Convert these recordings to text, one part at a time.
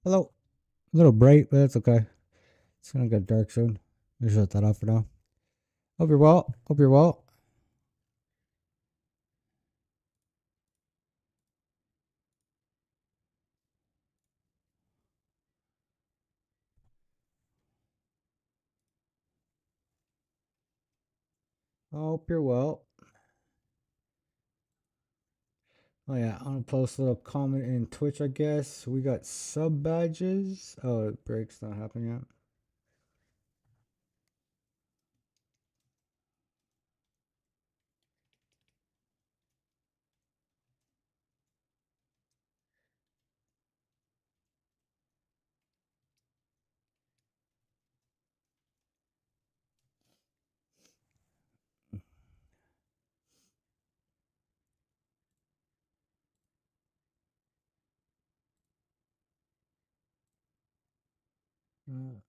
Hello. A little bright, but that's okay. It's gonna get dark soon. I'll shut that off for now. Hope you're well. Hope you're well. I hope you're well. Oh yeah, I'm gonna post a little comment in Twitch, I guess. We got sub badges. Oh, break's not happening yet. Uh,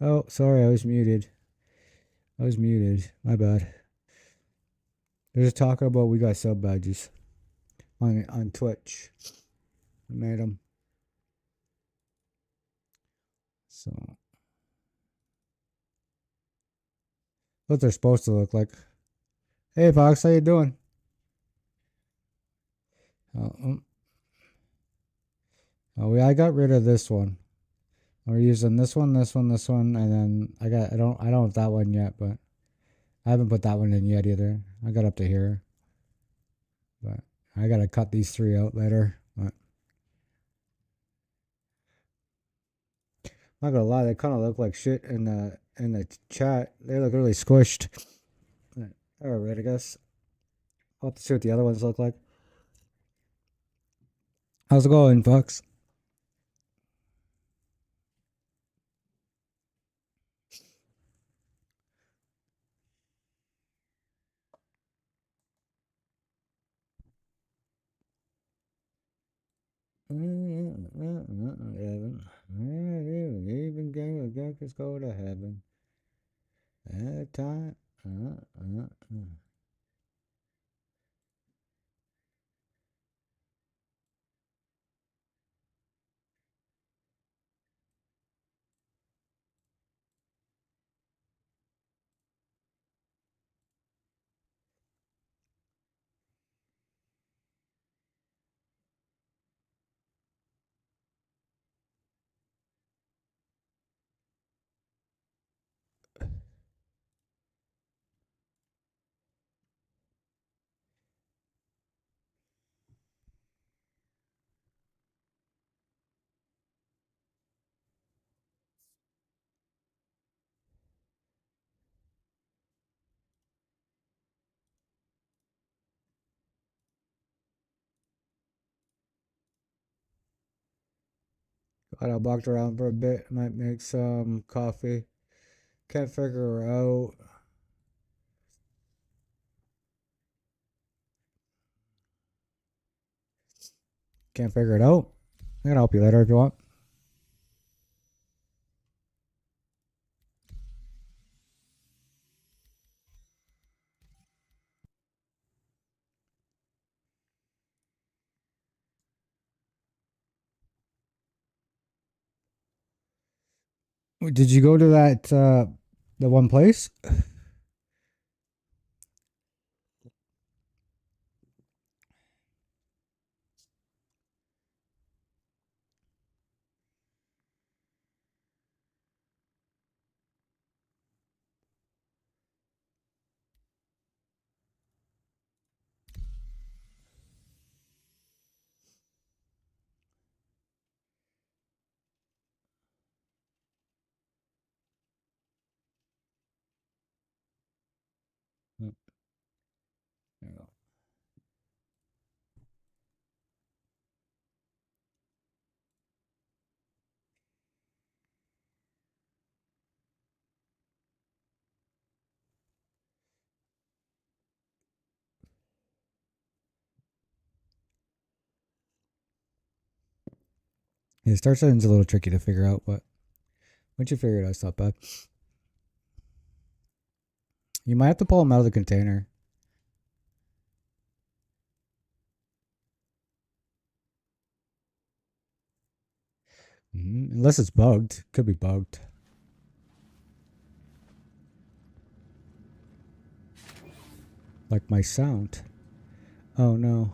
oh, sorry, I was muted. I was muted. My bad. They're just talking about we got sub badges on Twitch. I made them. So what they're supposed to look like. Hey Fox, how you doing? Oh, I got rid of this one. We're using this one, this one, and then I don't have that one yet, but I haven't put that one in yet either. I got up to here, but I gotta cut these three out later. But I'm not gonna lie, they kind of look like shit in the chat. They look really squished. All right, I guess I'll have to see what the other ones look like. How's it going, Fox? Heaven. Even gang of gunkers go to heaven. At a time. I walked around for a bit. Might make some coffee. Can't figure her out. Can't figure it out. I can help you later if you want. Did you go to that the one place? There you go. Yeah, start setting's a little tricky to figure out, but once you figure it out, it's not bad. You might have to pull them out of the container. Unless it's bugged. Could be bugged. Like my sound. Oh no.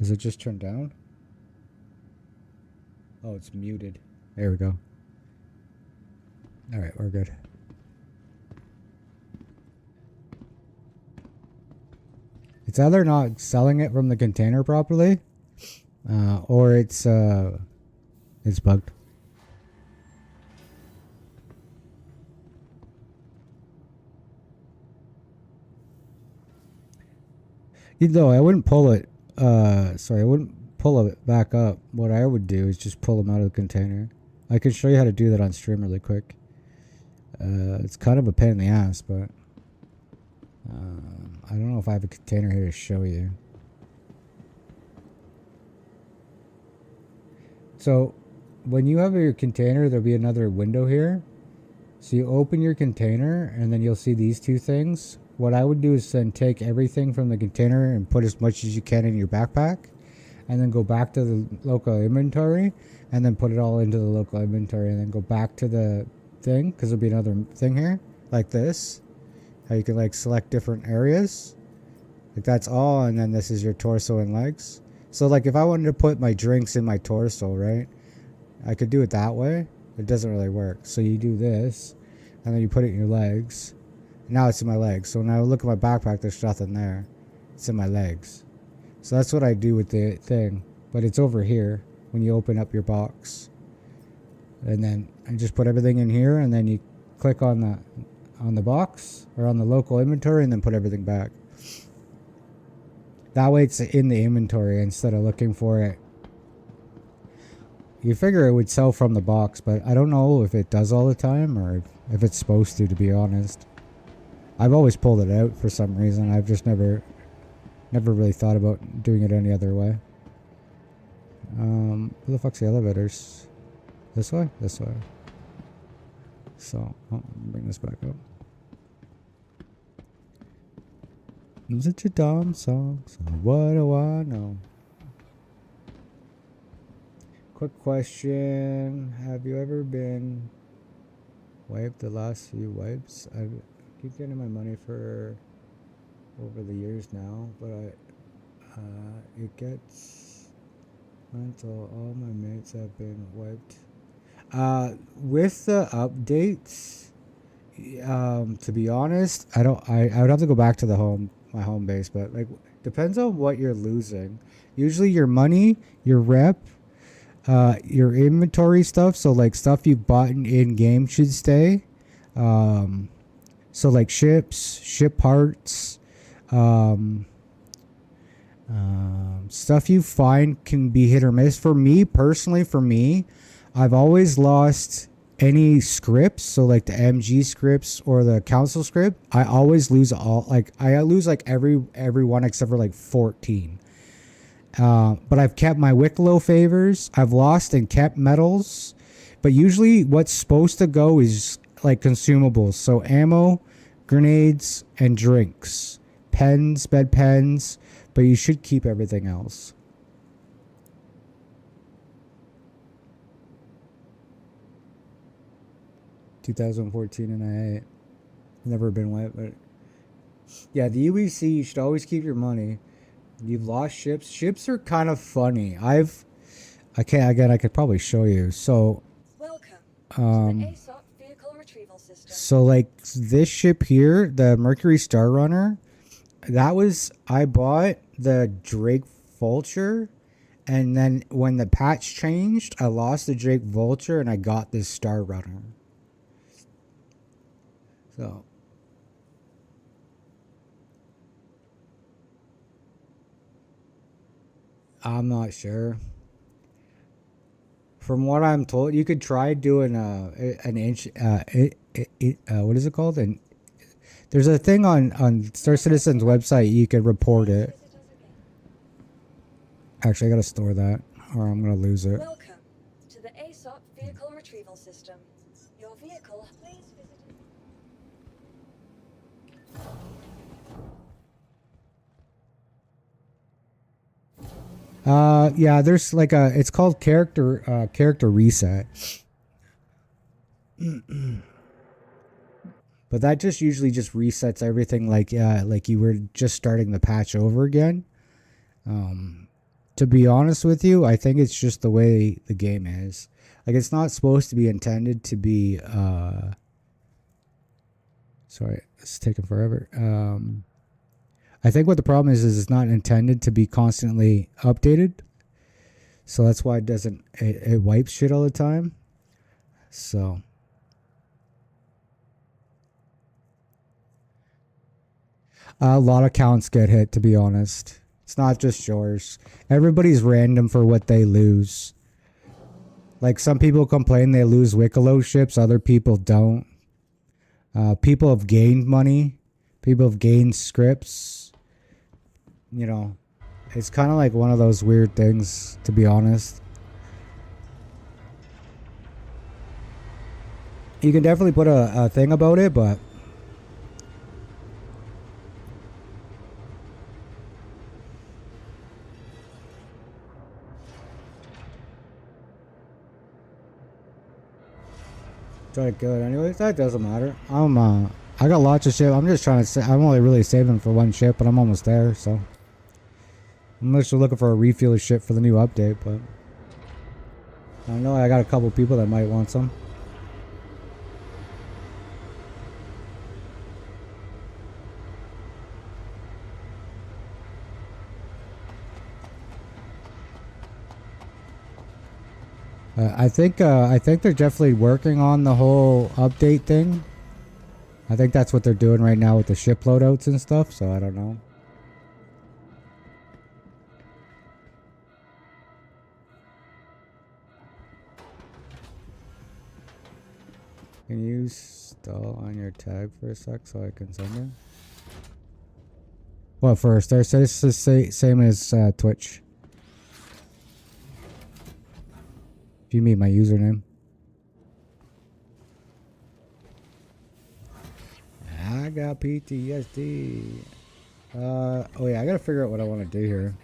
Is it just turned down? Oh, it's muted. There we go. Alright, we're good. It's either not selling it from the container properly, or it's bugged. Though I wouldn't pull it. Sorry, I wouldn't pull it back up. What I would do is just pull them out of the container. I can show you how to do that on stream really quick. It's kind of a pain in the ass, but I don't know if I have a container here to show you. So when you have your container, there'll be another window here. So you open your container and then you'll see these two things. What I would do is then take everything from the container and put as much as you can in your backpack, and then go back to the local inventory and then put it all into the local inventory, and then go back to the thing, because there'll be another thing here like this, how you can like select different areas, like that's all, and then this is your torso and legs. So like if I wanted to put my drinks in my torso, right, I could do it that way. It doesn't really work. So you do this and then you put it in your legs. Now it's in my legs. So when I look at my backpack, there's nothing there. It's in my legs. So that's what I do with the thing, but it's over here when you open up your box. And then I just put everything in here, and then you click on the box or on the local inventory, and then put everything back. That way it's in the inventory instead of looking for it. You figure it would sell from the box, but I don't know if it does all the time or if it's supposed to be honest. I've always pulled it out for some reason. I've just never really thought about doing it any other way. Where the fuck's the elevators? This way? This way. So, bring this back up. Is it your dumb song? So what do I know? Quick question. Have you ever been wiped the last few wipes? I keep getting my money for over the years now, but it gets mental. All my mates have been wiped. With the updates, to be honest, I would have to go back to my home base, but like depends on what you're losing. Usually your money, your rep, your inventory stuff, so like stuff you bought in game should stay. So like ships, ship parts, stuff you find can be hit or miss. For me personally, I've always lost any scripts, so like the MG scripts or the council script. I always lose all, like I lose like every one except for like 14. But I've kept my Wicklow favors. I've lost and kept medals. But usually what's supposed to go is like consumables. So ammo, grenades, and drinks. Pens, bed pens. But you should keep everything else. $2014 and I ate. Never been wet, but yeah, the UEC, you should always keep your money. You've lost ships. Ships are kind of funny. I could probably show you. So, so like this ship here, the Mercury Star Runner, I bought the Drake Vulture, and then when the patch changed, I lost the Drake Vulture and I got this Star Runner. So. I'm not sure. From what I'm told, you could try doing an inch. What is it called? And there's a thing on Star Citizen's website. You could report it. Actually, I gotta store that, or I'm gonna lose it. Welcome to the ASOP vehicle retrieval system. Your vehicle, please visit. Yeah, there's like it's called character reset. But that just usually just resets everything like you were just starting the patch over again. To be honest with you, I think it's just the way the game is. Like, it's not supposed to be intended to be sorry, it's taking forever. I think what the problem is it's not intended to be constantly updated. So that's why it wipes shit all the time. So a lot of counts get hit, to be honest. It's not just yours. Everybody's random for what they lose. Like, some people complain they lose Wicklow ships, other people don't. People have gained money. People have gained scripts. You know, it's kind of like one of those weird things, to be honest. You can definitely put a thing about it, but try to kill it anyways. That doesn't matter. I got lots of shit. I'm just trying to I'm only really saving for one ship, but I'm almost there, so I'm just looking for a refuel of shit for the new update, but I know I got a couple people that might want some. I think they're definitely working on the whole update thing. I think that's what they're doing right now with the ship loadouts and stuff, so I don't know. Can you stall on your tag for a sec so I can send it? What, for Star Citizen? Same as Twitch. If you mean my username. I got PTSD. Oh yeah, I gotta figure out what I want to do here.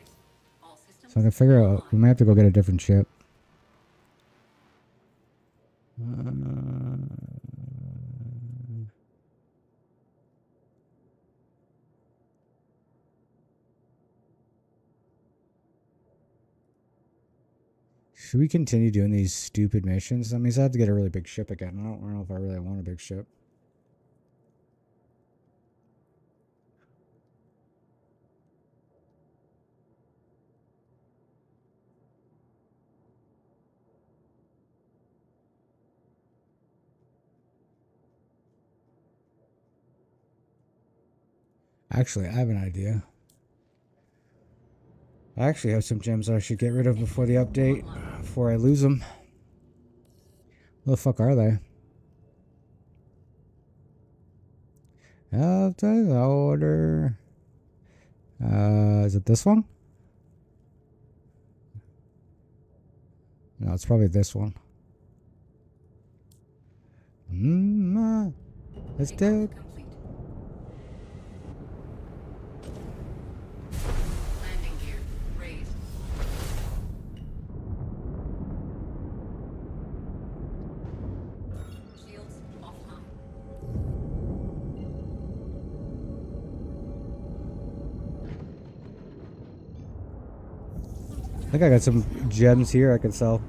So I can figure out, we might have to go get a different ship. Should we continue doing these stupid missions? That means I have to get a really big ship again. I don't know if I really want a big ship. Actually, I have an idea. I actually have some gems I should get rid of before the update, before I lose them. Who the fuck are they? Out of order. Is it this one? No, it's probably this one. It's dead. Landing gear raised. Shields offline. I think I got some gems here I can sell.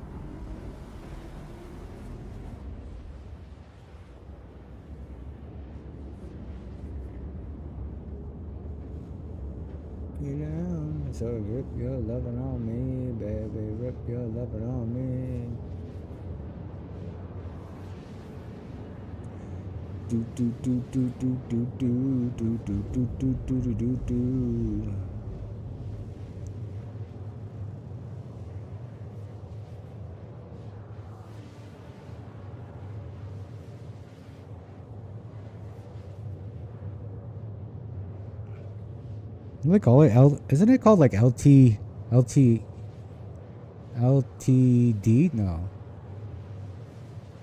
You know, so rip your loving on me, baby, rip your loving on me. Do do do do do do do do do do do do do do. What do they call it? Isn't it called like LTD? No,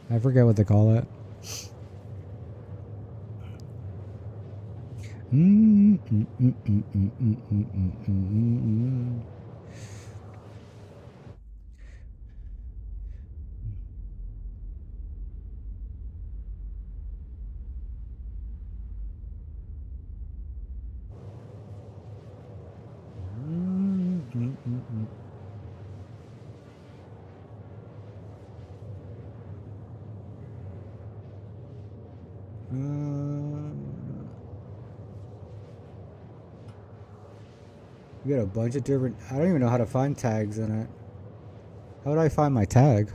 I forget what they call it. You got a bunch of different. I don't even know how to find tags in it. How would I find my tag?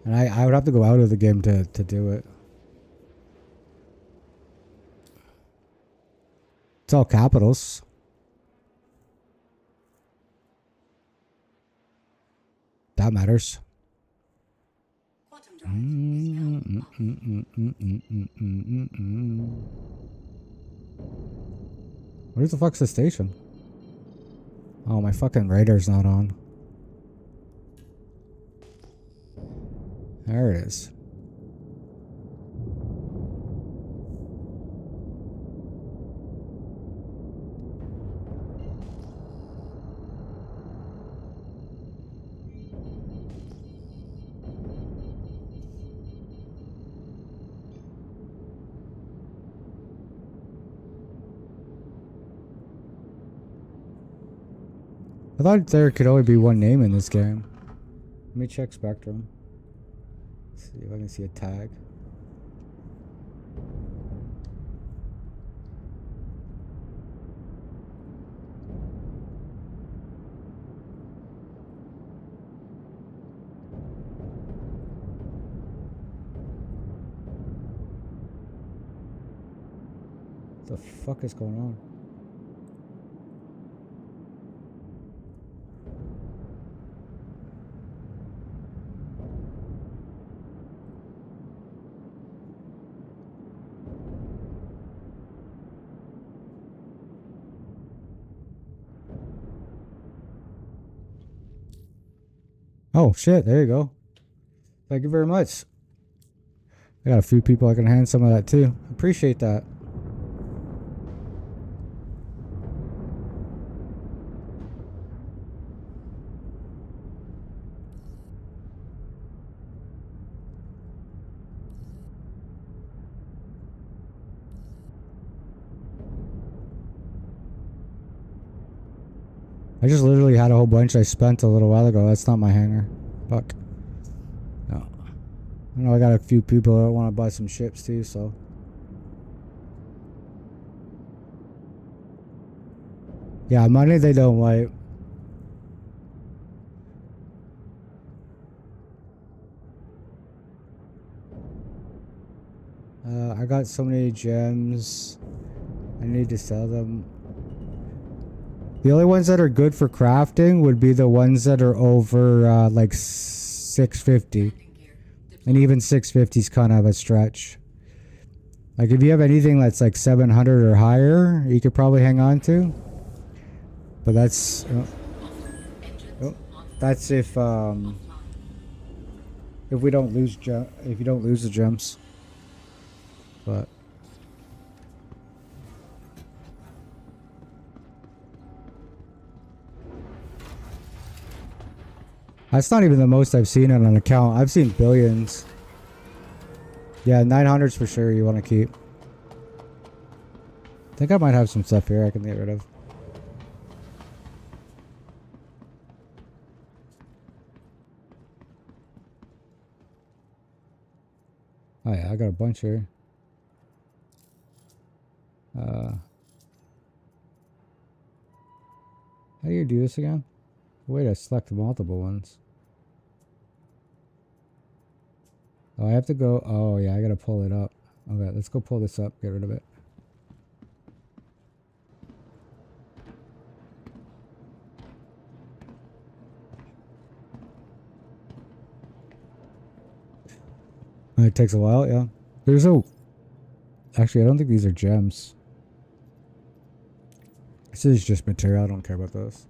And I would have to go out of the game to do it. It's all capitals. That matters. Quantum drive is now Where the fuck's the station? Oh, my fucking radar's not on. There it is. I thought there could only be one name in this game. Let me check Spectrum. See if I can see a tag. What the fuck is going on? Oh shit, there you go. Thank you very much. I got a few people I can hand some of that too. Appreciate that. I just literally had a whole bunch I spent a little while ago. That's not my hanger. Fuck. No. I know I got a few people that want to buy some ships too, so. Yeah, money they don't wipe. I got so many gems. I need to sell them. The only ones that are good for crafting would be the ones that are over like 650. And even 650 is kind of a stretch. Like if you have anything that's like 700 or higher, you could probably hang on to. But that's that's if we don't lose if you don't lose the gems. But that's not even the most I've seen on an account. I've seen billions. Yeah, 900s for sure you want to keep. I think I might have some stuff here I can get rid of. Oh yeah, I got a bunch here. How do you do this again? Wait, I select multiple ones. Oh, I have to go. Oh yeah, I gotta pull it up. Okay, let's go pull this up, get rid of it. It takes a while, yeah. There's a... Actually, I don't think these are gems. This is just material. I don't care about those.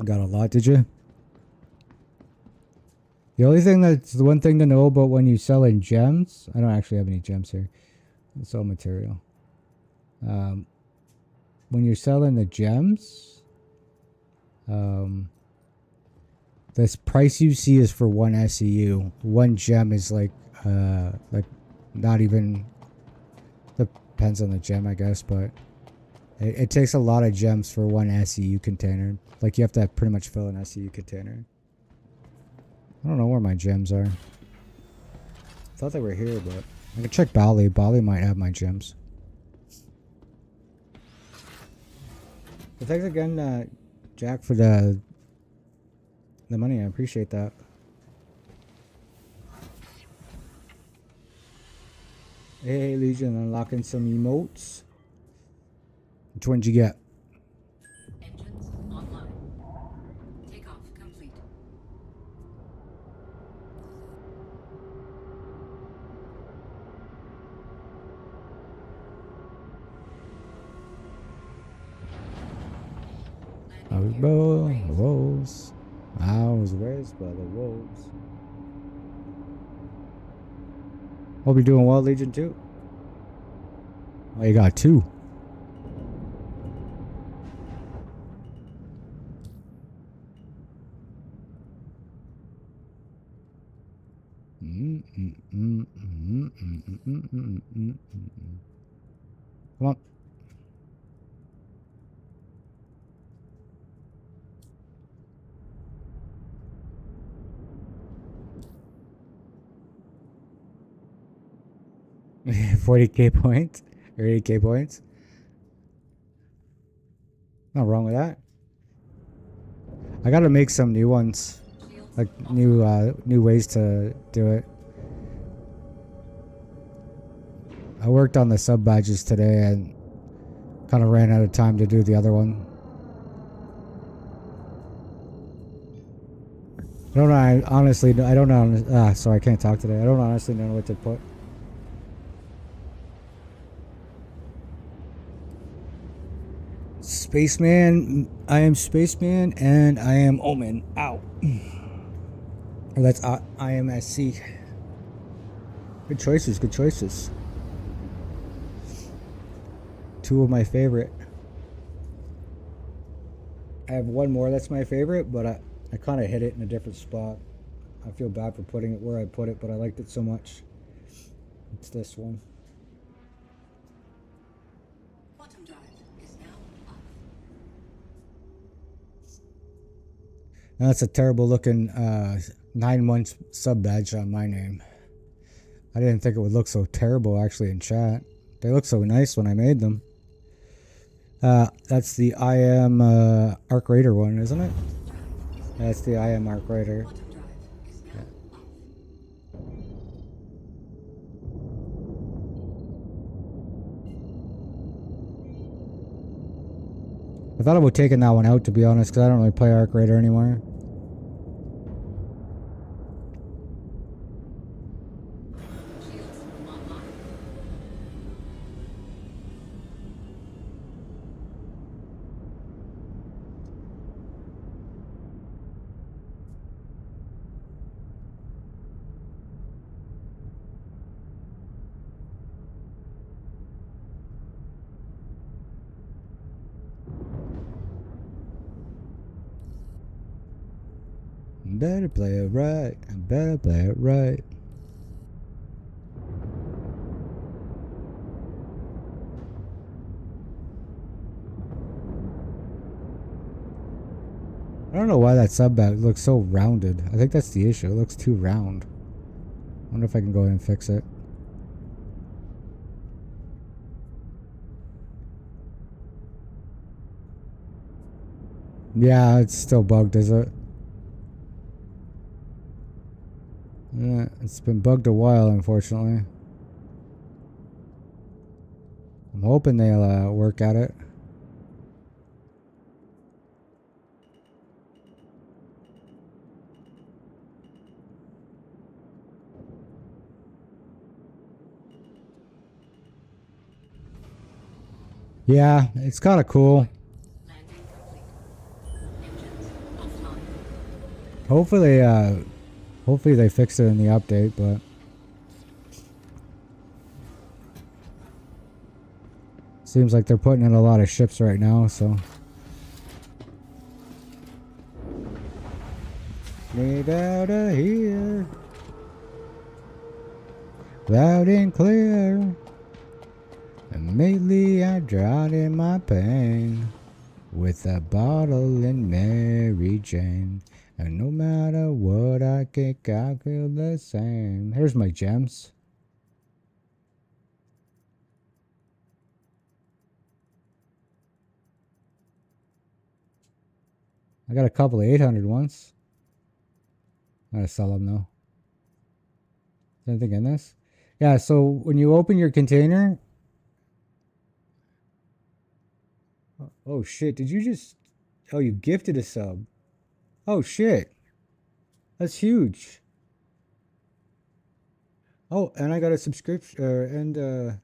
I got a lot, did you? The only thing that's the one thing to know about when you sell in gems... I don't actually have any gems here. It's all material. When you're selling the gems... this price you see is for one SEU. One gem is like not even, depends on the gem I guess, but it takes a lot of gems for one SEU container. Like you have to pretty much fill an SEU container. I don't know where my gems are. I thought they were here, but I can check Bali. Bali might have my gems. Well, thanks again, Jack, for the money. I appreciate that. Hey Legion, unlocking some emotes. Which one did you get? Engines online. Takeoff complete. I was born the wolves. I was raised by the wolves. Hope you're doing well, Legion 2. Oh, you got 2. Come on. $40K points or 80K points. Not wrong with that. I gotta make some new ones, like new ways to do it. I worked on the sub badges today and kind of ran out of time to do the other one. I don't know. I honestly, I don't know. Sorry, I can't talk today. I don't honestly know what to put. Spaceman, I am Spaceman, and I am Omen. Ow. Or that's I am SC. Good choices, good choices. 2 of my favorite. I have one more that's my favorite, but I kind of hit it in a different spot. I feel bad for putting it where I put it, but I liked it so much. It's this one. Quantum drive is now off. Now that's a terrible looking 9 months sub badge on my name. I didn't think it would look so terrible actually in chat. They look so nice when I made them. That's the I am Arc Raider one, isn't it? That's the I am Arc Raider. Quantum drive is I thought about taking that one out, to be honest, because I don't really play Arc Raider anymore. Shields online. Better play it right. Better play it right. I don't know why that sub bag looks so rounded. I think that's the issue. It looks too round. I wonder if I can go in and fix it. Yeah, it's still bugged, is it? Yeah, it's been bugged a while, unfortunately. I'm hoping they'll work at it. Yeah, it's kind of cool. Landing complete. Engines offline. Hopefully they fix it in the update, but seems like they're putting in a lot of ships right now, so. Get out of here. Loud and clear. Immediately I drowned in my pain with a bottle and Mary Jane. And no matter what I kick, I feel the same. Here's my gems. I got a couple of 800 ones. I gotta sell them though. Is anything in this? Yeah, so when you open your container. Oh shit, did you just. Oh, you gifted a sub. Oh shit. That's huge. Oh, and I got a subscription.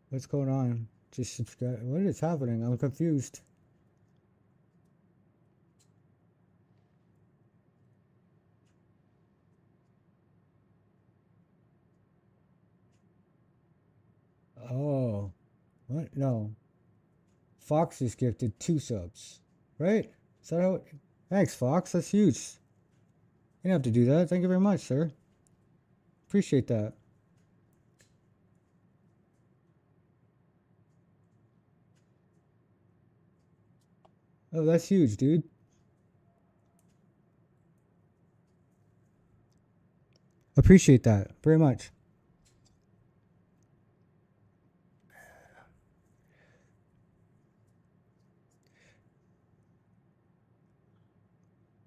What's going on? Just subscribe. What is happening? I'm confused. Oh. What? No. Fox is gifted 2 subs. Right? Is that how. Thanks, Fox. That's huge. You didn't have to do that. Thank you very much, sir. Appreciate that. Oh, that's huge, dude. Appreciate that very much.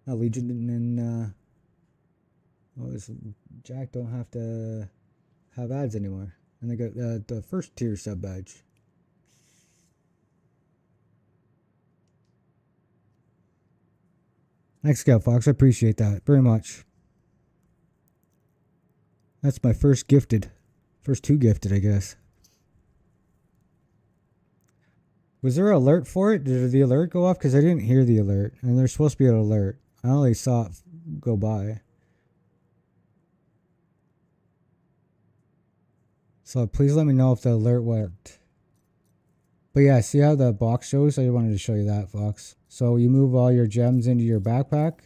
Now, Legion and Jack don't have to have ads anymore. And they got the first tier sub badge. Thanks, Scout Fox. I appreciate that very much. That's my first gifted. First 2 gifted, I guess. Was there an alert for it? Did the alert go off? Because I didn't hear the alert. And there's supposed to be an alert. I only saw it go by. So please let me know if the alert worked. But yeah, see how the box shows? I wanted to show you that, Fox. So you move all your gems into your backpack.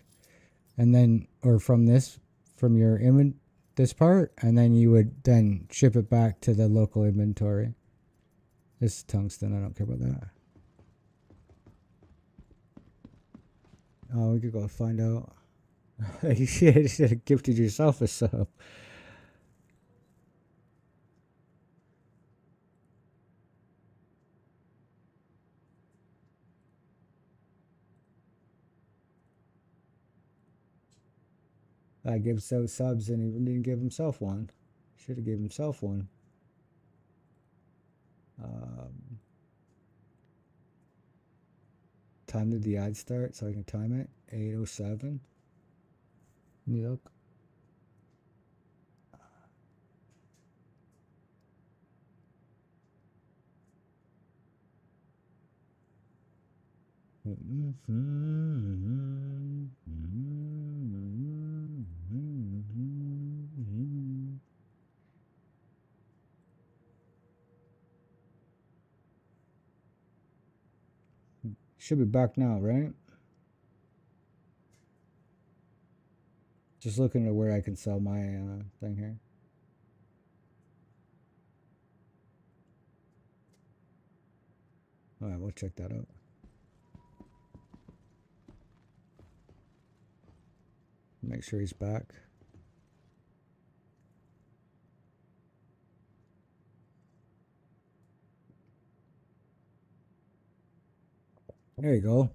And then, or from your this part. And then you would then ship it back to the local inventory. This is tungsten. I don't care about that. Oh, we could go find out. You should have gifted yourself a sub. I gave so subs and he didn't give himself one. Should have gave himself one. time did the ad start so I can time it? 8:07. Let me look. Should be back now, right? Just looking at where I can sell my thing here. All right, we'll check that out. Make sure he's back. There you go.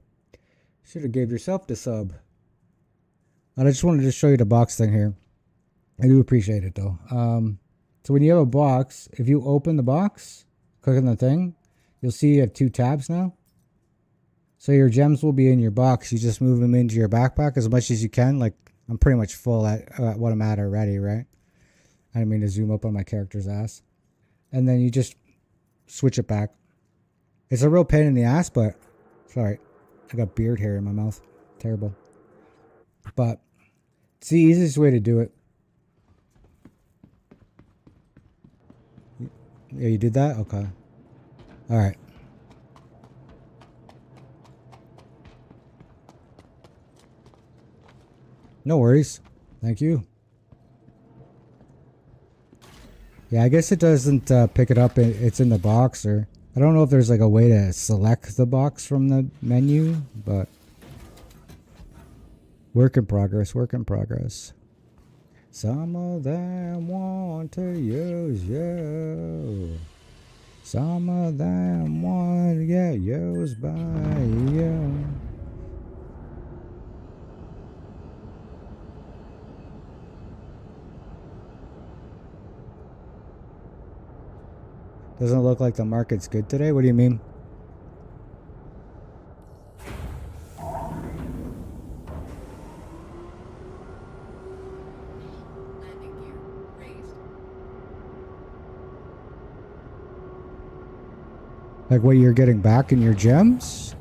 Should have gave yourself the sub. I just wanted to show you the box thing here. I do appreciate it though. So when you have a box, if you open the box, click on the thing, you'll see you have 2 tabs now. So your gems will be in your box. You just move them into your backpack as much as you can. Like I'm pretty much full at what I'm at already, right? I didn't mean to zoom up on my character's ass. And then you just switch it back. It's a real pain in the ass, but sorry, I got beard hair in my mouth. Terrible. But it's the easiest way to do it. Yeah, you did that? Okay. All right. No worries. Thank you. Yeah, I guess it doesn't pick it up. It's in the box, or I don't know if there's like a way to select the box from the menu, but work in progress, work in progress. Some of them want to use you. Some of them want to get used by you. Doesn't look like the market's good today. What do you mean? Landing gear raised. Like what you're getting back in your gems?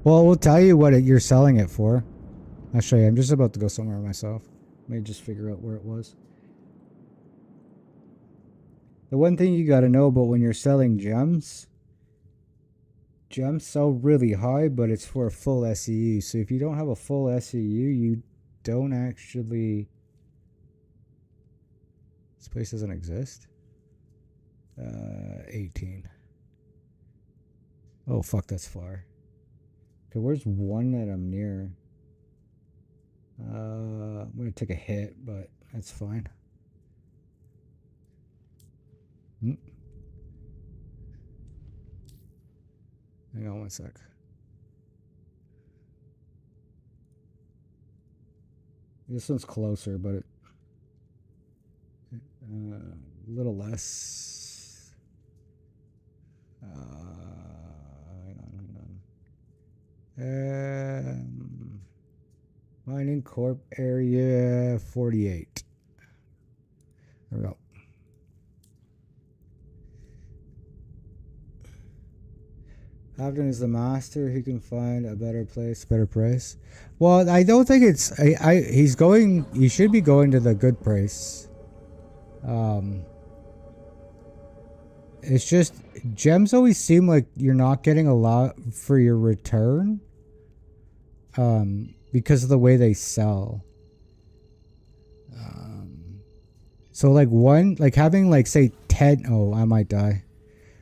Well, we'll tell you what you're selling it for. I'll show you. I'm just about to go somewhere myself. Let me just figure out where it was. The one thing you got to know about when you're selling gems, gems sell really high, but it's for a full SEU. So if you don't have a full SEU, you don't actually... This place doesn't exist. 18. Oh, fuck, that's far. Okay, where's one that I'm near? I'm going to take a hit, but that's fine. Hang on one sec. This one's closer, but it, a little less. Hang on. Mining Corp area 48. There we go. Afton is the master. He can find a better place, better price. Well, I don't think it's. He's going. He should be going to the good price. It's just gems always seem like you're not getting a lot for your return. Because of the way they sell. So like having like say 10. Oh, I might die.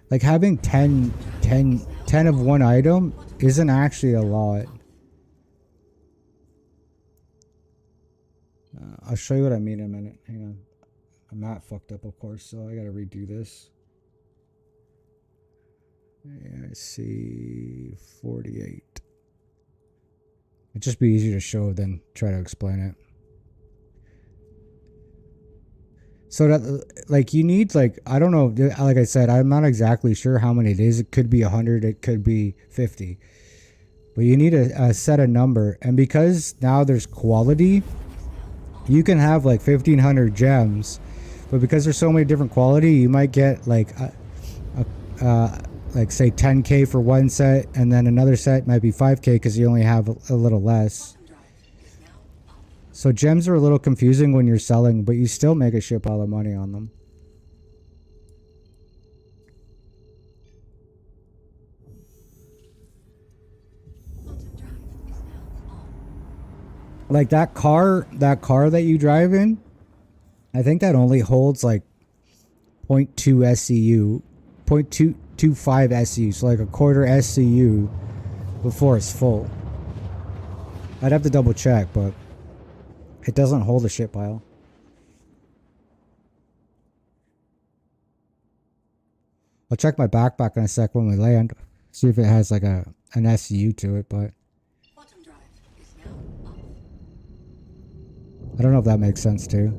Like having 10 of one item isn't actually a lot. I'll show you what I mean in a minute. Hang on. map fucked up, of course, so I gotta redo this. Yeah, I see 48. It'd just be easier to show than try to explain it. So that, like, you need, like, I don't know, like I said, I'm not exactly sure how many it is. It could be 100, it could be 50. But you need a set a number. And because now there's quality, you can have like 1,500 gems. But because there's so many different quality, you might get like like say 10k for one set, and then another set might be 5k because you only have a little less. So gems are a little confusing when you're selling, but you still make a shit pile of money on them. Like that car that you drive in, I think that only holds like 0.2 SCU, 0.225 SCU, so like a quarter SCU before it's full. I'd have to double check, but it doesn't hold a shit pile. I'll check my backpack in a sec when we land, see if it has like an SCU to it, but I don't know if that makes sense too.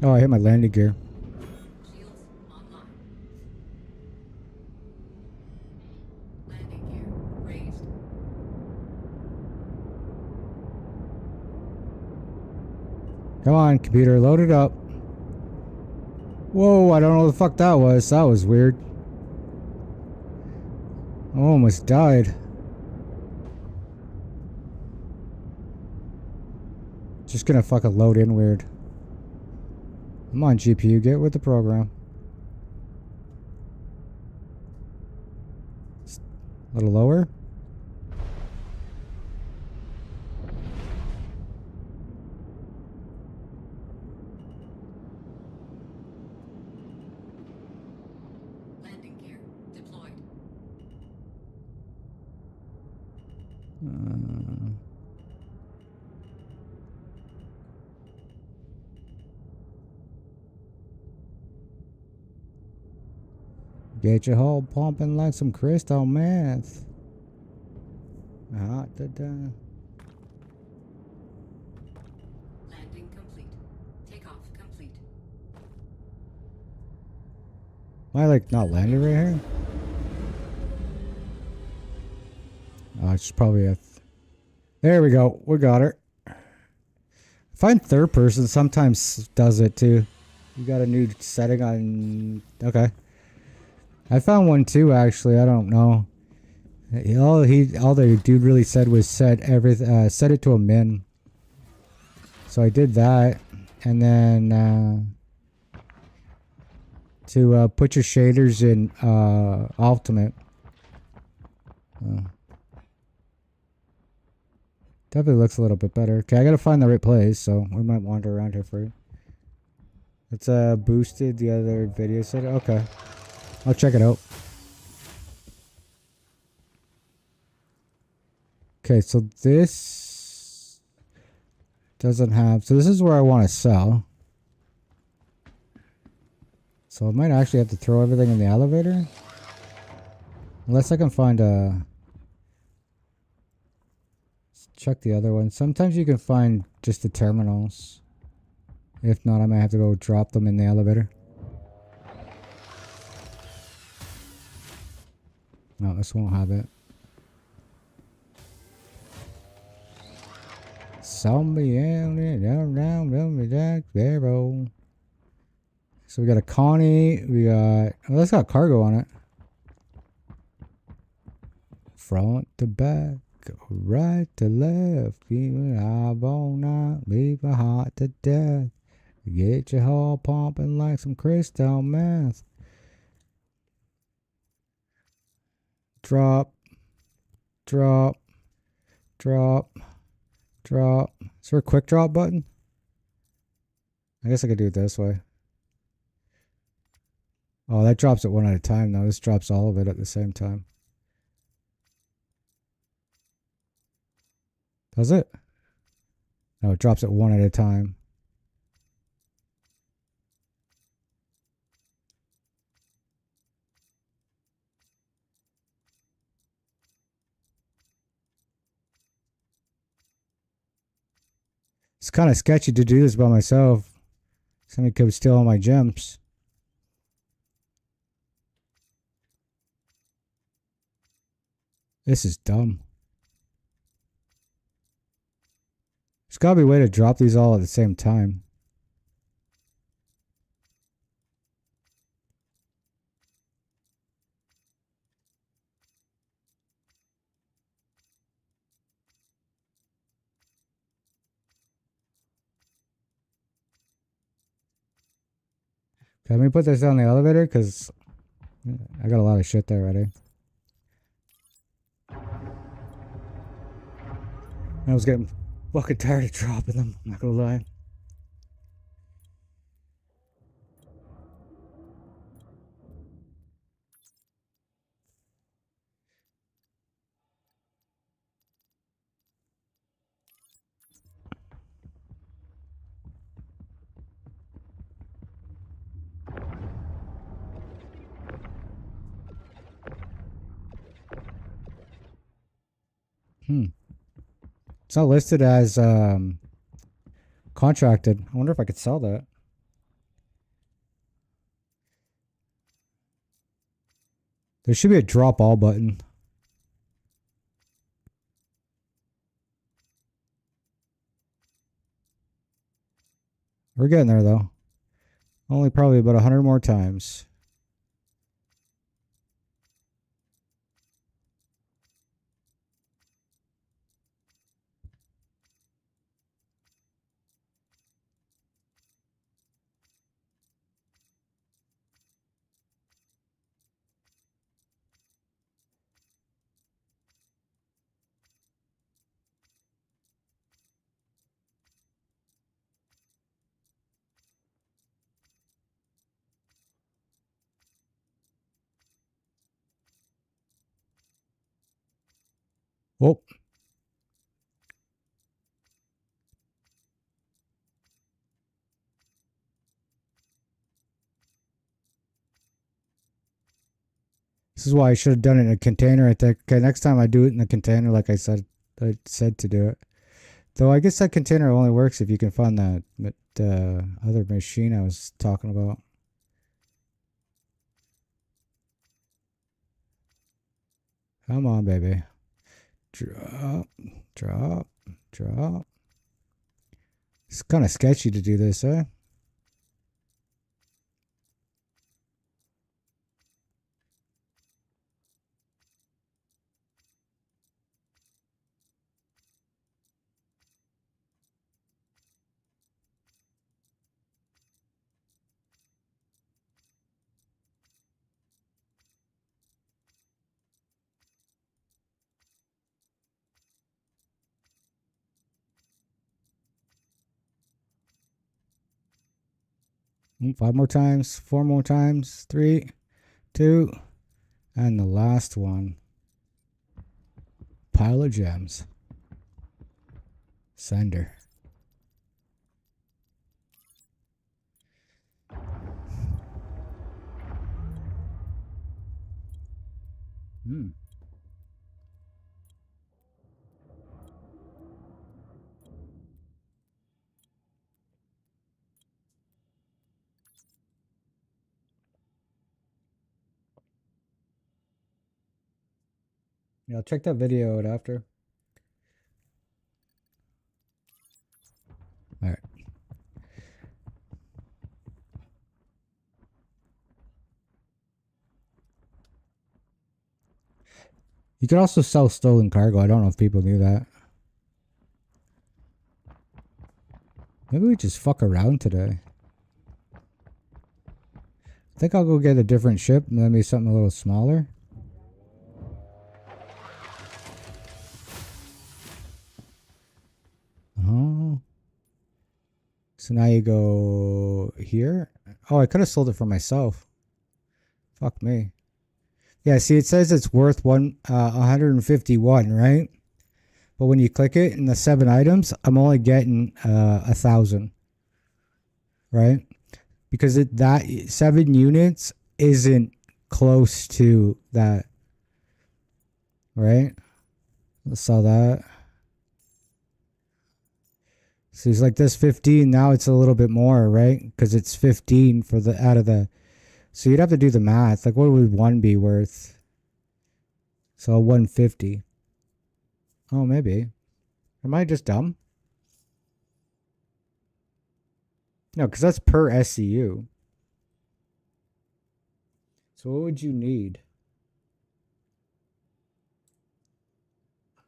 Oh, I hit my landing gear. Shields online. Landing gear raised. Come on, computer, load it up. Whoa, I don't know what the fuck that was. That was weird. I almost died. Just gonna fucking load in weird. Come on, GPU, get with the program. A little lower. Landing gear deployed. Get your hull pumping like some crystal meth. Hot da da. Landing complete. Takeoff complete. Am I like not landing right here? Oh, it's probably a. There we go. We got her. I find third person sometimes does it too. You got a new setting on. Okay. I found one too. Actually, I don't know. All the dude really said was set it to a min. So I did that, and then to put your shaders in ultimate. Definitely looks a little bit better. Okay, I gotta find the right place, so we might wander around here for you. It's boosted the other video set. Okay, I'll check it out. Okay, so this doesn't have. So this is where I want to sell. So I might actually have to throw everything in the elevator, unless I can find a. Check the other one. Sometimes you can find just the terminals. If not, I might have to go drop them in the elevator. No, this won't have it. Zombie down, Jack Sparrow. So we got a Connie. We got. Oh, that's got cargo on it. Front to back. Right to left, keeping eyeball night, leave a hot to death. Get your hull pumping like some crystal meth. Drop, drop, drop, drop. Is there a quick drop button? I guess I could do it this way. Oh, that drops it one at a time though. This drops all of it at the same time. Does it? No, it drops it one at a time. It's kind of sketchy to do this by myself. Somebody could steal all my gems. This is dumb. There's gotta be a way to drop these all at the same time. Can we put this on the elevator? Because I got a lot of shit there already. I was getting fucking tired of dropping them. I'm not gonna lie. It's not listed as contracted. I wonder if I could sell that. There should be a drop all button. We're getting there though. Only probably about 100 more times. Whoop. This is why I should have done it in a container. I think. Okay, next time I do it in a container, like I said to do it. Though I guess that container only works if you can find that other machine I was talking about. Come on, baby. Drop, drop, drop. It's kind of sketchy to do this, eh? Five more times, four more times, 3, 2, and the last one. Pile of gems. Sender. Hmm. Yeah, I'll check that video out after. All right. You can also sell stolen cargo. I don't know if people knew that. Maybe we just fuck around today. I think I'll go get a different ship, maybe something a little smaller. Oh. So now you go here. Oh, I could have sold it for myself. Fuck me. Yeah, see, it says it's worth 151, right? But when you click it in the 7 items, I'm only getting 1,000, right? Because that 7 units isn't close to that, right? Let's sell that. So it's like this 15. Now it's a little bit more, right? Because it's 15 for the out of the. So you'd have to do the math. Like, what would one be worth? So 150. Oh, maybe. Am I just dumb? No, because that's per SCU. So what would you need?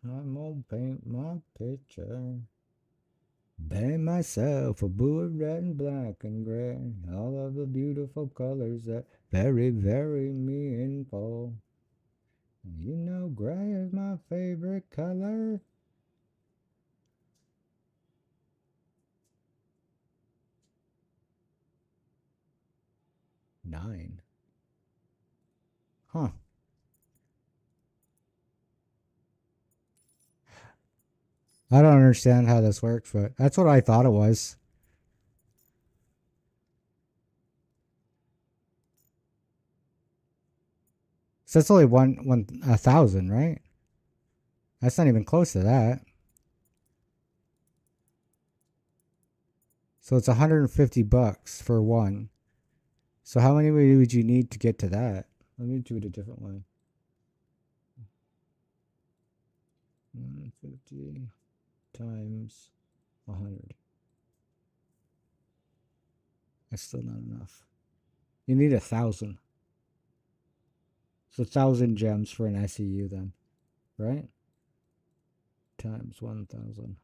I'm gonna paint my picture. Paint myself a blue, red, and black and gray. All of the beautiful colors that very, very meaningful. You know, gray is my favorite color. Nine. Huh. I don't understand how this works, but that's what I thought it was. So that's only 1,000, right? That's not even close to that. So it's 150 bucks for one. So how many would you need to get to that? Let me do it a different way. 150 times 100. That's still not enough. You need 1,000. So 1,000 gems for an SEU then, right? Times 1,000.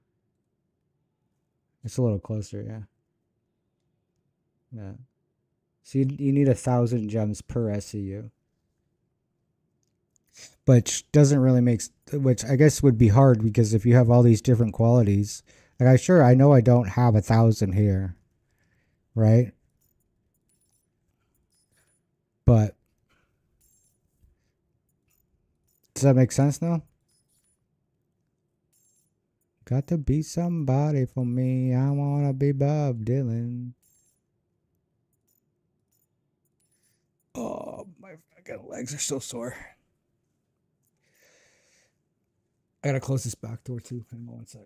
It's a little closer, yeah. Yeah. So you need 1,000 gems per SEU. Which doesn't really make, which I guess would be hard because if you have all these different qualities, like I know I don't have 1,000 here, right? But does that make sense now? Got to be somebody for me. I wanna be Bob Dylan. Oh, my fucking legs are so sore. I gotta close this back door too. Hang on one sec.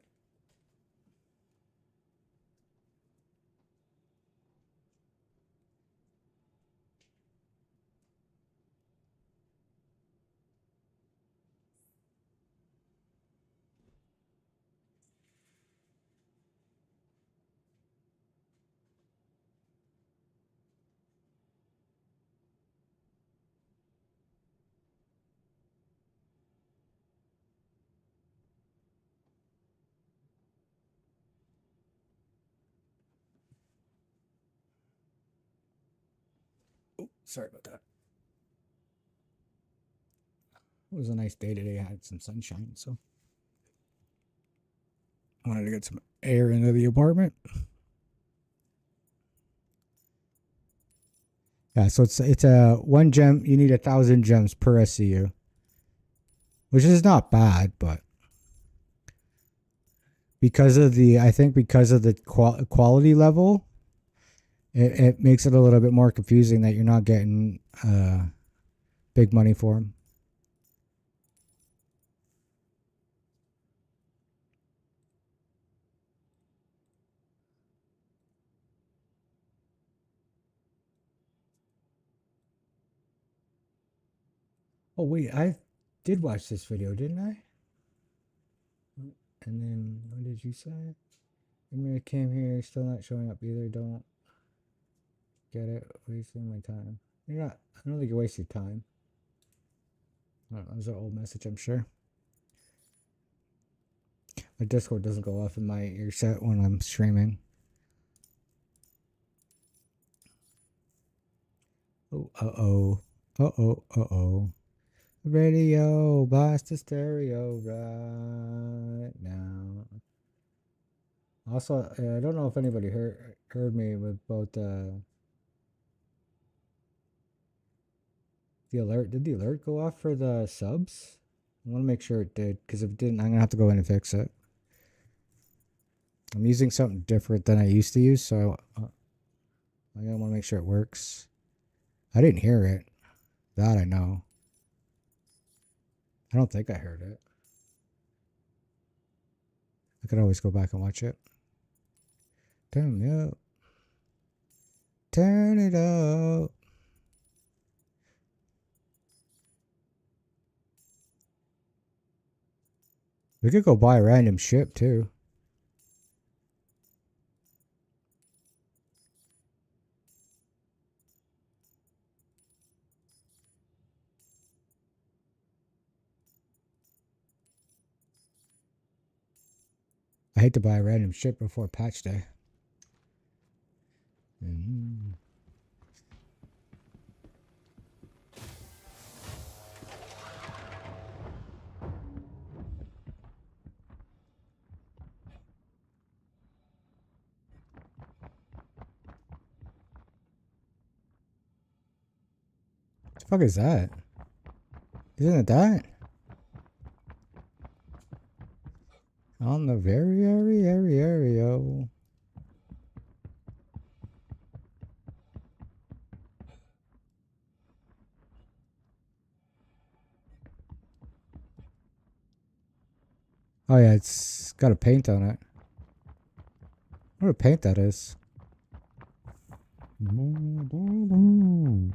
Oh, sorry about that. It was a nice day today. I had some sunshine, so I wanted to get some air into the apartment. Yeah, so it's a 1 gem. You need 1,000 gems per SCU, which is not bad, but because of the I think because of the quality level, it makes it a little bit more confusing that you're not getting big money for them. Oh wait, I did watch this video, didn't I? And then what did you say? I came here, still not showing up either. Don't get it. Wasting my time. You're not. I don't think you're wasting time. I don't know. There's an old message, I'm sure. My Discord doesn't go off in my earset when I'm streaming. Oh, uh-oh. Uh-oh, uh-oh. Radio, blast the stereo right now. Also, I don't know if anybody heard me with both The alert, did the alert go off for the subs? I want to make sure it did, because if it didn't, I'm going to have to go in and fix it. I'm using something different than I used to use, so I want to make sure it works. I didn't hear it. That I know. I don't think I heard it. I could always go back and watch it. Turn me up. Turn it up. We could go buy a random ship too. I hate to buy a random ship before patch day. Mm-hmm. What the fuck is that? Isn't it that? On the very area. Oh yeah, it's got a paint on it. What a paint that is. Mm.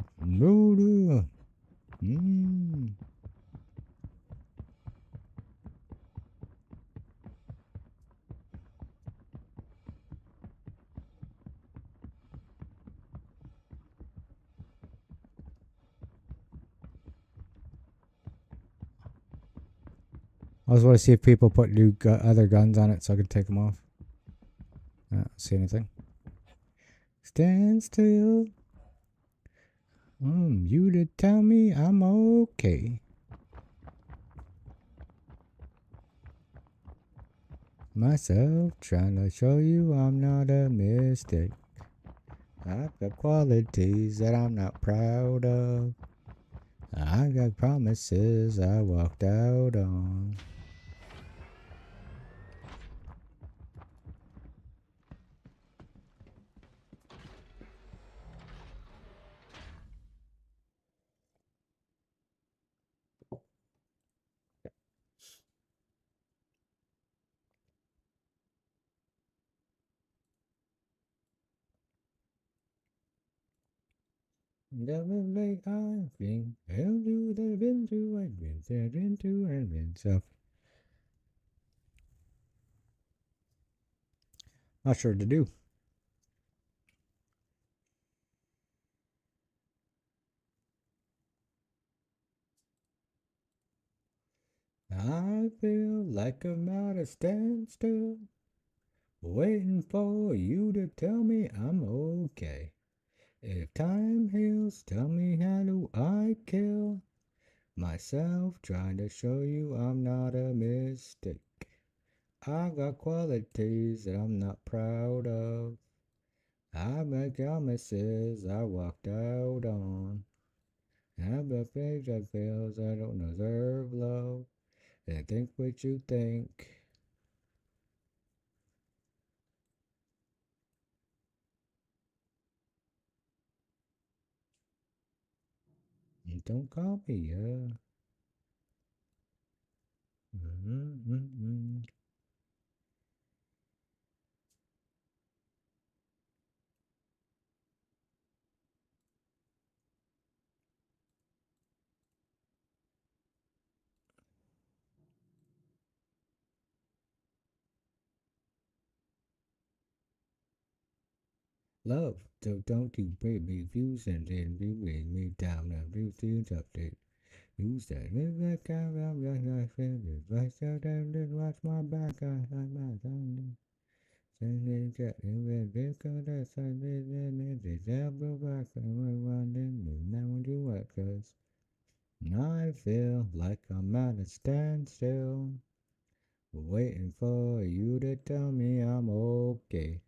I just want to see if people put new other guns on it so I can take them off. I don't see anything. Stand still. You to tell me I'm okay. Myself trying to show you I'm not a mistake. I've got qualities that I'm not proud of. I got promises I walked out on. Definitely I've been through, I've been through, I've been there into, I've been so. Not sure what to do. I feel like I'm at a standstill, waiting for you to tell me I'm okay. If time heals, tell me how do I kill myself, trying to show you I'm not a mistake. I got qualities that I'm not proud of. I make promises I walked out on. I've got things that feels I don't deserve love. And think what you think. And don't call me, Mm-hmm. Love, so don't you break me views and then you bring me down and do things update. You said, live like I'm just like friends. I still don't watch my back. I'm not only. Sending cat in red because that's I did and it's elbow back and one and now when you work cause I feel like I'm at a standstill, waiting for you to tell me I'm okay.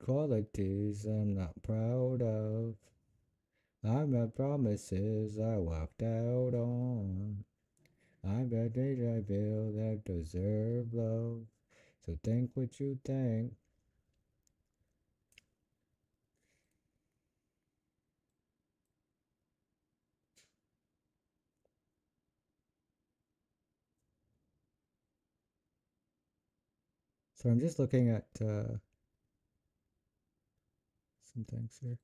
Qualities I'm not proud of. I'm the promises I walked out on. I'm the days I feel that deserve love. So think what you think. So I'm just looking at some things here.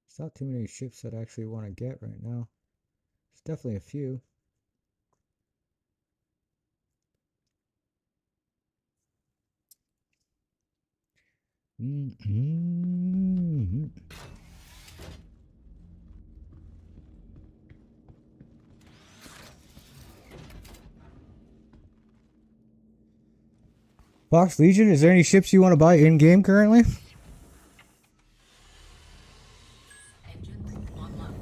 There's not too many ships that I actually want to get right now. There's definitely a few. Fox Legion, is there any ships you want to buy in game currently? Engines online.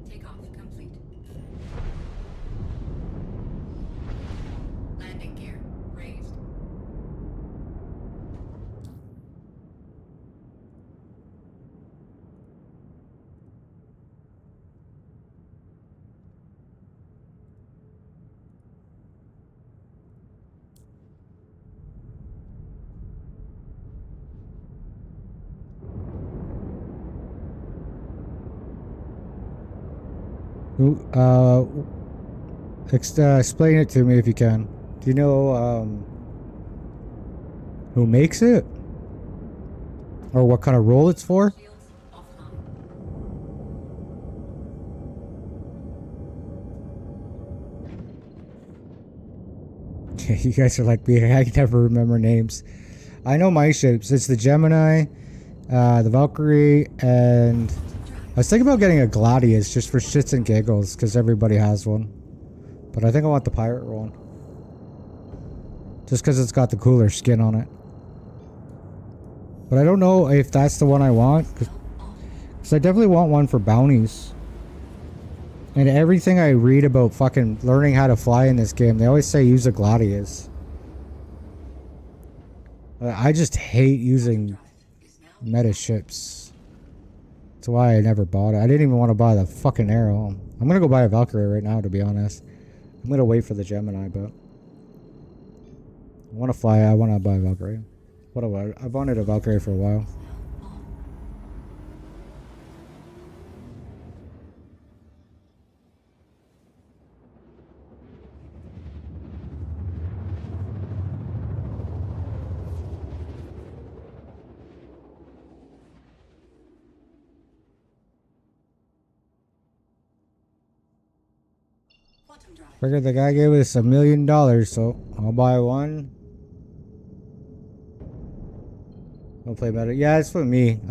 Takeoff complete. Landing gear raised. Explain it to me if you can. Do you know who makes it? Or what kind of role it's for? Shields offline. You guys are like me. I never remember names. I know my ships. It's the Gemini, the Valkyrie, and I was thinking about getting a Gladius just for shits and giggles because everybody has one. But I think I want the pirate one. Just because it's got the cooler skin on it. But I don't know if that's the one I want. Because I definitely want one for bounties. And everything I read about fucking learning how to fly in this game, they always say use a Gladius. I just hate using meta ships. That's why I never bought it. I didn't even want to buy the fucking arrow. I'm gonna go buy a Valkyrie right now, to be honest. I'm gonna wait for the Gemini, but I want to fly. I want to buy a Valkyrie. What do I've wanted a Valkyrie for a while. Quantum drive. Figured the guy gave us $1 million, so I'll buy one. I'll play better. Yeah, it's for me.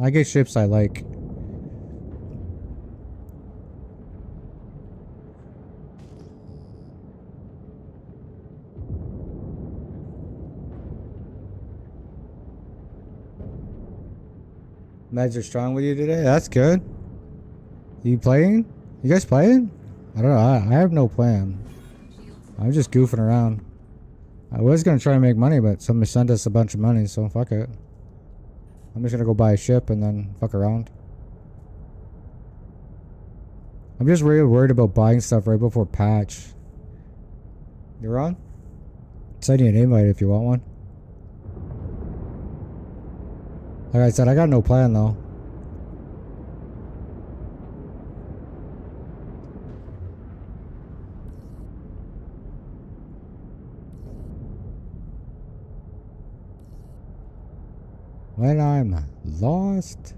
I get ships I like. Meds are strong with you today? That's good. You playing? You guys playing? I don't know. I have no plan. I'm just goofing around. I was going to try and make money, but somebody sent us a bunch of money, so fuck it. I'm just going to go buy a ship and then fuck around. I'm just really worried about buying stuff right before patch. You're on? Send you an invite if you want one. Like I said, I got no plan though. When I'm lost.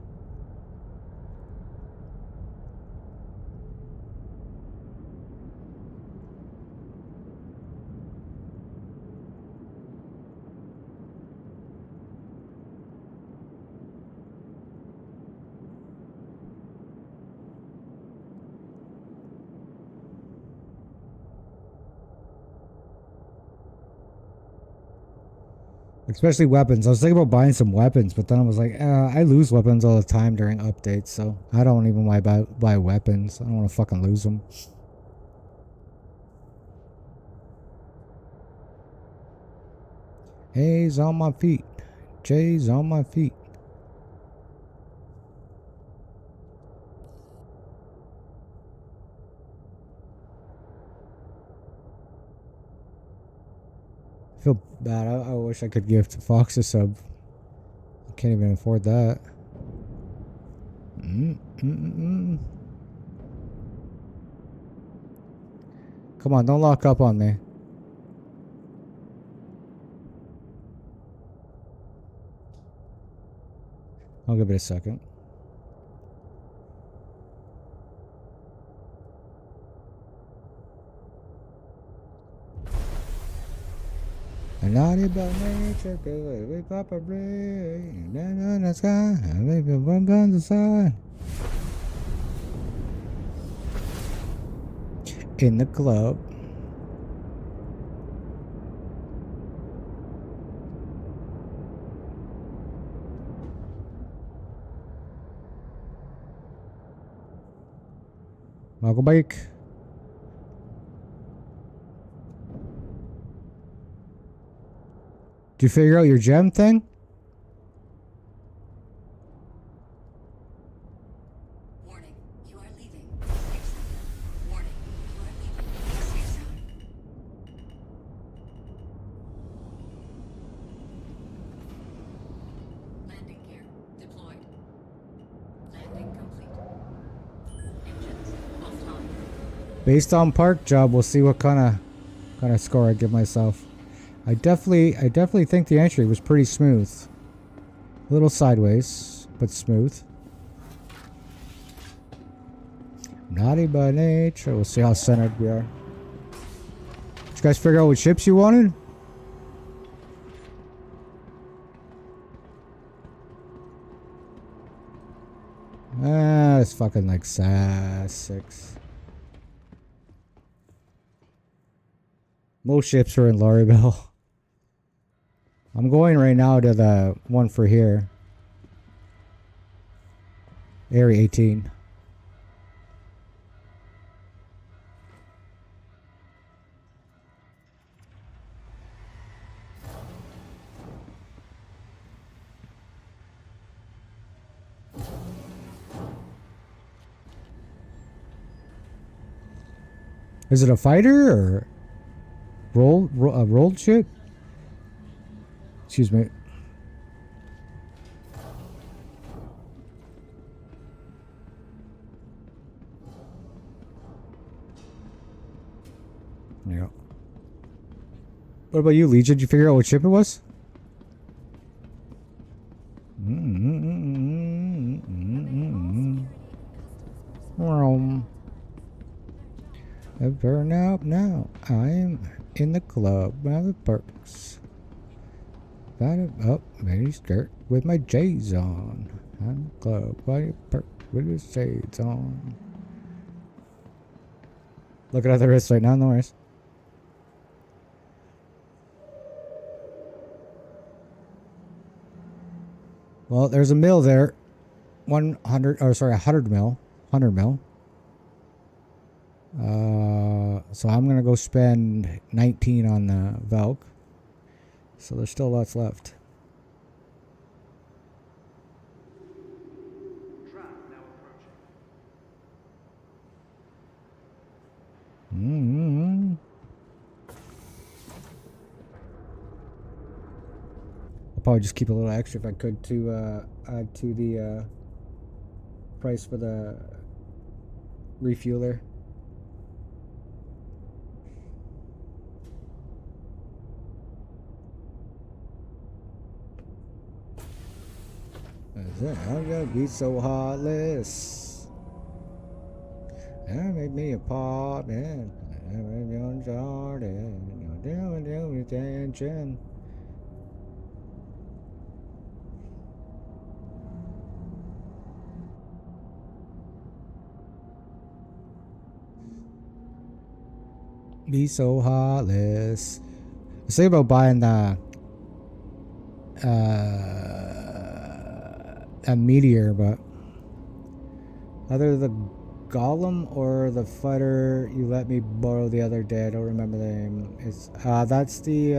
Especially weapons. I was thinking about buying some weapons, but then I was like, I lose weapons all the time during updates, so I don't even want to buy weapons. I don't want to fucking lose them. A's on my feet. J's on my feet. I feel bad. I wish I could give to Fox a sub. I can't even afford that. Come on, don't lock up on me. I'll give it a second. And naughty by nature, good. We pop a ring. Down in the sky. And we can run guns aside. In the club. Welcome back. Did you figure out your gem thing? Warning, you are leaving. Safe zone. Warning, you are leaving. Safe zone. Landing gear deployed. Landing complete. Engines offline. Based on park job, we'll see what kind of score I give myself. I definitely think the entry was pretty smooth. A little sideways, but smooth. Naughty by nature. We'll see how centered we are. Did you guys figure out what ships you wanted? It's fucking like SAS 6. Most ships are in Larrabelle. I'm going right now to the one for here. Area 18. Is it a fighter or a rolled ship? Excuse me. Yeah. What about you, Legion? Did you figure out what ship it was? Burn out now. I'm in the club by the perks. Got it up, mini skirt with my J's on. I'm in the club by the perks with his shades on. Looking at the wrist right now, no worries. Well, there's a mill there. 100 mil. 100 mil. So I'm gonna go spend 19 on the Valk. So there's still lots left. I'll probably just keep a little extra if I could to add to the price for the refueler. I'm gonna be so heartless. That made me a part, man. I'm young Jordan. Doing attention. Be so heartless. I say about buying the a meteor, but either the golem or the fighter you let me borrow the other day, I don't remember the name. It's that's the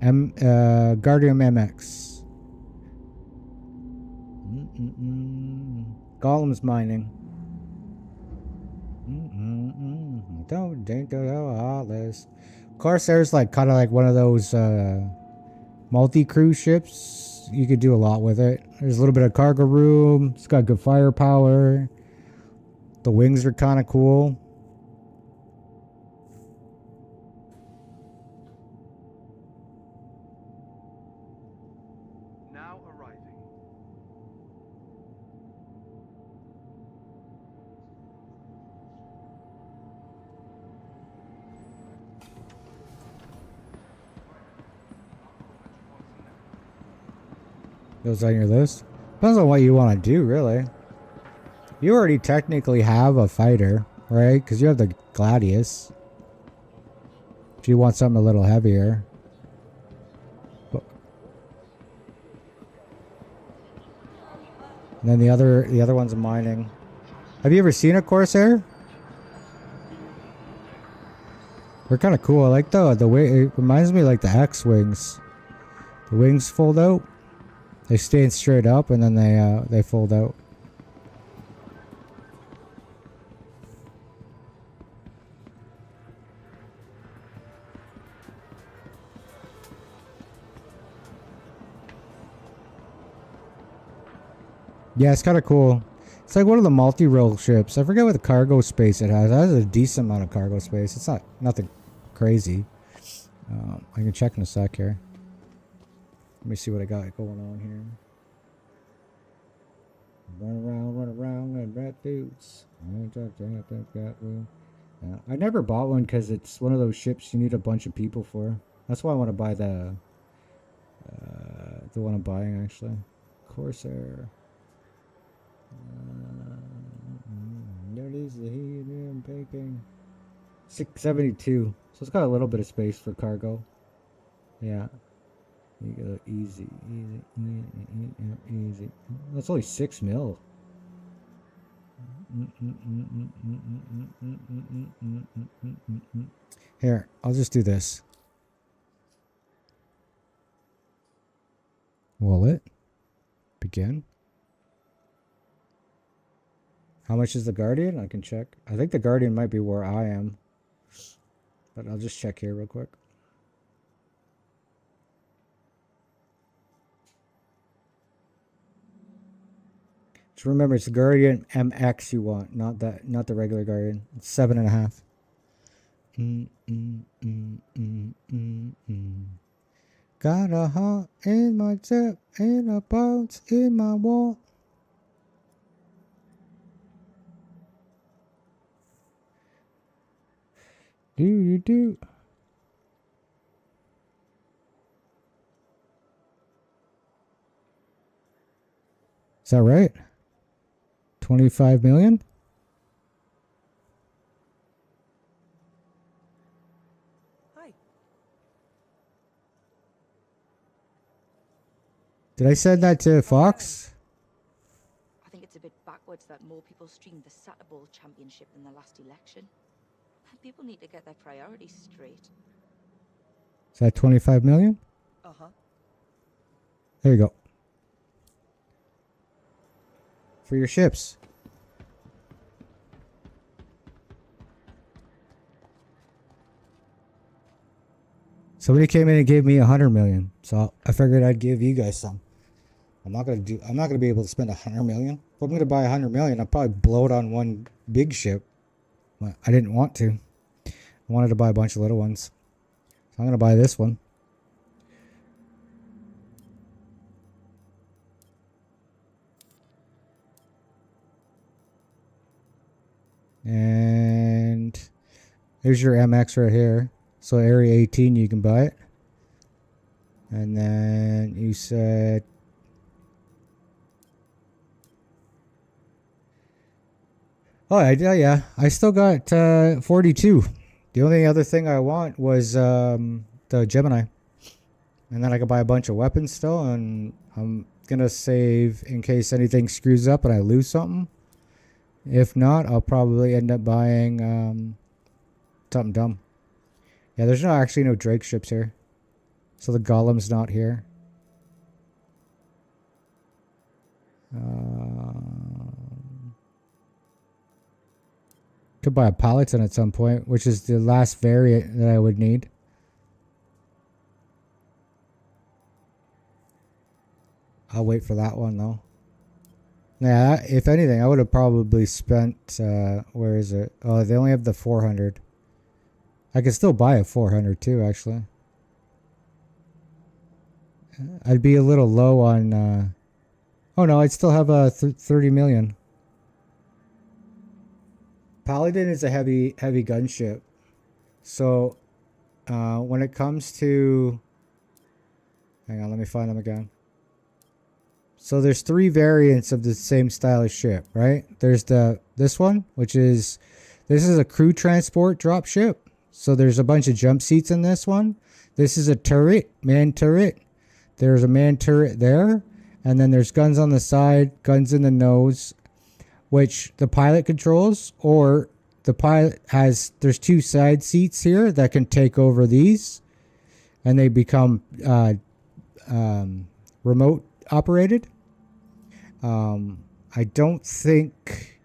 Guardian MX. Golem's mining. Don't think all this. Corsair's like kind of like one of those multi-crew ships. You could do a lot with it. There's a little bit of cargo room. It's got good firepower. The wings are kind of cool. Now arriving. Those on your list? Depends on what you want to do, really. You already technically have a fighter, right? Because you have the Gladius. If you want something a little heavier. And then the other one's mining. Have you ever seen a Corsair? They're kind of cool. I like the way it reminds me of like the X-wings. The wings fold out. They stay straight up and then they fold out. Yeah, it's kind of cool. It's like one of the multi-role ships. I forget what the cargo space it has. It has a decent amount of cargo space. It's not nothing crazy. I can check in a sec here. Let me see what I got going on here. Run around, and rat dudes. I never bought one because it's one of those ships you need a bunch of people for. That's why I want to buy the one I'm buying actually. Corsair. There it is, the helium piping. 672. So it's got a little bit of space for cargo. Yeah. You go easy. That's only 6 mil. Here, I'll just do this. Wallet. Begin. How much is the Guardian? I can check. I think the Guardian might be where I am. But I'll just check here real quick. Just remember, it's the Guardian MX you want, not the regular Guardian. It's 7.5. Got a heart in my tip, and a bounce in my wall. Do. Is that right? 25 million? Hi. Did I send that to Fox? I think it's a bit backwards that more people streamed the Saturday Bowl Championship than the last election. People need to get their priorities straight. Is that 25 million? Uh-huh. There you go. For your ships. Somebody came in and gave me 100 million. So I figured I'd give you guys some. I'm not gonna be able to spend 100 million. If I'm gonna buy 100 million, I'll probably blow it on one big ship. But I didn't want to. I wanted to buy a bunch of little ones. So I'm going to buy this one. And there's your MX right here. So area 18, you can buy it. And then you said... Oh, yeah. I still got 42. The only other thing I want was the Gemini. And then I can buy a bunch of weapons still. And I'm going to save in case anything screws up and I lose something. If not, I'll probably end up buying something dumb. Yeah, there's actually no Drake ships here. So the golem's not here. Could buy a paladin at some point, which is the last variant that I would need. I'll wait for that one though. Yeah, if anything, I would have probably spent, where is it? Oh, they only have the 400. I could still buy a 400 too, actually. I'd be a little low on, oh no, I'd still have a 30 million. Paladin is a heavy gunship. So, when it comes to, hang on, let me find them again. So there's 3 variants of the same style of ship, right? There's this one, which is, this is a crew transport drop ship. So there's a bunch of jump seats in this one. This is a turret, man turret. There's a man turret there. And then there's guns on the side, guns in the nose, which the pilot controls, or the pilot has, there's 2 side seats here that can take over these. And they become remote operated. I don't think,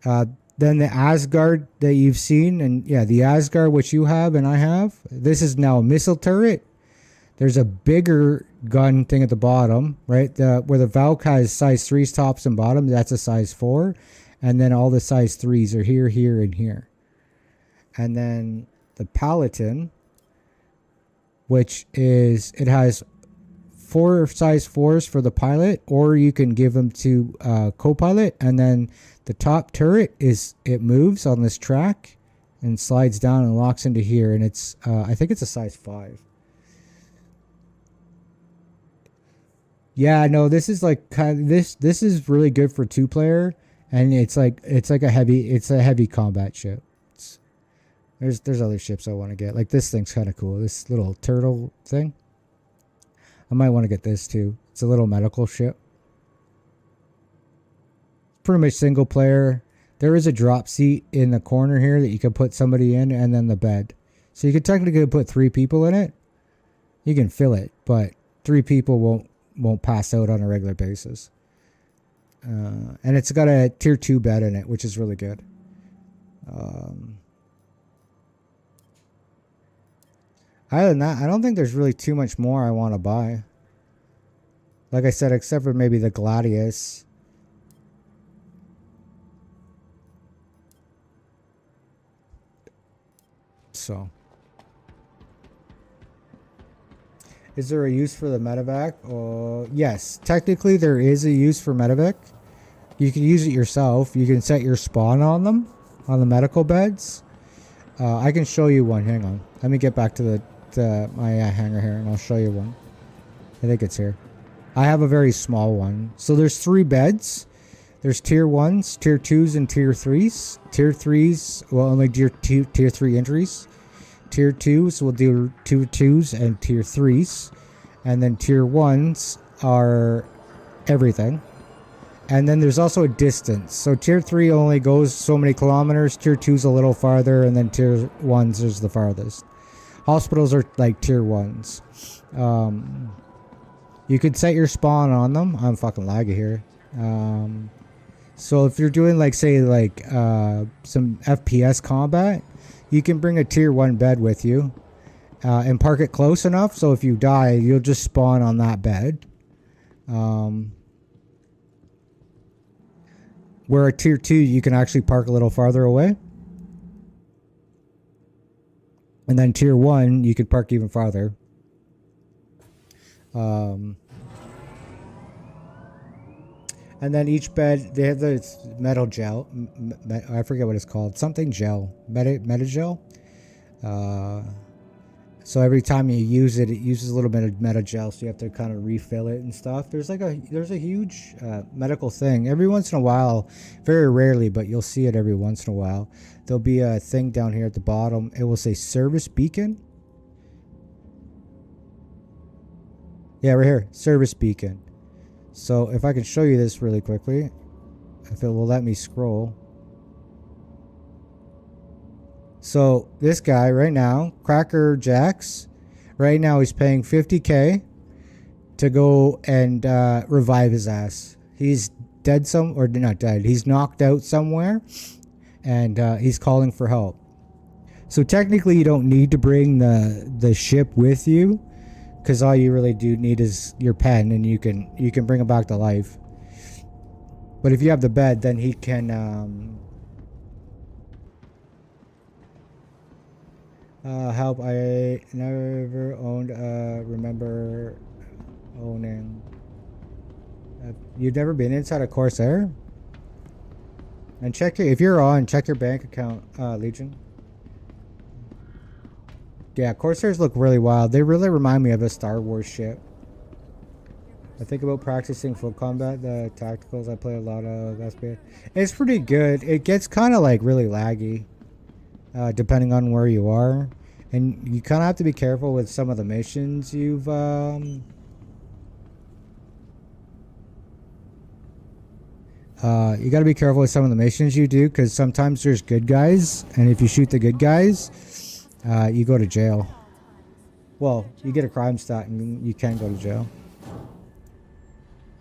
then the Asgard that you've seen, and yeah, the Asgard which you have and I have, this is now a missile turret. There's a bigger gun thing at the bottom, right? Where the Valk has size 3s tops and bottom, that's a size 4. And then all the size 3s are here, here, and here. And then the Paladin, which is, it has 4 size 4s for the pilot, or you can give them to co-pilot. And then the top turret is, it moves on this track and slides down and locks into here. And it's, I think it's a size 5. Yeah, no, this is like kind of, this is really good for 2-player, and it's like a heavy combat ship. There's other ships I want to get. Like this thing's kind of cool. This little turtle thing. I might want to get this too. It's a little medical ship. Pretty much single player. There is a drop seat in the corner here that you can put somebody in, and then the bed. So you could technically put 3 people in it. You can fill it, but 3 people won't pass out on a regular basis. And it's got a tier 2 bed in it, which is really good. Other than that, I don't think there's really too much more I want to buy. Like I said, except for maybe the Gladius. So. Is there a use for the medevac? Yes, technically there is a use for medevac. You can use it yourself. You can set your spawn on them, on the medical beds. I can show you one. Hang on. Let me get back to my hangar here, and I'll show you one. I think it's here. I have a very small one. So there's 3 beds. There's tier 1s, tier 2s, and tier 3s. Tier 3s will only do tier 3 entries. Tier 2s will do tier 2s and tier 3s. And then tier 1s are everything. And then there's also a distance. So tier 3 only goes so many kilometers. Tier 2's a little farther. And then tier 1s is the farthest. Hospitals are like tier 1s. You could set your spawn on them. I'm fucking laggy here. So if you're doing like, say, like some FPS combat, you can bring a tier 1 bed with you and park it close enough so if you die, you'll just spawn on that bed. Where a tier 2, you can actually park a little farther away. And then tier 1, you could park even farther. And then each bed, they have the metal gel. I forget what it's called. Something gel. Meta gel. So every time you use it, it uses a little bit of meta gel. So you have to kind of refill it and stuff. There's a huge medical thing. Every once in a while, very rarely, but you'll see it every once in a while. There'll be a thing down here at the bottom. It will say service beacon. Yeah, right here. Service beacon. So if I can show you this really quickly, if it will let me scroll. So this guy right now, Cracker Jacks, Right now he's paying 50K to go and revive his ass. He's dead or not dead. He's knocked out somewhere, and he's calling for help. So technically, you don't need to bring the ship with you, because all you really do need is your pen, and you can bring him back to life. But if you have the bed, then he can help. I never owned. Remember owning. You've never been inside a Corsair? And check if you're on, check your bank account, Legion. Yeah, Corsairs look really wild. They really remind me of a Star Wars ship. I think about practicing full combat, the tacticals. I play a lot of FPS. It's pretty good. It gets kind of like really laggy, depending on where you are, and you kind of have to be careful with some of the missions you've you got to be careful with some of the missions you do, because sometimes there's good guys, and if you shoot the good guys, you go to jail. Well, you get a crime stat and you can go to jail.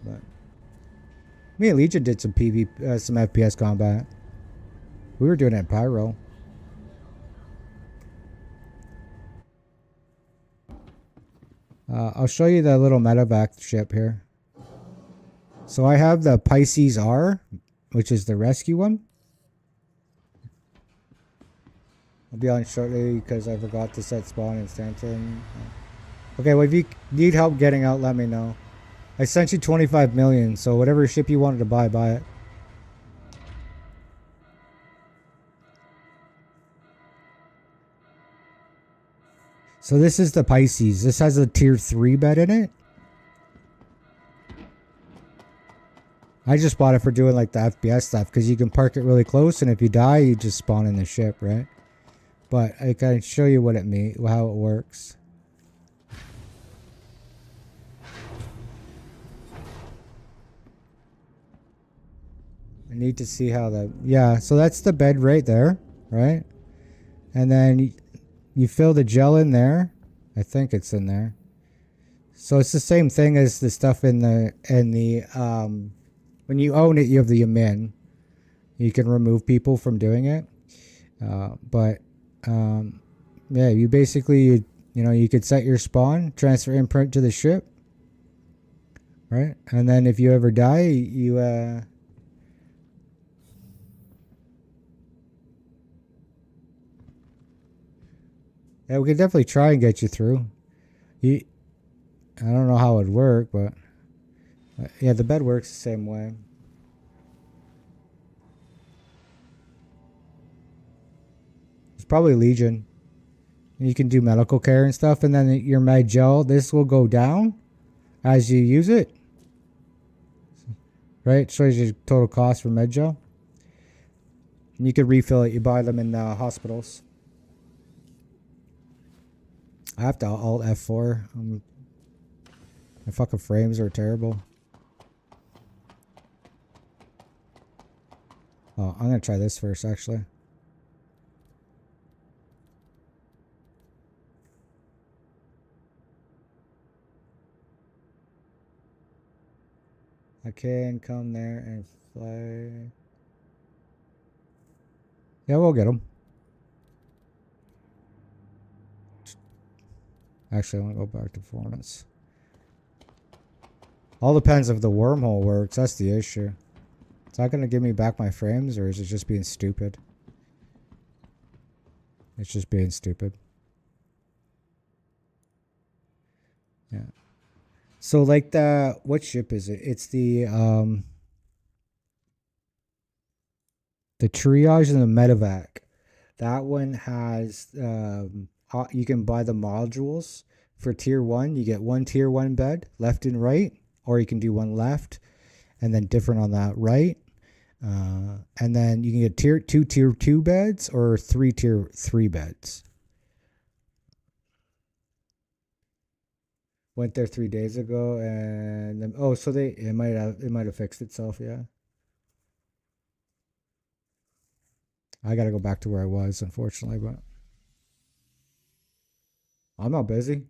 But me and Legion did some some FPS combat. We were doing it in Pyro. I'll show you the little medevac ship here. So I have the Pisces R, which is the rescue one. I'll be on shortly because I forgot to set spawn in Stanton. Okay, well, if you need help getting out, let me know. I sent you 25 million, so whatever ship you wanted to buy it. So this is the Pisces. This has a tier 3 bed in it. I just bought it for doing like the FPS stuff, because you can park it really close, and if you die, you just spawn in the ship, right? But I can show you what how it works. I need to see how yeah, so that's the bed right there, right? And then you fill the gel in there. I think it's in there. So it's the same thing as the stuff in the when you own it, you have the admin. You can remove people from doing it. Yeah, you basically, you could set your spawn, transfer imprint to the ship, right? And then if you ever die, you yeah, we could definitely try and get you through. I don't know how it would work, but yeah, the bed works the same way. It's probably Legion. You can do medical care and stuff, and then your med gel, this will go down as you use it. Right? Shows you total cost for med gel. And you can refill it. You buy them in hospitals. I have to alt F4. My fucking frames are terrible. Oh, I'm gonna try this first, actually. I can come there and fly. Yeah, we'll get them. Actually, I want to go back to performance. All depends if the wormhole works. That's the issue. Is that going to give me back my frames, or is it just being stupid? It's just being stupid. Yeah. So like what ship is it? It's the triage and the medevac. That one has you can buy the modules for tier 1. You get one tier 1 bed left and right, or you can do one left and then different on that right. And then you can get tier 2 beds or 3 tier 3 beds. Went there 3 days ago, and then, so it might have fixed itself. Yeah, I gotta go back to where I was, unfortunately, but I'm not busy.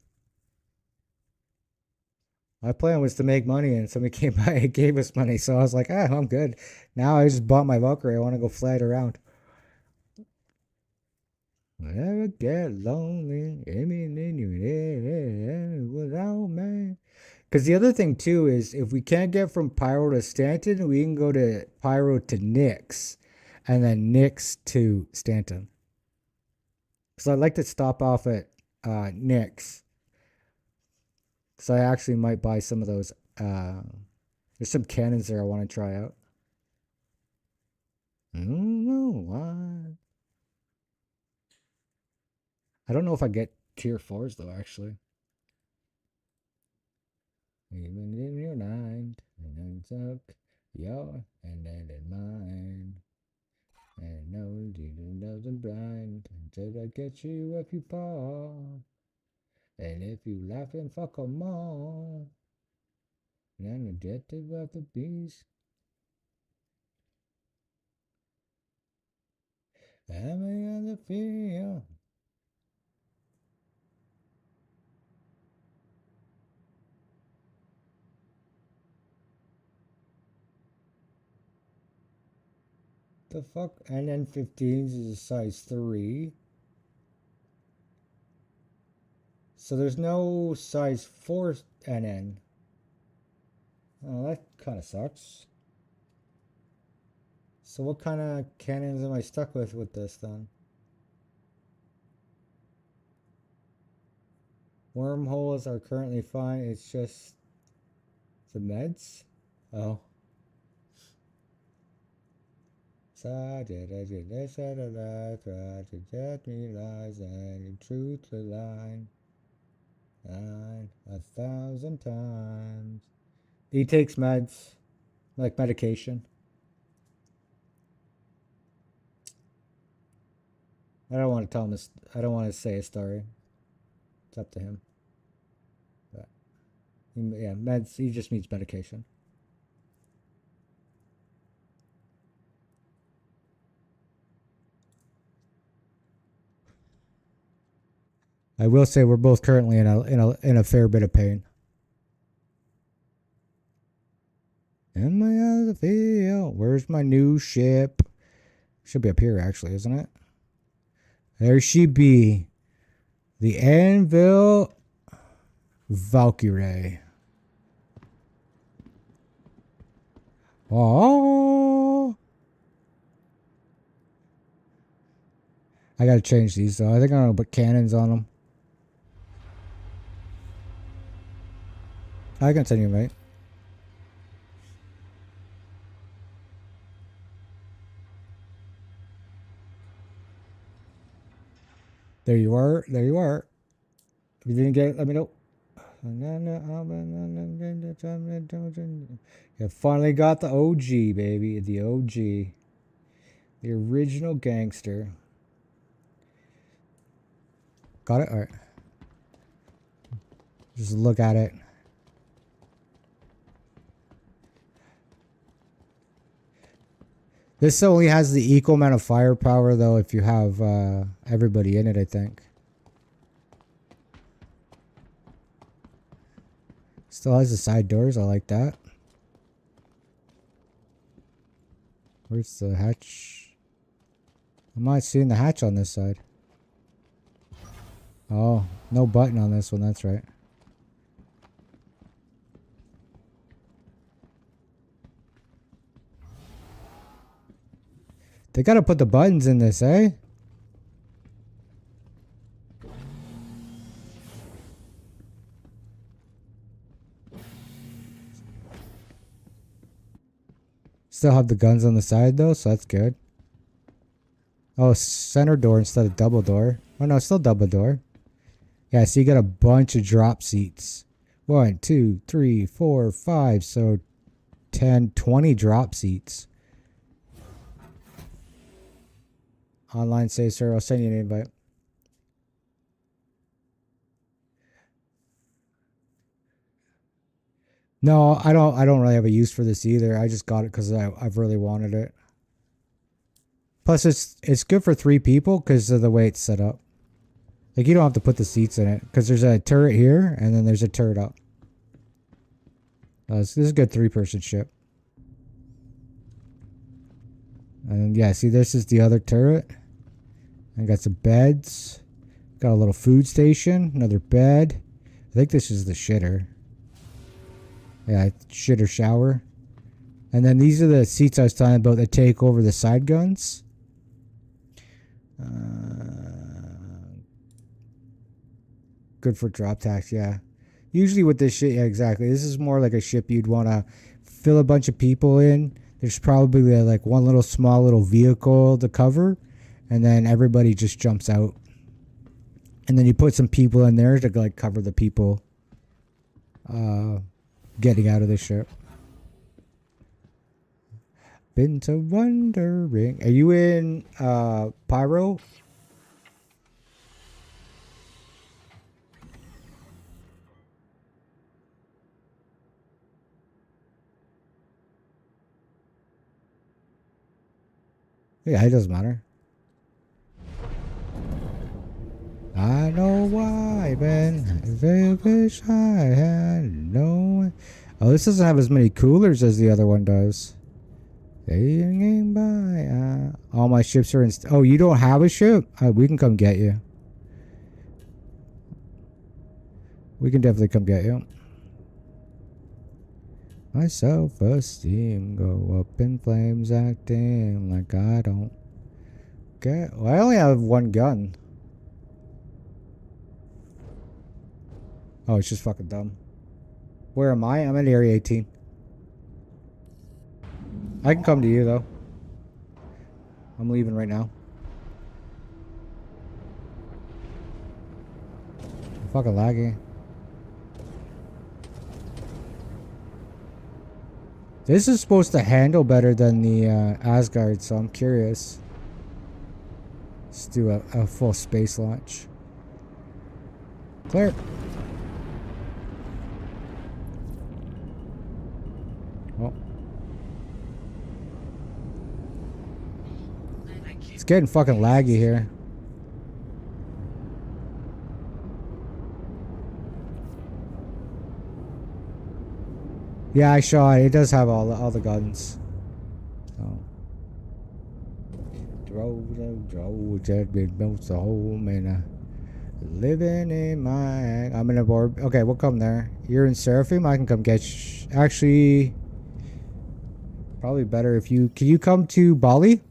My plan was to make money, and somebody came by and gave us money, so I was like, ah, I'm good. Now I just bought my Valkyrie. I want to go fly it around. Never get lonely, without man. Because the other thing too is if we can't get from Pyro to Stanton, we can go to Pyro to Nyx, and then Nyx to Stanton. Because I'd like to stop off at Nyx. Because I actually might buy some of those. There's some cannons there I want to try out. I don't know why. I don't know if I get tier 4s though, actually. Even in your mind, and then took your and then in mine. And no, you doesn't blind until I get you if you fall. And if you laugh and fuck 'em all. And the death of the beast. I'm on the field. The fuck? NN15s is a size 3. So there's no size 4 NN. Oh, that kind of sucks. So what kind of cannons am I stuck with this then? Wormholes are currently fine. It's just the meds? Oh. I did this out of life, tried to get me lies and truth to line 1,000 times. He takes meds, like medication. I don't want to tell him this. I don't want to say a story. It's up to him. But yeah, meds. He just needs medication. I will say we're both currently in a fair bit of pain. Am I out of the field? Where's my new ship? Should be up here, actually, isn't it? There she be. The Anvil Valkyrie. Oh. I gotta change these, though. I think I'm gonna put cannons on them. I can send you, mate. There you are. There you are. If you didn't get it, let me know. You finally got the OG, baby. The OG. The original gangster. Got it? Alright. Just look at it. This only has the equal amount of firepower, though, if you have everybody in it, I think. Still has the side doors. I like that. Where's the hatch? I'm not seeing the hatch on this side. Oh, no button on this one. That's right. They gotta put the buttons in this, eh? Still have the guns on the side though, so that's good. Oh, center door instead of double door. Oh no, it's still double door. Yeah, so you got a bunch of drop seats. 1, 2, 3, 4, 5. So 10, 20 drop seats. Online save, sir. I'll send you an invite. No, I don't really have a use for this either. I just got it because I've really wanted it. Plus, it's good for 3 people because of the way it's set up. Like, you don't have to put the seats in it because there's a turret here and then there's a turret up. This is a good 3-person ship. And yeah, see, this is the other turret. I got some beds. Got a little food station. Another bed. I think this is the shitter. Yeah, shitter shower. And then these are the seats I was talking about that take over the side guns. Good for drop tax, yeah. Usually with this shit, yeah, exactly. This is more like a ship you'd want to fill a bunch of people in. There's probably like one little small little vehicle to cover. And then everybody just jumps out. And then you put some people in there to like cover the people getting out of the ship. Been to wondering. Are you in Pyro? Yeah, it doesn't matter. I know why, man. If I wish I had known. Oh, this doesn't have as many coolers as the other one does. Sailing by. All my ships are in. Oh, you don't have a ship? We can come get you. We can definitely come get you. My self-esteem go up in flames, acting like I don't get. Well, I only have one gun. Oh, it's just fucking dumb. Where am I? I'm at Area 18. I can come to you, though. I'm leaving right now. I'm fucking lagging. This is supposed to handle better than the Asgard, so I'm curious. Let's do a full space launch. Clear. Oh. It's getting fucking laggy here. Yeah, I shot it. It does have all the guns. So. Living in my. I'm in a board. Okay, we'll come there. You're in Seraphim. I can come get. Actually, probably better if you. Can you come to Bali?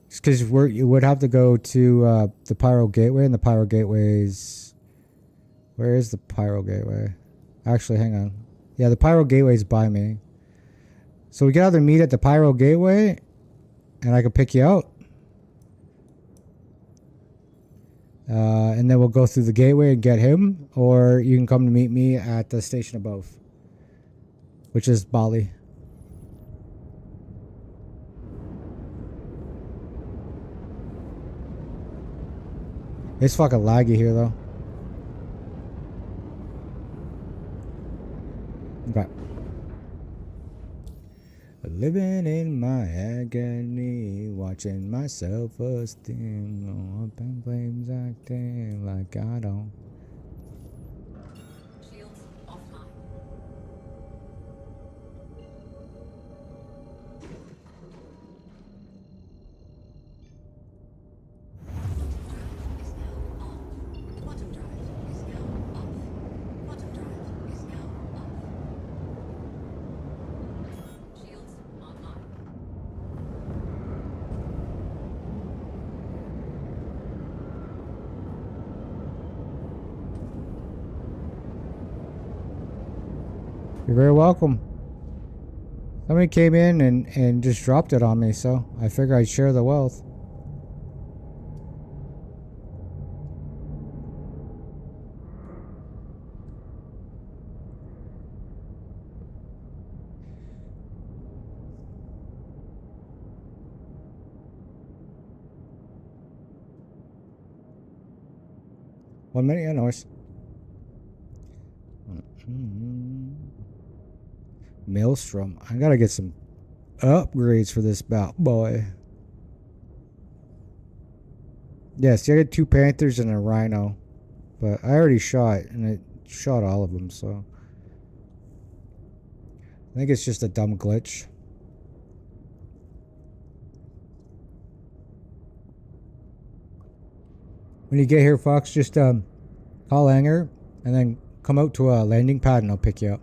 Because you would have to go to the Pyro Gateway, and the Pyro Gateway's. Where is the Pyro Gateway? Actually, hang on. Yeah, the Pyro Gateway is by me. So we can either meet at the Pyro Gateway, and I can pick you out. And then we'll go through the gateway and get him, or you can come to meet me at the station above, which is Bali. It's fucking laggy here, though. Okay. Living in my agony, watching my self-esteem go up in flames, acting like I don't. Shields offline. Quantum drive is now off. Quantum drive is now off. Shields online. You're very welcome. Somebody came in and just dropped it on me, so I figure I'd share the wealth. One minute, yeah, noise. Maelstrom. I gotta get some upgrades for this bad boy. Yes, I got 2 Panthers and a Rhino. But I already shot, and it shot all of them, so I think it's just a dumb glitch. When you get here, Fox, just call Anger and then come out to a landing pad and I'll pick you up.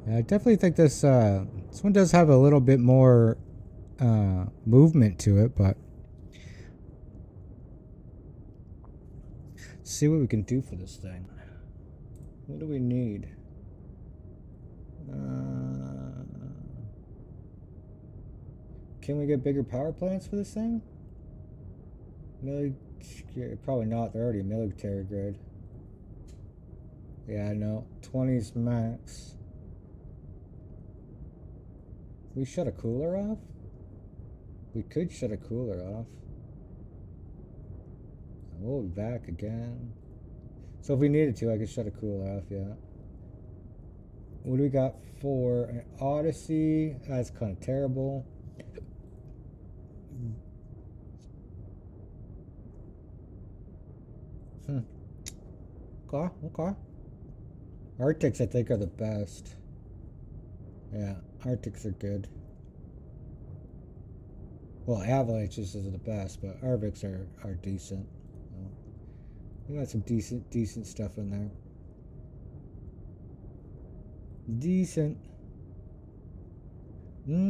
Yeah, I definitely think this one does have a little bit more movement to it, but let's see what we can do for this thing. What do we need? Can we get bigger power plants for this thing? Probably not. They're already military grade. Yeah, no. 20's max. We shut a cooler off? We could shut a cooler off. We'll be back again. So if we needed to, I could shut a cooler off, yeah. What do we got for an Odyssey? That's kind of terrible. Okay. Arctics, I think, are the best. Yeah, Arctics are good. Well, Avalanches is the best, but Arctics are decent. We got some decent stuff in there. Decent. It's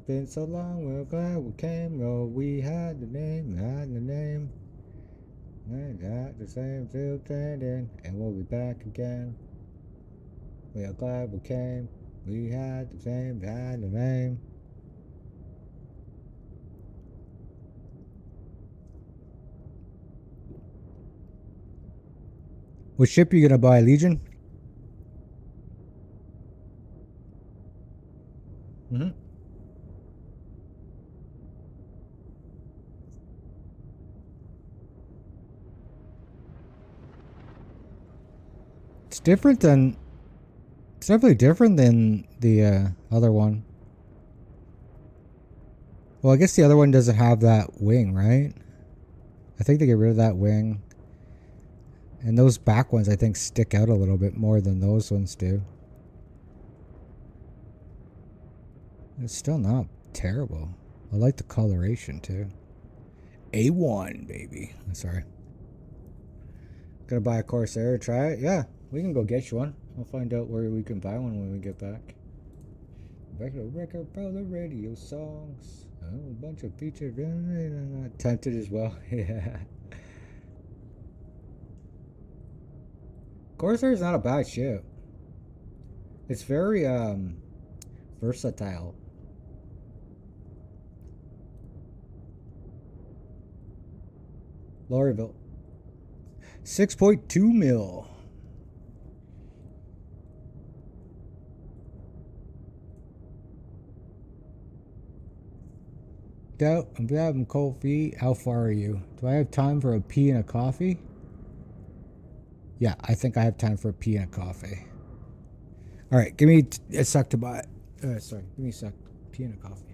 been so long, we're glad we came. Oh, we had the name. We got the same field standing, and we'll be back again. We are glad we came. We had the same, had the name. What ship are you gonna buy, Legion? It's different than. It's definitely different than the other one. Well, I guess the other one doesn't have that wing, right? I think they get rid of that wing. And those back ones, I think, stick out a little bit more than those ones do. It's still not terrible. I like the coloration, too. A1, baby. I'm sorry. Gonna buy a Corsair, try it? Yeah, we can go get you one. I'll find out where we can buy one when we get back. Back to the record, bro, the radio songs. Oh, a bunch of features. Tempted as well. Yeah. Corsair's not a bad ship. It's very versatile. Lorryville. 6.2 mil. I'm having cold feet. How far are you? Do I have time for a pee and a coffee? Yeah, I think I have time for a pee and a coffee. All right, give me a sec to buy it. Sorry, give me a sec. Pee and a coffee.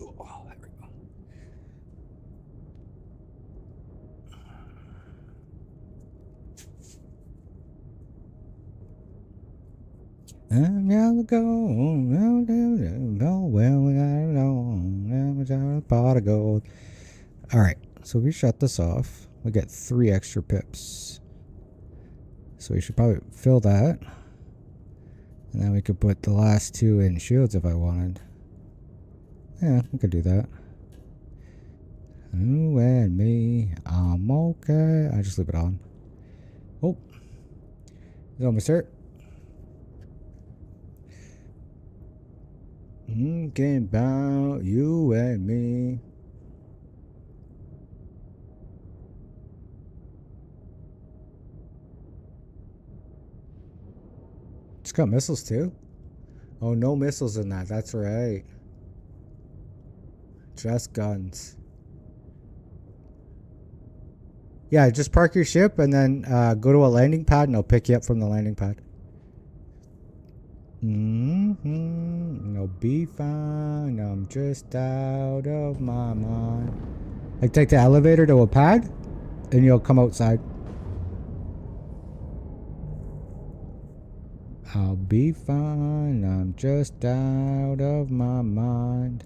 Oh, there we go. I'm gonna go, well, we got it on, a pot of gold. Alright, so we shut this off. We get 3 extra pips. So we should probably fill that. And then we could put the last 2 in shields if I wanted. Yeah, we could do that. You and me, I'm okay. I just leave it on. Oh, it's almost here. Thinking about you and me. It's got missiles too? Oh, no missiles in that. That's right. Just guns. Yeah, just park your ship and then go to a landing pad and I'll pick you up from the landing pad. I'll be fine. I'm just out of my mind. Like, take the elevator to a pad and you'll come outside. I'll be fine. I'm just out of my mind.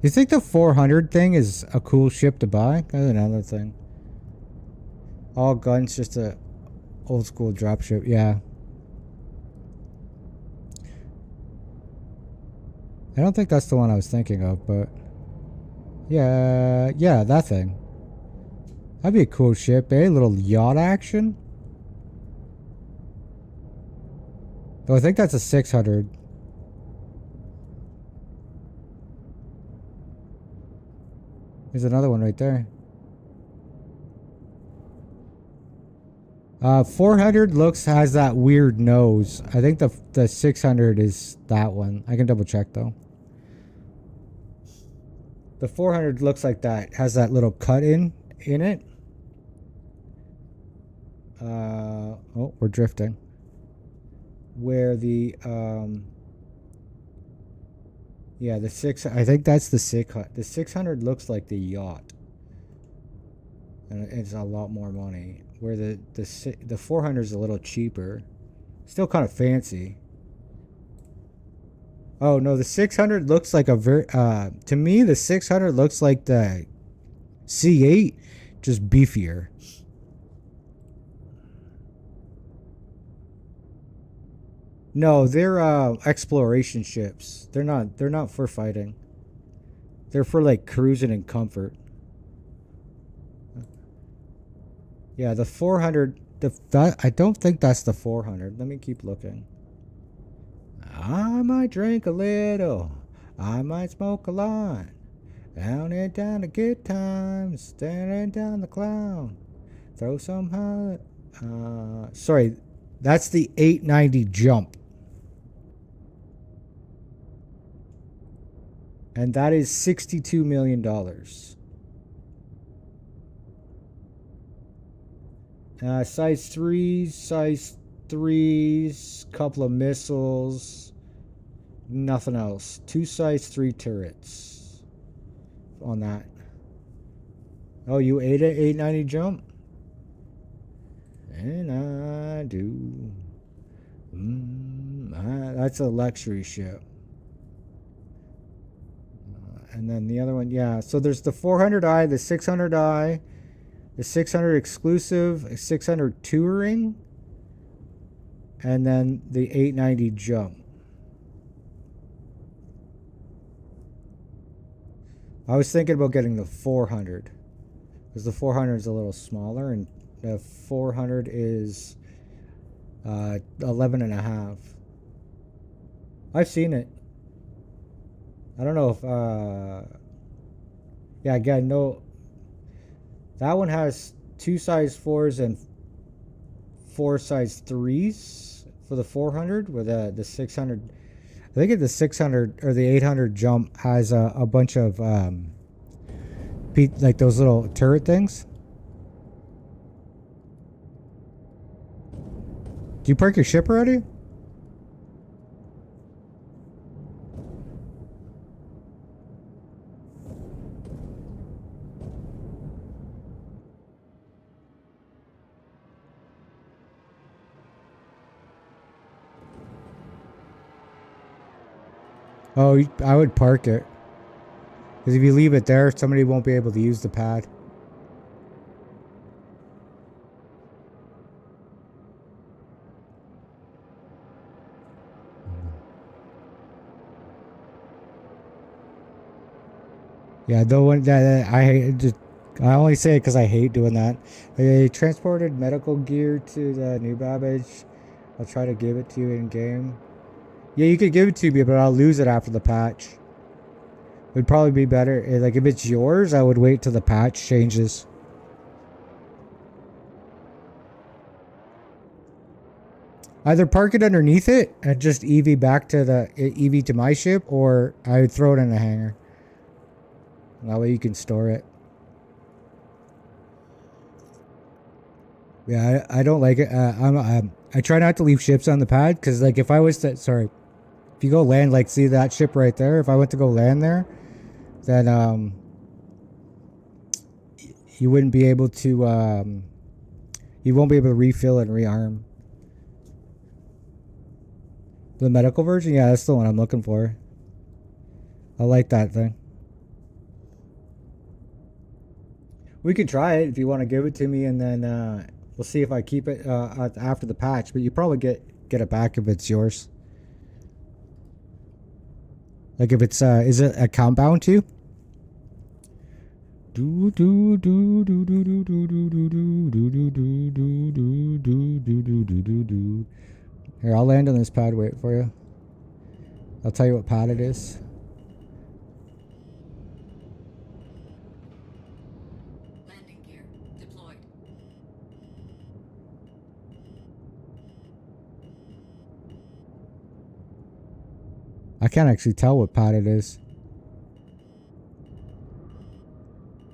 You think the 400 thing is a cool ship to buy? That's another thing. All guns, just a old school dropship. Yeah. I don't think that's the one I was thinking of, but yeah, that thing. That'd be a cool ship, eh? Little yacht action. Oh, I think that's a 600. There's another one right there. 400 has that weird nose. I think the 600 is that one. I can double check though. The 400 looks like that. Has that little cut in it. Oh, we're drifting. Where the yeah, I think that's the 600. The 600 looks like the yacht. And it's a lot more money. Where the 400 is a little cheaper. Still kind of fancy. Oh, no, the 600 looks like a very to me the 600 looks like the C8, just beefier. No, they're exploration ships. They're not for fighting. They're for like cruising and comfort. Yeah, the 400 I don't think that's the 400. Let me keep looking. I might drink a little. I might smoke a lot. Down and down the good times, staring down the clown. Throw some high. Sorry, that's the 890 jump. And that is $62 million. Size 3s, couple of missiles, nothing else. 2 size 3 turrets on that. Oh, you ate an 890 jump? And I do. That's a luxury ship. And then the other one, yeah. So there's the 400i, the 600i, the 600 exclusive, 600 touring, and then the 890 jump. I was thinking about getting the 400 because the 400 is a little smaller and the 400 is 11 and a half. I've seen it. I don't know if yeah, again, no, that one has 2 size 4s and 4 size 3s for the 400, where the 600, I think the 600 or the 800 jump has a bunch of like those little turret things. you park your ship already? Oh, I would park it. Because if you leave it there, somebody won't be able to use the pad. Yeah, the one that I hate, just I only say it because I hate doing that. I transported medical gear to the new Babbage. I'll try to give it to you in game. Yeah, you could give it to me, but I'll lose it after the patch. Would probably be better. Like if it's yours, I would wait till the patch changes. Either park it underneath it and just EV back to the EV to my ship, or I would throw it in a hangar. That way you can store it. Yeah, I don't like it. I try not to leave ships on the pad because, like, if I was to, sorry, if you go land, like, see that ship right there? If I went to go land there, then you wouldn't be able to you won't be able to refill and rearm. The medical version, yeah, that's the one I'm looking for. I like that thing. We can try it if you want to give it to me, and then we'll see if I keep it after the patch. But you probably get it back if it's yours. Like if it's is it account bound too? Do do do do do do do do do do do do do do do do do do. Here, I'll land on this pad. Wait for you. I'll tell you what pad it is. Landing gear deployed. I can't actually tell what pad it is.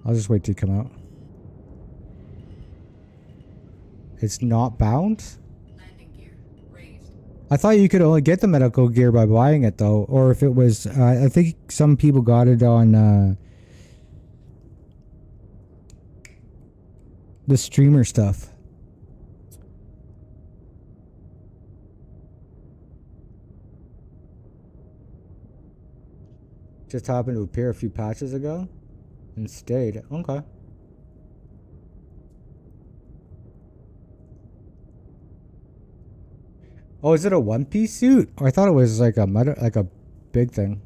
I'll just wait till you come out. It's not bound? Landing gear raised. I thought you could only get the medical gear by buying it though, or if it was, I think some people got it on the streamer stuff. Just happened to appear a few patches ago and stayed. Okay. Oh, is it a one-piece suit? Or I thought it was like a big thing.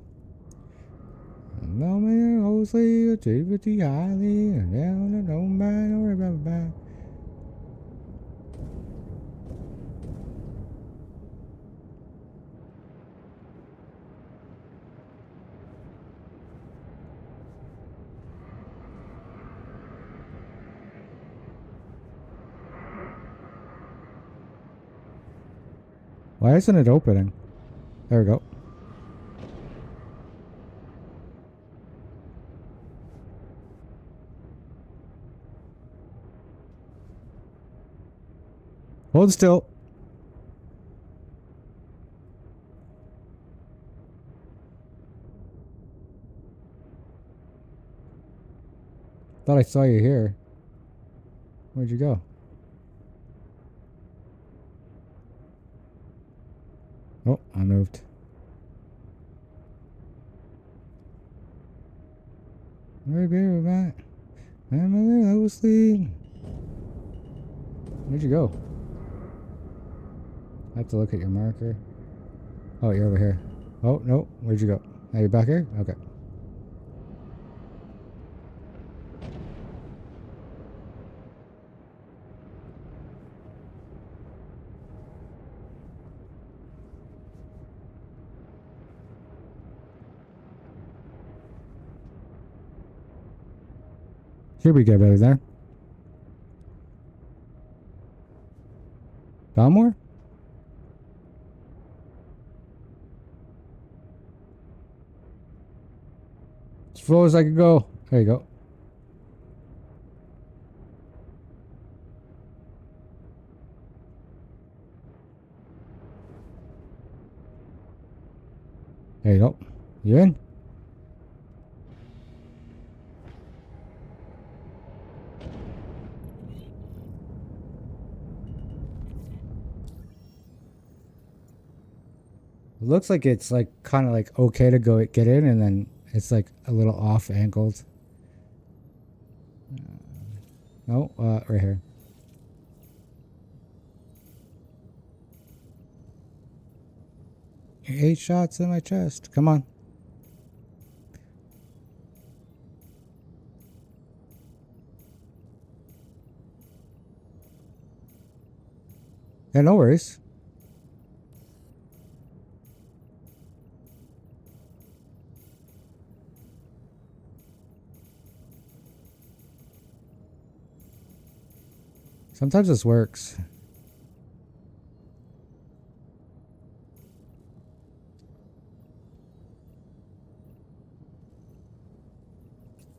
No man, Hosley, Activity Highly, and down, no man, or about. Why isn't it opening? There we go. Hold still. Thought I saw you here. Where'd you go? Oh, I moved. Where'd you go? I have to look at your marker. Oh, you're over here. Oh, no. Where'd you go? Are you back here? Okay. Here we go, baby, there. Found more? As full as I could go. There you go. There you go. You in? It looks like it's like kind of like okay to go get in, and then it's like a little off angled. No, right here. Eight shots in my chest. Come on. Yeah, no worries. Sometimes this works.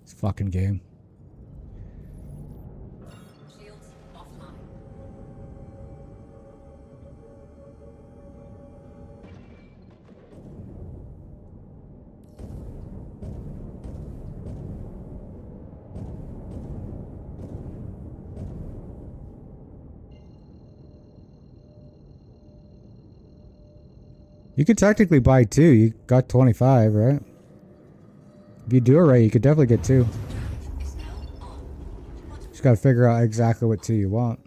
It's a fucking game. Shields offline. You could technically buy two. You got 25, right? If you do it right, you could definitely get two. Drive is now on. Just gotta figure out exactly what two you want.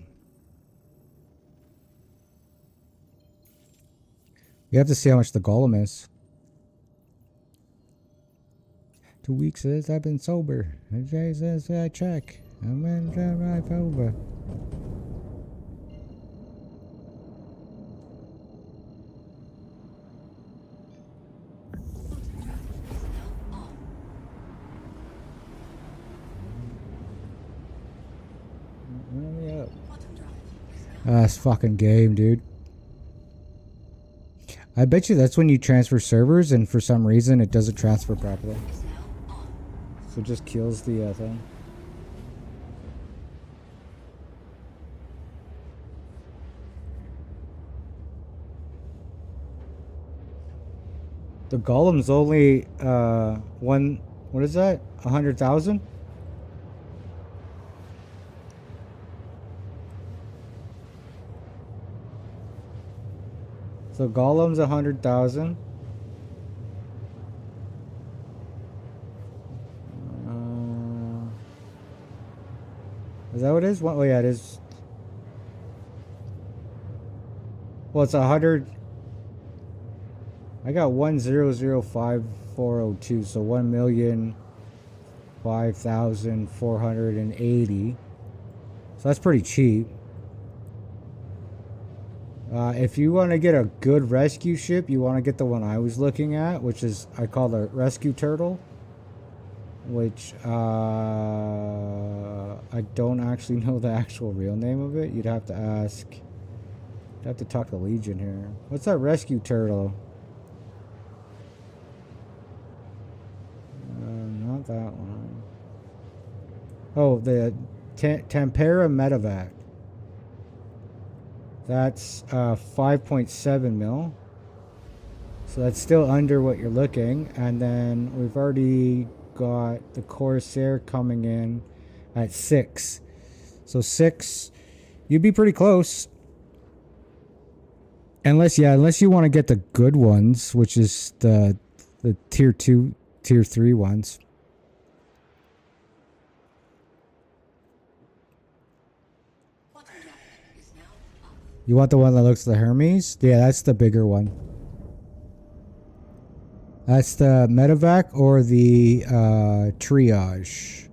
You have to see how much the golem is. 2 weeks since I've been sober. Since I check. I'm in drive over. Run me up. Quantum drive is now That's fucking game, dude. I bet you that's when you transfer servers, and for some reason it doesn't transfer properly. is now on. So it just kills the thing. The golem's only one. What is that? 100,000. So golem's 100,000. Is that what it is? What? Oh yeah, it is. Well, it's 100. I got 1,005,402, so 1,005,480. So that's pretty cheap. If you want to get a good rescue ship, you want to get the one I was looking at, which is, I call the Rescue Turtle. Which, I don't actually know the actual real name of it. You'd have to ask. You'd have to talk to Legion here. What's that Rescue Turtle? Not that one. Oh, the Tempera Medevac. That's 5.7 mil. So that's still under what you're looking. And then we've already got the Corsair coming in at 6. So 6, you'd be pretty close. Unless you want to get the good ones, which is the tier 2, tier 3 ones. Quantum drive is now on. You want the one that looks like the Hermes? Yeah, that's the bigger one. That's the Medevac or the Triage.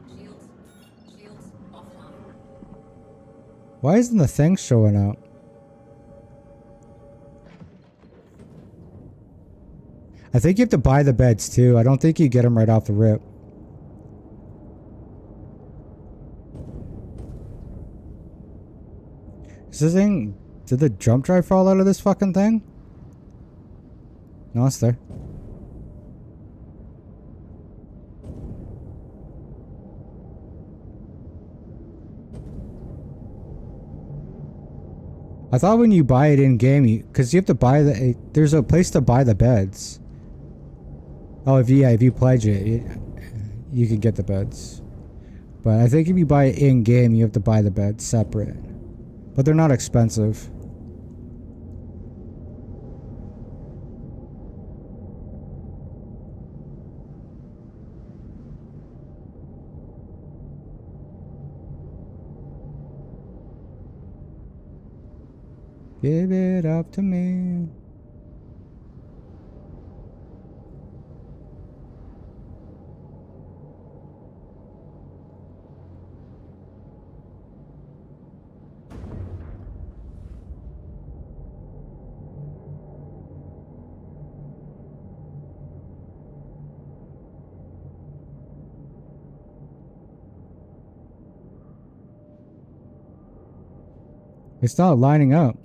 Shields offline. Why isn't the thing showing out? I think you have to buy the beds too. I don't think you get them right off the rip. Is this thing... Did the jump drive fall out of this fucking thing? No, it's there. I thought when you buy it in game, because you have to buy there's a place to buy the beds. Oh, if you pledge it, you can get the beds. But I think if you buy it in game, you have to buy the beds separate. But they're not expensive. Give it up to me. It's not lining up.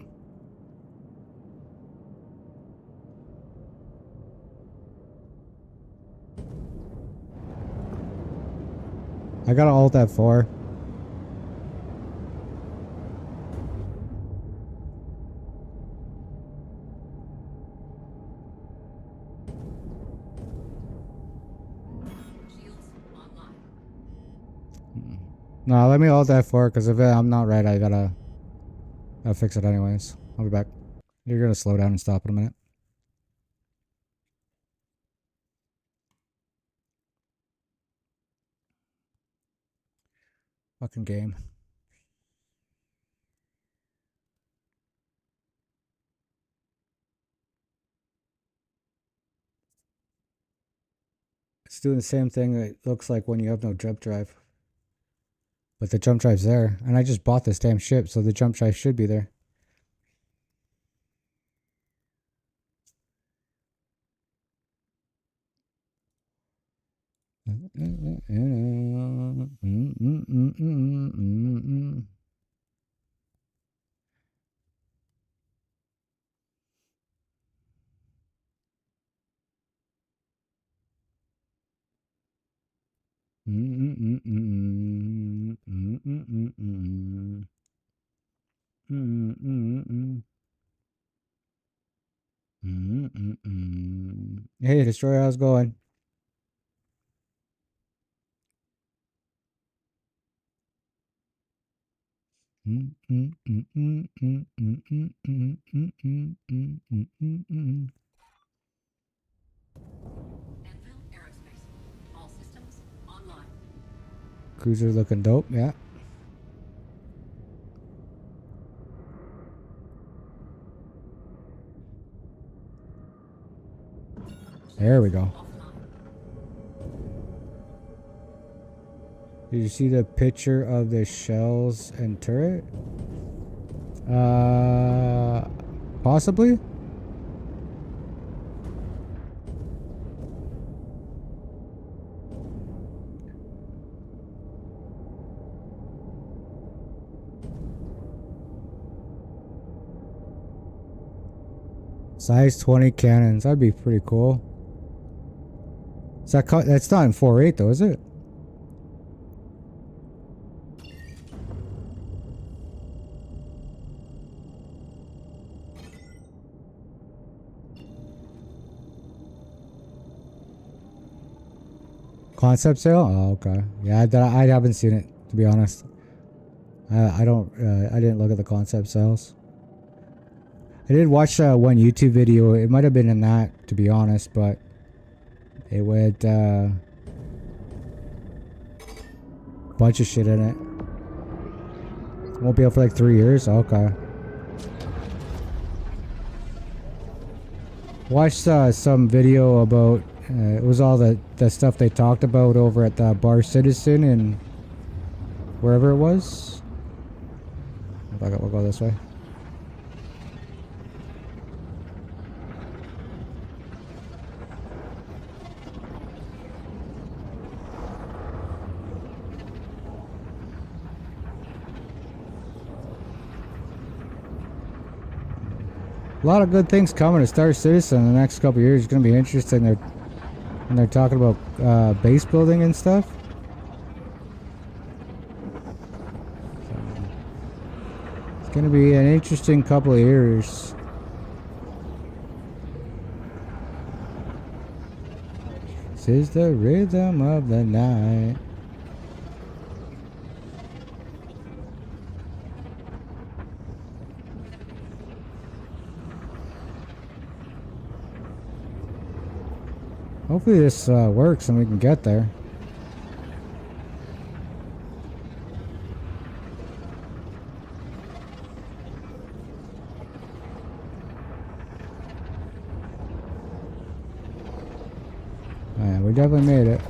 I gotta alt F4. Shields online. No, let me alt F4 because if I'm not right, I'll fix it anyways. I'll be back. You're gonna slow down and stop in a minute. Fucking game. It's doing the same thing it looks like when you have no jump drive. But the jump drive's there. And I just bought this damn ship, so the jump drive should be there. Hey, Destroyer, how's it going? Anvil Aerospace. All systems online. Cruiser looking dope, yeah. There we go. Offline. Did you see the picture of the shells and turret? Possibly? Size 20 cannons. That'd be pretty cool. Is that's not in 4.8 though, is it? Concept sale? Oh, okay. Yeah, I haven't seen it, to be honest. I didn't look at the concept sales. I did watch one YouTube video. It might have been in that, to be honest, but it went bunch of shit in it. Won't be out for like 3 years. Okay. Watched some video about it was all the stuff they talked about over at the Bar Citizen and wherever it was. We'll go this way. A lot of good things coming to Star Citizen in the next couple of years. It's going to be interesting. They're talking about base building and stuff. It's Gonna be an interesting couple of years. This is the rhythm of the night. Hopefully this works and we can get there. Alright, we definitely made it.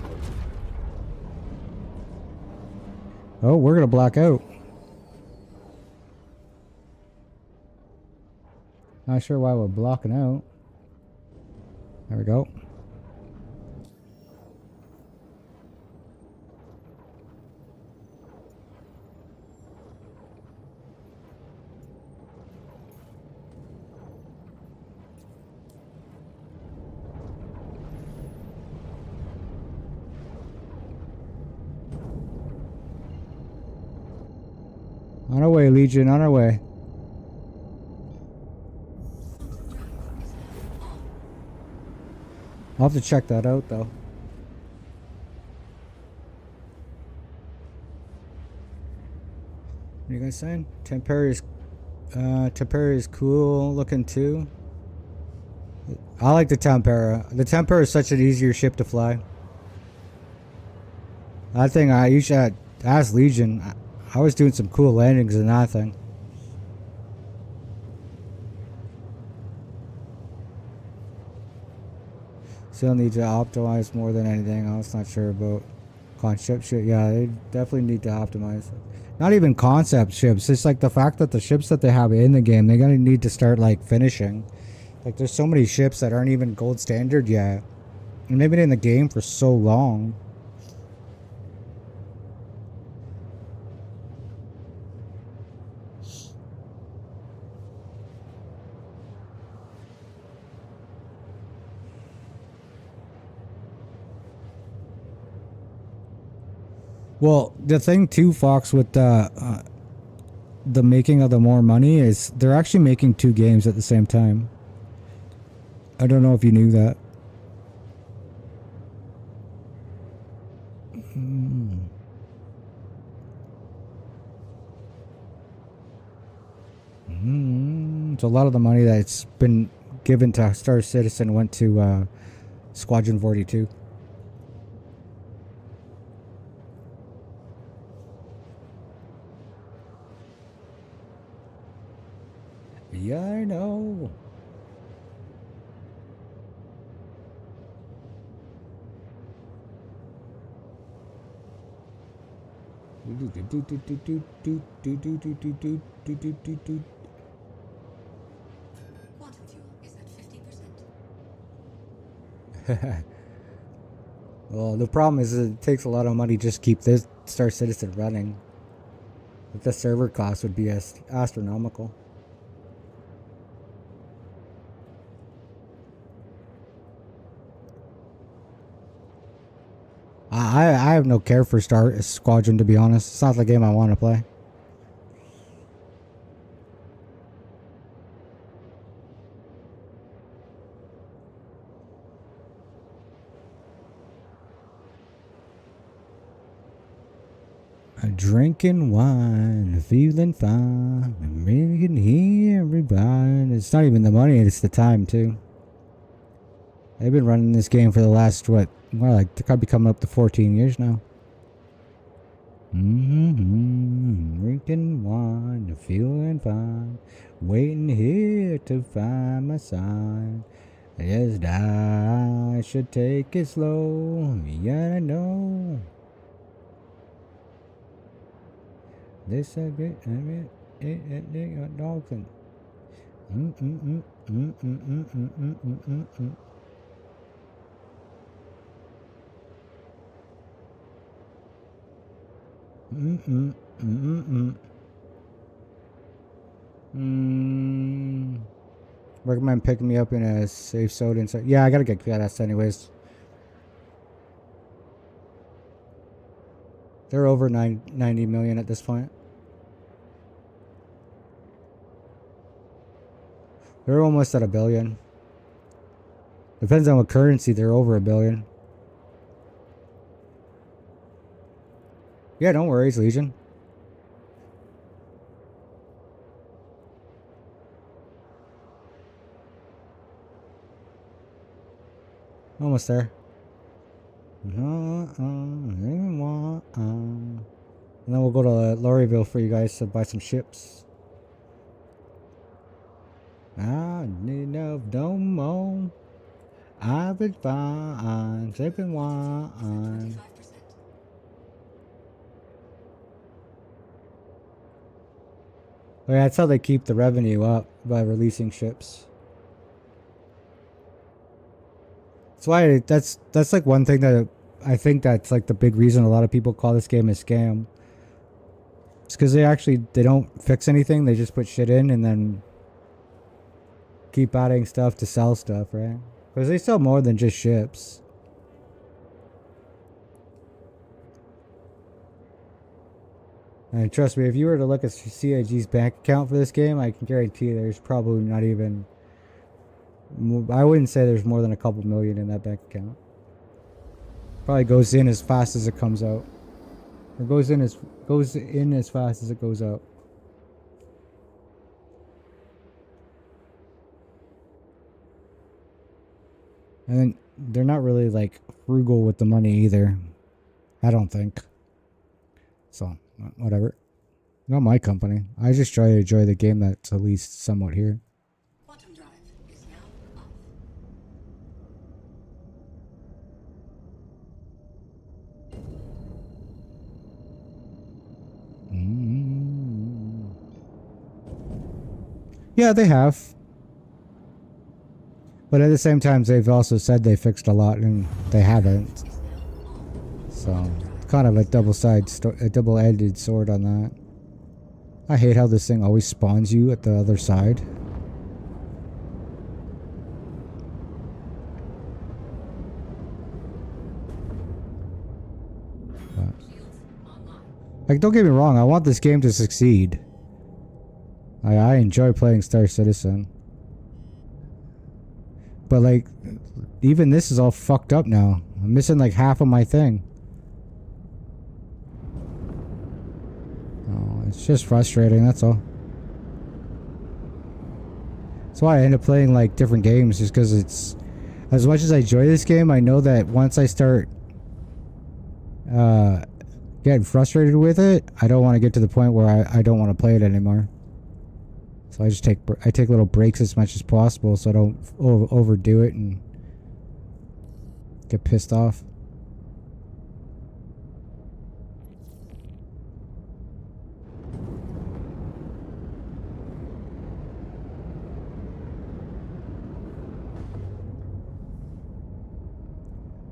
Oh, we're gonna black out. Not sure why we're blocking out. There we go. On our way, Legion, on our way. I'll have to check that out though. What are you guys saying? Tempera is cool looking too. I like the Tempera. The Tempera is such an easier ship to fly. That thing, I usually ask Legion. I was doing some cool landings in that thing. Still need to optimize more than anything else. Not sure about concept shit. Yeah, they definitely need to optimize. Not even concept ships. It's like the fact that the ships that they have in the game, they're gonna need to start like finishing. Like there's so many ships that aren't even gold standard yet, and they've been in the game for so long. Well, the thing too, Fox, with the making of the more money is they're actually making two games at the same time. I don't know if you knew that. So a lot of the money that's been given to Star Citizen went to Squadron 42. Yeah, I know. Quantum fuel is at 50%. Well, the problem is it takes a lot of money just to keep this Star Citizen running. But the server cost would be astronomical. I have no care for Star Squadron, to be honest. It's not the game I want to play. Drinking wine, feeling fine, and really can hear everybody. It's not even the money, it's the time too. They've been running this game for the last, what, well, like, they could be coming up to 14 years now. Drinking wine, feeling fine, waiting here to find my sign. Yes, I should take it slow, yeah, I know. This a bit, dolphin. Recommend picking me up in a safe soda inside. Yeah, I gotta get gas anyways. They're over 90 million at this point. They're almost at 1 billion. Depends on what currency. They're over 1 billion. Yeah, don't worry, it's Legion. Almost there. And then we'll go to Laurieville for you guys to buy some ships. I need no more. I've been fine, sipping wine. 25%. Well, yeah, that's how they keep the revenue up, by releasing ships. That's why that's like one thing that I think that's like the big reason a lot of people call this game a scam. It's because they don't fix anything. They just put shit in and then keep adding stuff to sell stuff, right? Because they sell more than just ships. And trust me, if you were to look at CIG's bank account for this game, I can guarantee you there's probably not even... I wouldn't say there's more than a couple million in that bank account. Probably goes in as fast as it comes out. Or goes in as fast as it goes out. And then they're not really like frugal with the money either. I don't think. So, whatever. Not my company. I just try to enjoy the game that's at least somewhat here. Quantum drive is now off. Yeah, they have. But at the same time, they've also said they fixed a lot, and they haven't. So, it's kind of a double-edged sword on that. I hate how this thing always spawns you at the other side. Like, don't get me wrong, I want this game to succeed. I enjoy playing Star Citizen. But, like, even this is all fucked up now. I'm missing, like, half of my thing. Oh, it's just frustrating, that's all. That's why I end up playing, like, different games, just because it's... As much as I enjoy this game, I know that once I start... getting frustrated with it, I don't want to get to the point where I don't want to play it anymore. So I just take little breaks as much as possible so I don't overdo it and get pissed off.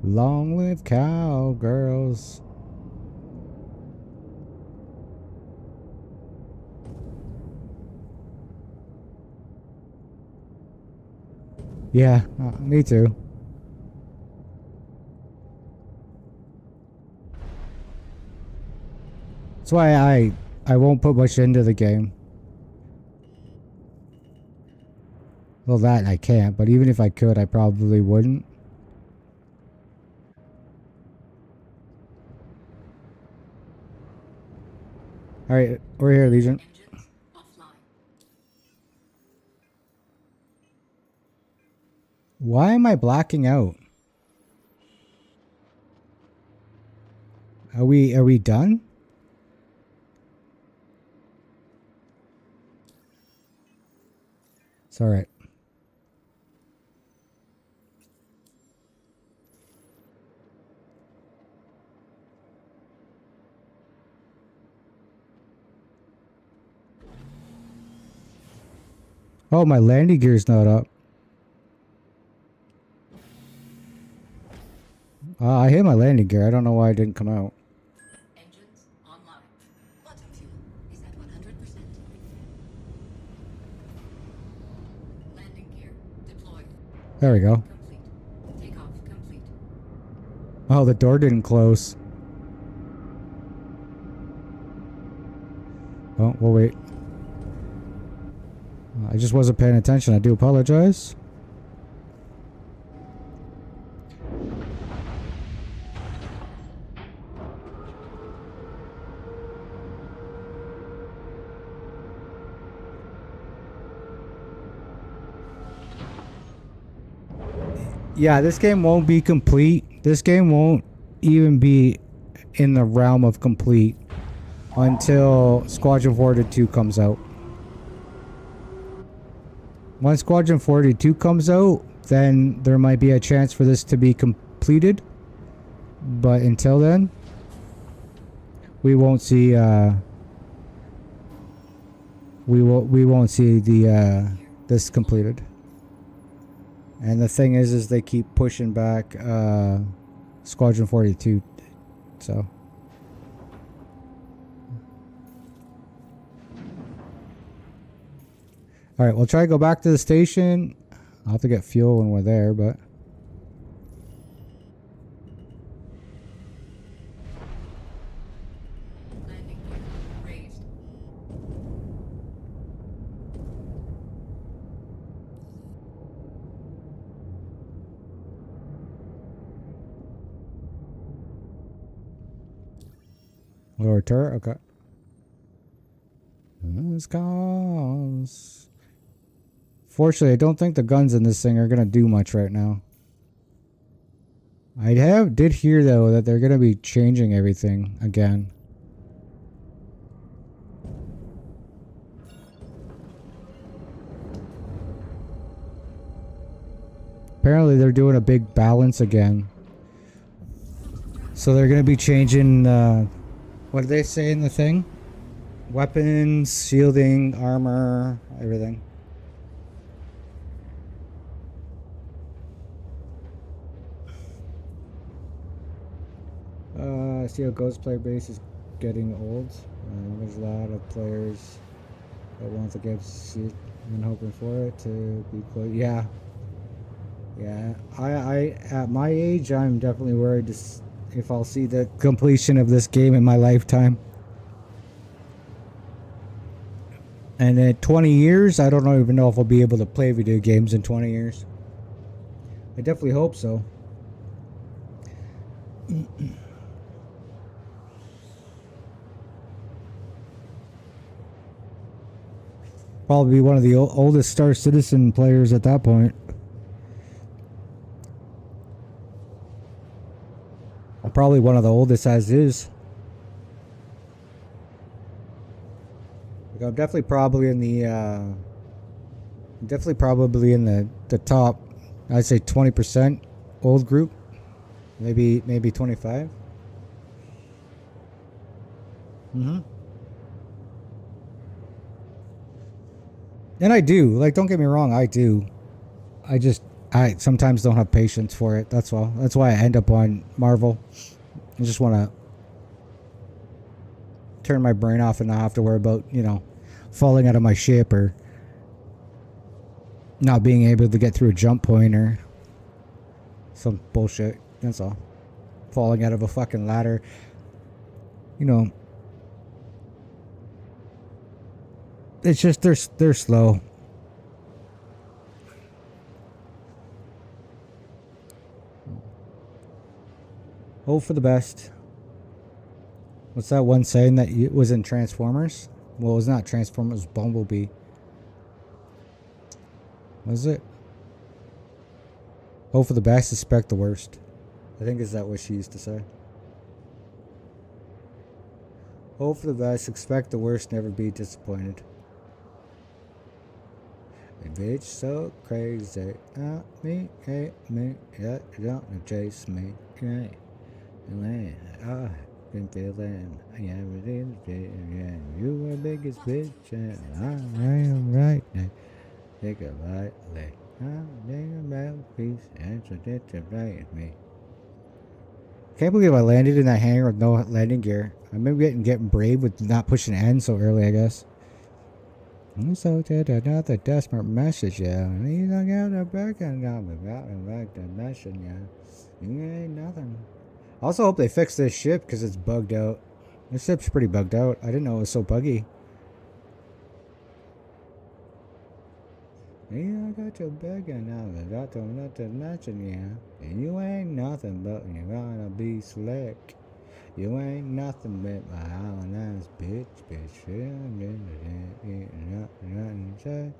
Long live cowgirls. Yeah, me too. That's why I won't put much into the game. Well, that I can't, but even if I could, I probably wouldn't. Alright, we're here, Legion. Engines offline. Why am I blacking out? Are we done? It's alright. Oh, my landing gear's not up. I hit my landing gear. I don't know why it didn't come out. Engines online. Quantum fuel is at 100%. Landing gear deployed. There we go. Complete. Takeoff complete. Oh, the door didn't close. Oh, we'll wait. I just wasn't paying attention. I do apologize. Yeah, this game won't be complete. This game won't even be in the realm of complete until Squadron 42 comes out. Once Squadron 42 comes out, then there might be a chance for this to be completed. But until then, we won't see we won't see the this completed. And the thing is they keep pushing back Squadron 42. So alright, we'll try to go back to the station. I'll have to get fuel when we're there, but Landing gear raised. lower turret, okay. Guns. Fortunately, I don't think the guns in this thing are gonna do much right now. I did hear though that they're gonna be changing everything again. Apparently they're doing a big balance again. So they're gonna be changing what do they say in the thing? Weapons, shielding, armor, everything. I see a Ghost player base is getting old. There's a lot of players that want to get shit and hoping for it to be close. Yeah. Yeah. I at my age, I'm definitely worried if I'll see the completion of this game in my lifetime. And in 20 years, I don't even know if I'll be able to play video games in 20 years. I definitely hope so. Probably be one of the oldest Star Citizen players at that point. Probably one of the oldest as is. Like I'm definitely probably in the the top, I'd say 20% old group. Maybe 25. And I do. Like, don't get me wrong, I do. I sometimes don't have patience for it. That's all. That's why I end up on Marvel. I just want to turn my brain off and not have to worry about, falling out of my ship or not being able to get through a jump point or some bullshit. That's all. Falling out of a fucking ladder. It's just they're slow. Hope for the best. What's that one saying that was in Transformers? Well, it was not Transformers, Bumblebee. Was it? Hope for the best, expect the worst. I think is that what she used to say. Hope for the best, expect the worst, never be disappointed. A bitch so crazy, me, hate me, yeah, don't chase me, yeah. I've been feeling, yeah, you were the biggest bitch, and I am right now. Take it lightly. I'm thinking about peace, and so did to right me. Can't believe I landed in that hangar with no landing gear. I remember getting brave with not pushing N so early, I guess. I'm so dead, another desperate message, yeah. You don't get the back and down without and back the message, yeah. You ain't nothing. I also hope they fix this ship because it's bugged out. This ship's pretty bugged out. I didn't know it was so buggy. I got your begging now. I got to nothing matching you. And you ain't nothing but you gotta be slick. You ain't nothing but my ass bitch, bitch. Nothing to say.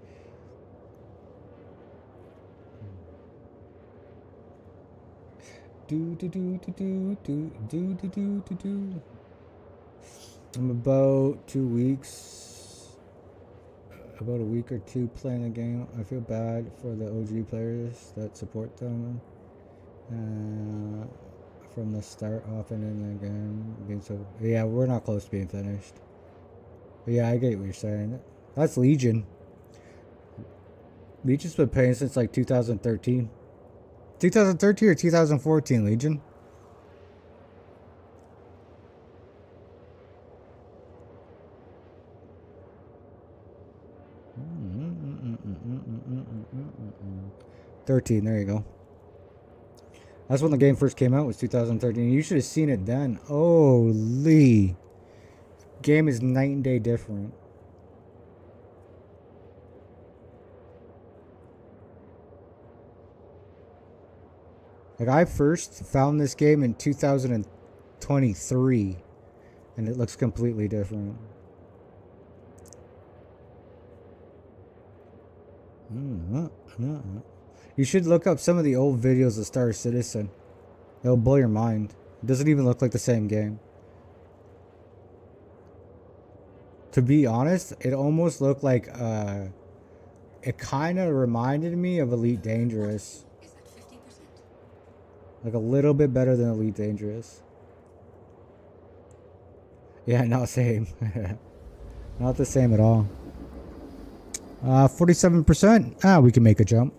Do do do do do do do do do do do. I'm about 2 weeks, about a week or two playing the game. I feel bad for the OG players that support them from the start, often in the game. Being so, yeah, we're not close to being finished. But yeah, I get what you're saying. That's Legion. Legion's been playing since like 2013. 2013 or 2014, Legion? Mm-mm. 13, there you go. That's when the game first came out, was 2013. You should have seen it then. Holy. Game is night and day different. Like, I first found this game in 2023, and it looks completely different. You should look up some of the old videos of Star Citizen. It'll blow your mind. It doesn't even look like the same game. To be honest, it almost looked like, it kind of reminded me of Elite Dangerous. Is at 50%. Like a little bit better than Elite Dangerous. Yeah, not same. Not the same at all. 47%. Ah, we can make a jump.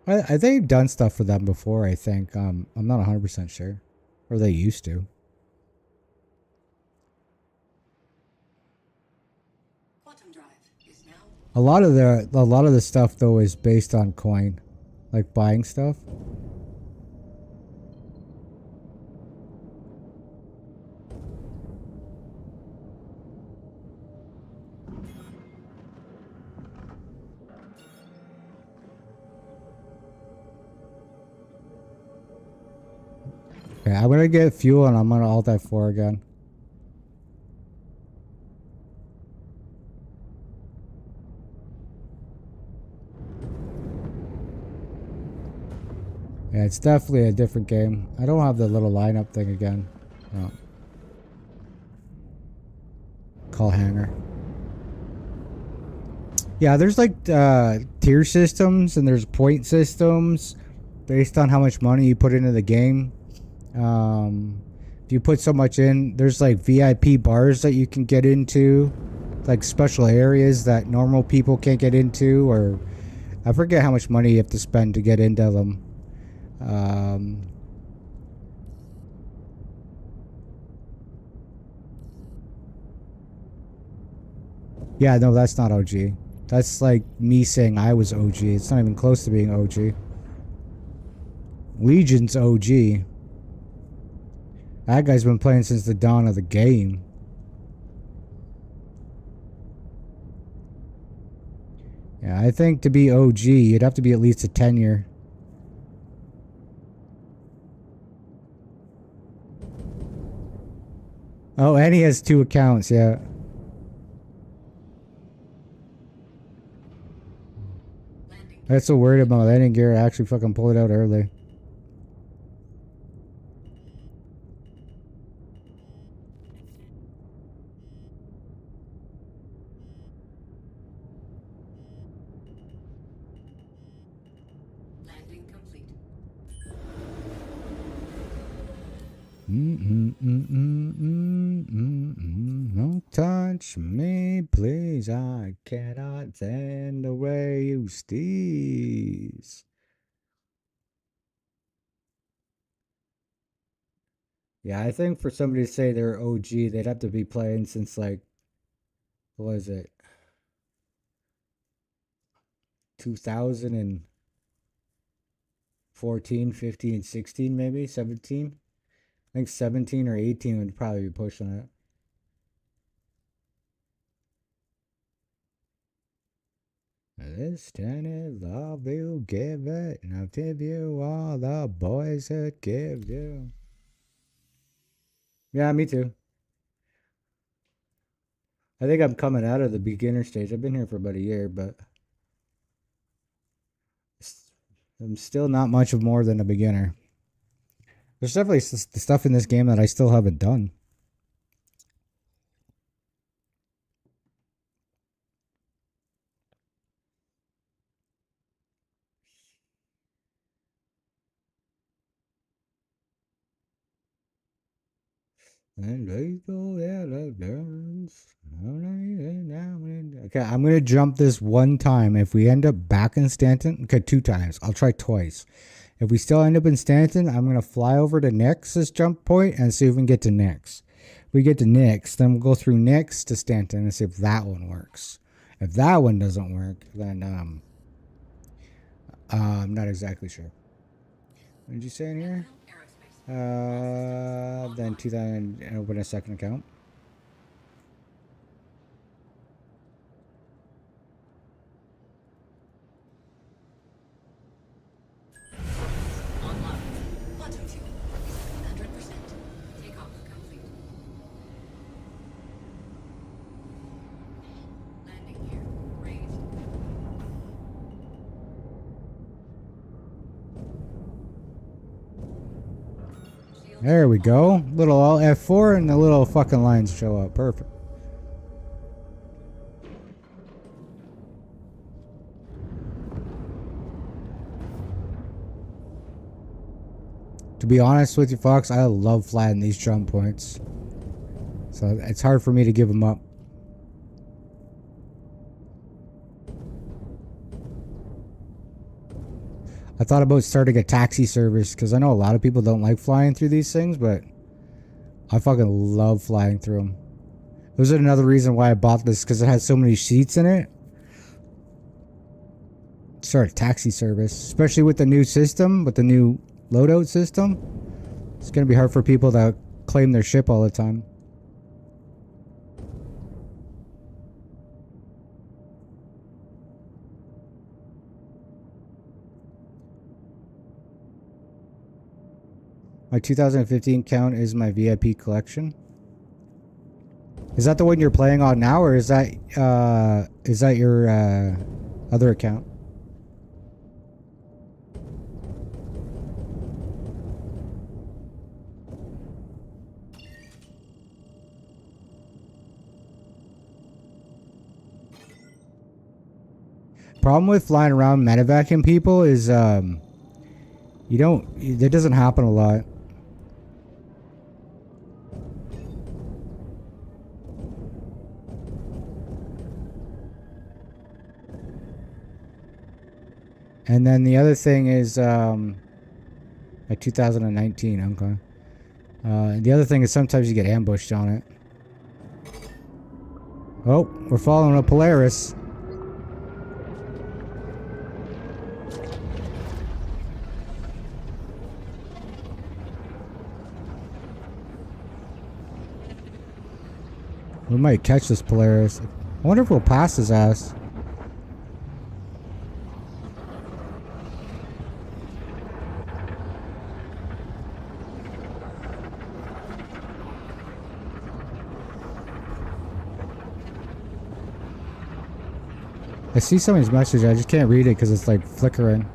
They've done stuff for them before, I think. I'm not 100% sure. Or they used to. Quantum drive is now. A lot of the stuff though is based on coin. Like buying stuff. Okay, I'm gonna get fuel and I'm gonna alt F4 again. Yeah, it's definitely a different game. I don't have the little lineup thing again. Oh. Call hanger. Yeah, there's like tier systems and there's point systems based on how much money you put into the game. If you put so much in, there's like VIP bars that you can get into, like special areas that normal people can't get into, or I forget how much money you have to spend to get into them. Yeah, no, that's not OG. That's like me saying I was OG. It's not even close to being OG. Legion's OG. That guy's been playing since the dawn of the game. Yeah, I think to be OG, you'd have to be at least a 10-year. Oh, and he has 2 accounts, yeah. That's so worried about landing gear. I actually fucking pulled it out early. Landing complete. Don't touch me, please. I cannot stand the way you steeze. Yeah, I think for somebody to say they're OG, they'd have to be playing since like, what was it? 2014, 15, 16, maybe 17. think 17 or 18 would probably be pushing it. This ten is all we'll give it, and I'll give you all the boys it gives you. Yeah, me too. I think I'm coming out of the beginner stage. I've been here for about a year, but I'm still not much of more than a beginner. There's definitely stuff in this game that I still haven't done. Okay, I'm gonna jump this one time. If we end up back in Stanton, okay, 2 times. I'll try twice. If we still end up in Stanton, I'm gonna fly over to Nick's jump point and see if we can get to Nick's. If we get to Nick's, then we'll go through Nick's to Stanton and see if that one works. If that one doesn't work, then I'm not exactly sure. What did you say in here? Then 2000 and open a second account. Online. Quantum fuel. 100%. Takeoff complete. Landing gear raised. There we go. Little F4 and the little fucking lines show up. Perfect. To be honest with you, Fox, I love flying these jump points. So it's hard for me to give them up. I thought about starting a taxi service because I know a lot of people don't like flying through these things, but I fucking love flying through them. It was another reason why I bought this, because it has so many seats in it. Start a taxi service, especially with the new system, with the new loadout system. It's going to be hard for people to claim their ship all the time. My 2015 count is my VIP collection. Is that the one you're playing on now, or is that your other account? Problem with flying around medevacing people is it doesn't happen a lot. And then the other thing is like 2019, okay. The other thing is sometimes you get ambushed on it. Oh, we're following a Polaris. We might catch this Polaris. I wonder if we'll pass his ass. I see somebody's message, I just can't read it because it's like flickering.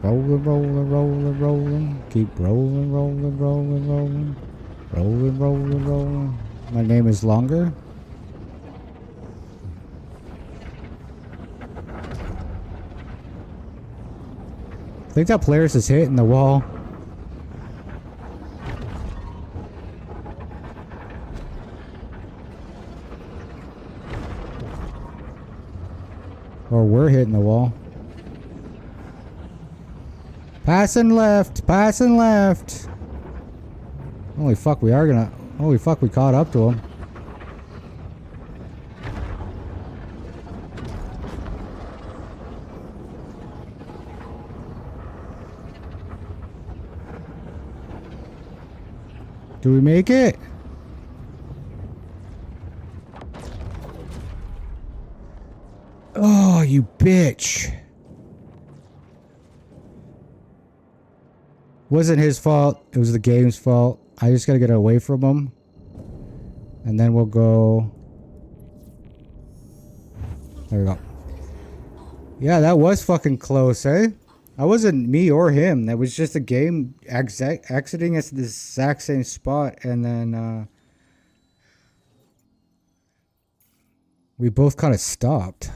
Rolling, rolling, rolling, rolling. Keep rolling, rolling, rolling, rolling. Rolling, rolling, rolling. My name is longer. I think that Polaris is hitting the wall. Or we're hitting the wall. Passing left, passing left. Holy fuck, we caught up to him. Do we make it? Oh, you bitch. Wasn't his fault. It was the game's fault. I just gotta get away from him. And then we'll go... There we go. Yeah, that was fucking close, eh? That wasn't me or him. That was just the game exiting us the exact same spot. And then we both kind of stopped.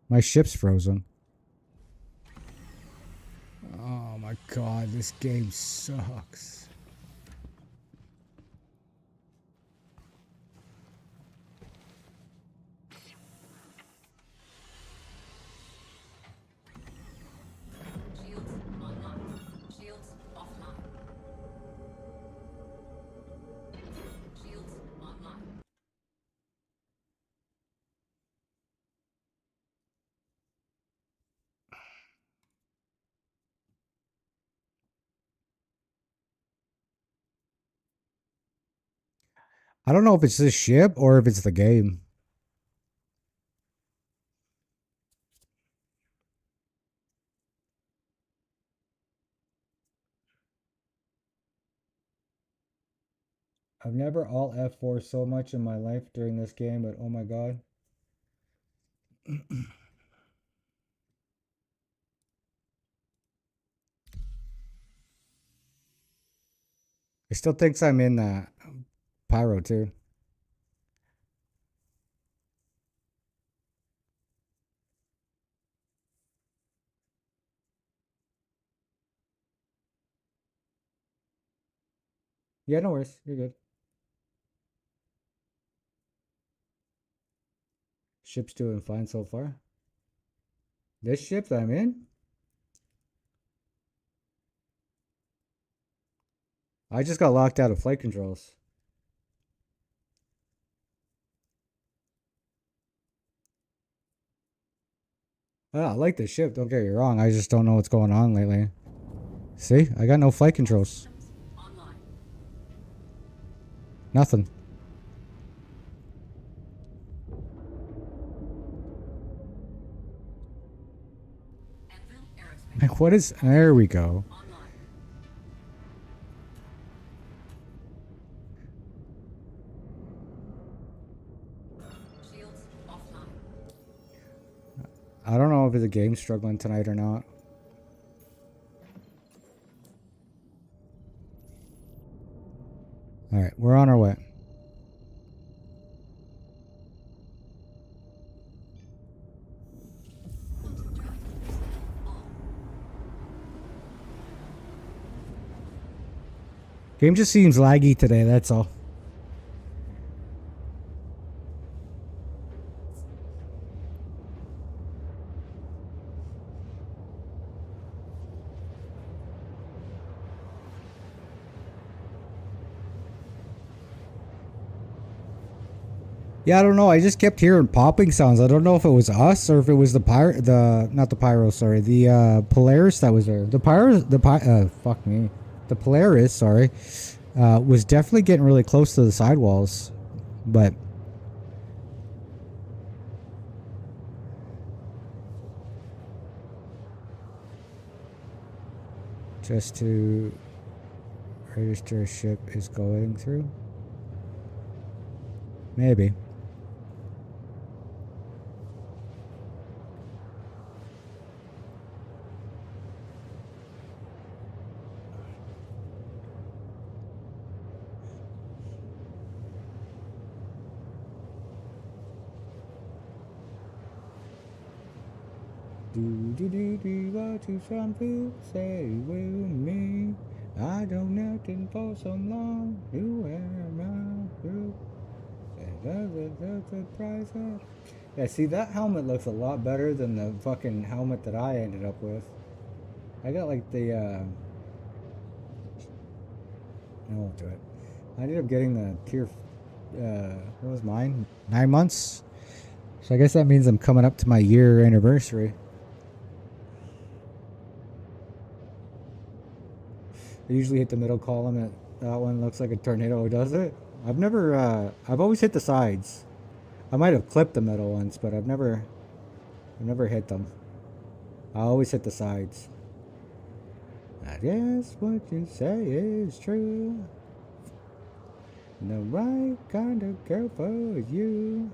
My ship's frozen. Oh my god, this game sucks. Shields online. Shields offline. Shields online. I don't know if it's this ship or if it's the game. I've never alt F4 so much in my life during this game, but oh my god. He still thinks I'm in Pyro too. Yeah, no worries. You're good. Ship's doing fine so far. This ship that I'm in? I just got locked out of flight controls. I like this ship, don't get me wrong. I just don't know what's going on lately. See? I got no flight controls. Online. Nothing. Anvil Aerospace. Like, what is... There we go. Online. Shields offline. I don't know if the game's struggling tonight or not. Alright, we're on our way. Game just seems laggy today, that's all. Yeah, I don't know. I just kept hearing popping sounds. I don't know if it was us or if it was not the pyro, sorry, the Polaris that was there. Fuck me. The Polaris, sorry, was definitely getting really close to the sidewalls, but just to register a ship is going through. Maybe. Do what you some people say with me. I don't nothing for so long. You am out through. The price of. Yeah, see that helmet looks a lot better than the fucking helmet that I ended up with. I got like the I won't do it. I ended up getting the tier what was mine? 9 months? So I guess that means I'm coming up to my year anniversary. I usually hit the middle column. That one looks like a tornado, does it? I've never, I've always hit the sides. I might have clipped the middle ones, but I've never hit them. I always hit the sides. I guess what you say is true. The right kind of girl for you.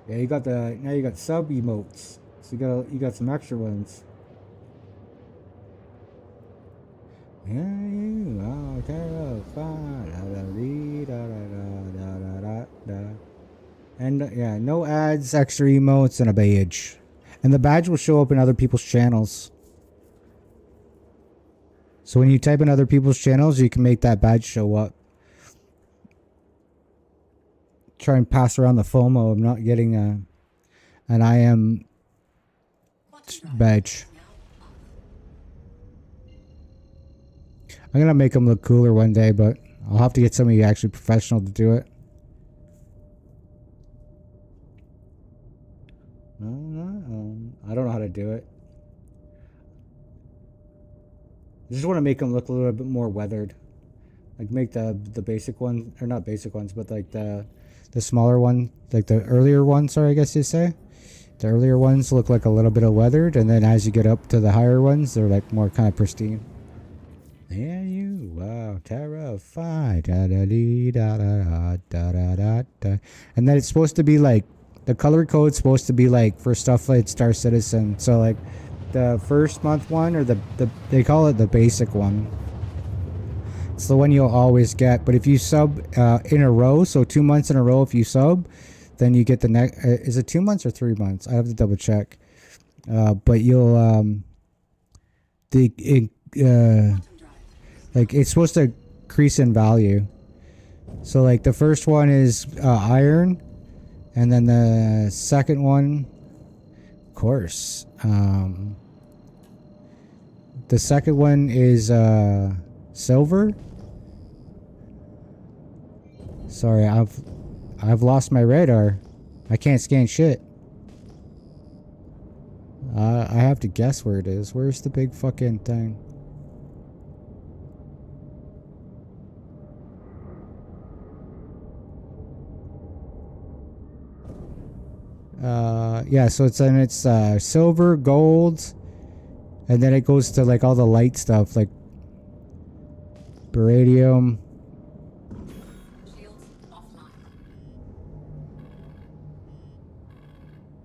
Yeah, you got now you got sub emotes. So you got some extra ones. Yeah, you are terrified. And yeah, no ads, extra emotes, and a badge. And the badge will show up in other people's channels. So when you type in other people's channels, you can make that badge show up. Try and pass around the FOMO of not getting an IM badge. I'm gonna make them look cooler one day, but I'll have to get somebody actually professional to do it. I don't know how to do it. I just want to make them look a little bit more weathered. Like make the basic one, or not basic ones, but like the smaller one, like the earlier ones, sorry, I guess you say. The earlier ones look like a little bit of weathered, and then as you get up to the higher ones, they're like more kind of pristine. Yeah, you wow, terrified. Da da dee da da da da da da. And then it's supposed to be like the color code's supposed to be like for stuff like Star Citizen. So like the first month one, or the they call it the basic one. It's the one you'll always get. But if you sub in a row, so 2 months in a row, if you sub, then you get the next. Is it 2 months or 3 months? I have to double check. But you'll like it's supposed to increase in value. So like the first one is iron, and then the second one, of course, the second one is silver. Sorry, I've lost my radar. I can't scan shit. I have to guess where it is. Where's the big fucking thing? Yeah, so it's silver, gold, and then it goes to like all the light stuff like beryllium.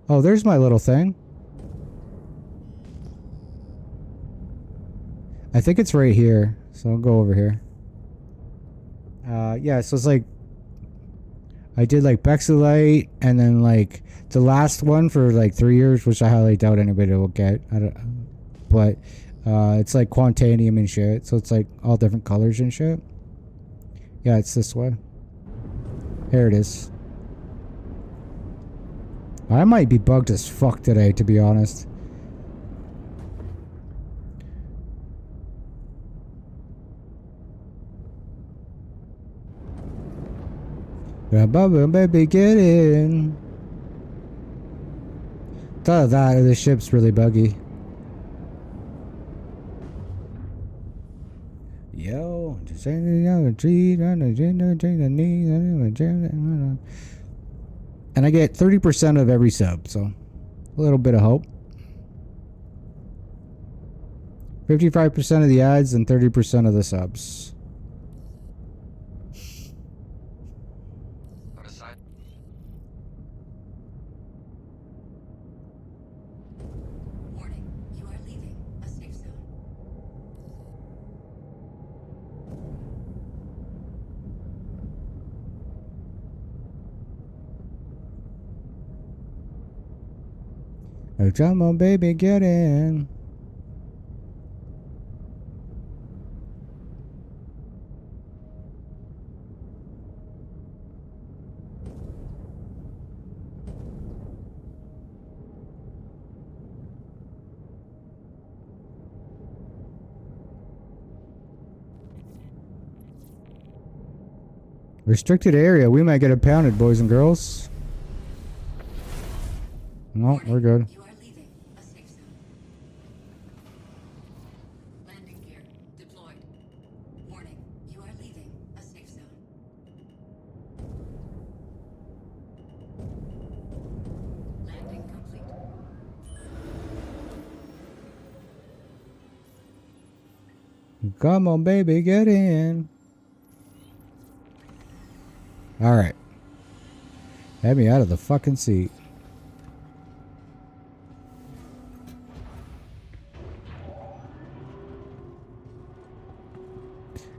Oh, there's my little thing. I think it's right here, so I'll go over here. Yeah, so it's like I did like Bexalite, and then like the last one for like 3 years, which I highly doubt anybody will get. I don't, but it's like Quantanium and shit, so it's like all different colors and shit. Yeah, it's this one. Here it is. I might be bugged as fuck today, to be honest. Yeah, baby, get in. Thought of that, the ship's really buggy. Yo, just saying the tree, and I get 30% of every sub, so a little bit of hope. 55% of the ads and 30% of the subs. Warning, you are leaving a safe zone. Oh, come on, baby, get in. Restricted area. We might get impounded, boys and girls. No, we're good. You are leaving a safe zone. Landing gear deployed. Warning, you are leaving a safe zone. Landing complete. Come on, baby, get in. Alright. Get me out of the fucking seat.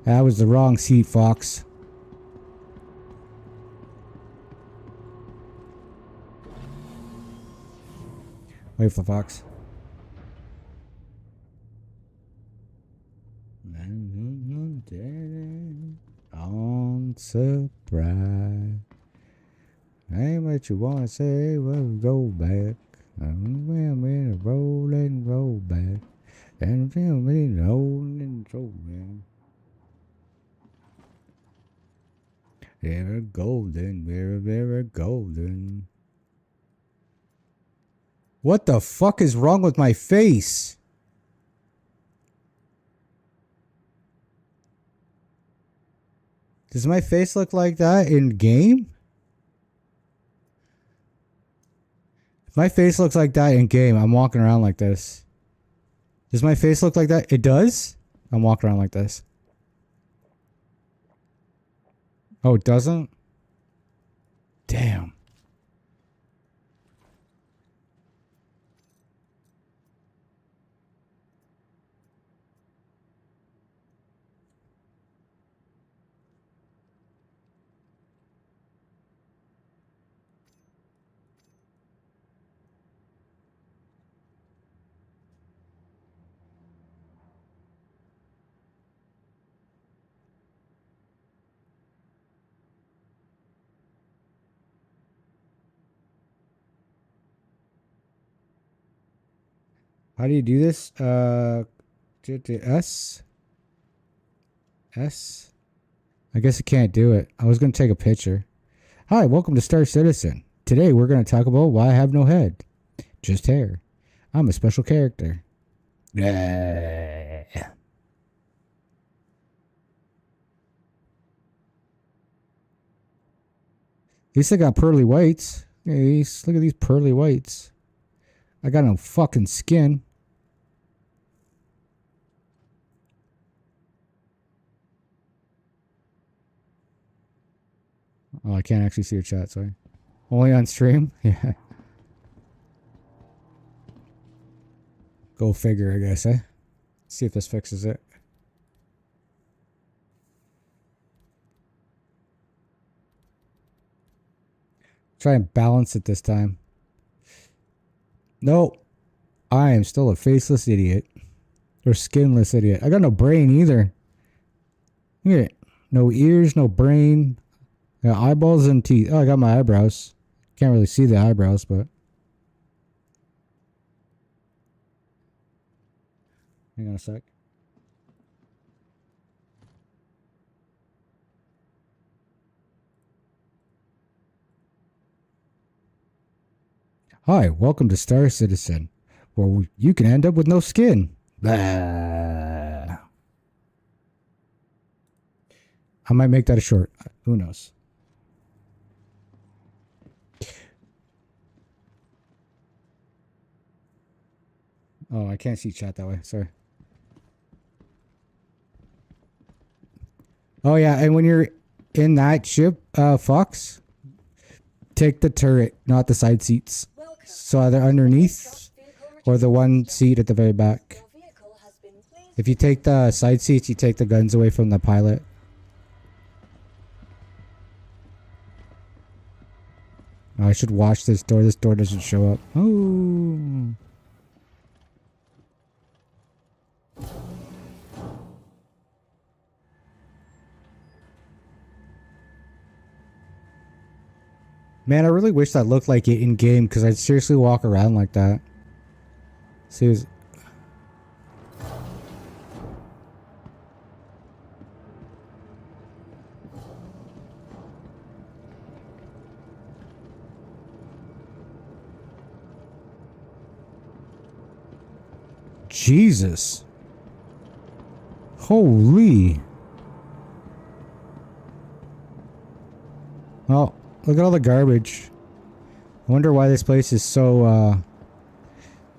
That was the wrong seat, Fox. Wait for Fox. On surprise. Ain't what you wanna say, we'll go back. I'm roll and roll back. And feel me rolling, rolling. Very golden, very, very golden. What the fuck is wrong with my face? Does my face look like that in game? If my face looks like that in game, I'm walking around like this. Does my face look like that? It does? I'm walking around like this. Oh, it doesn't? Damn. How do you do this? S? S? I guess I can't do it. I was going to take a picture. Hi, welcome to Star Citizen. Today we're going to talk about why I have no head. Just hair. I'm a special character. Yeah. At least I got pearly whites. Hey, look at these pearly whites. I got no fucking skin. Oh, I can't actually see your chat, sorry. Only on stream? Yeah. Go figure, I guess, eh? See if this fixes it. Try and balance it this time. No. I am still a faceless idiot. Or skinless idiot. I got no brain either. Look at it. No ears, no brain. I got eyeballs and teeth. Oh, I got my eyebrows. Can't really see the eyebrows, but. Hang on a sec. Hi, welcome to Star Citizen, where you can end up with no skin. Blah. I might make that a short. Who knows? Oh, I can't see chat that way. Sorry. Oh, yeah. And when you're in that ship, Fox, take the turret, not the side seats. Welcome. So either underneath or the one seat at the very back. Your vehicle has been pleased. If you take the side seats, you take the guns away from the pilot. Oh, I should watch this door. This door doesn't show up. Oh. Man, I really wish that looked like it in game because I'd seriously walk around like that. See, Jesus. Holy. Oh, look at all the garbage. I wonder why this place is so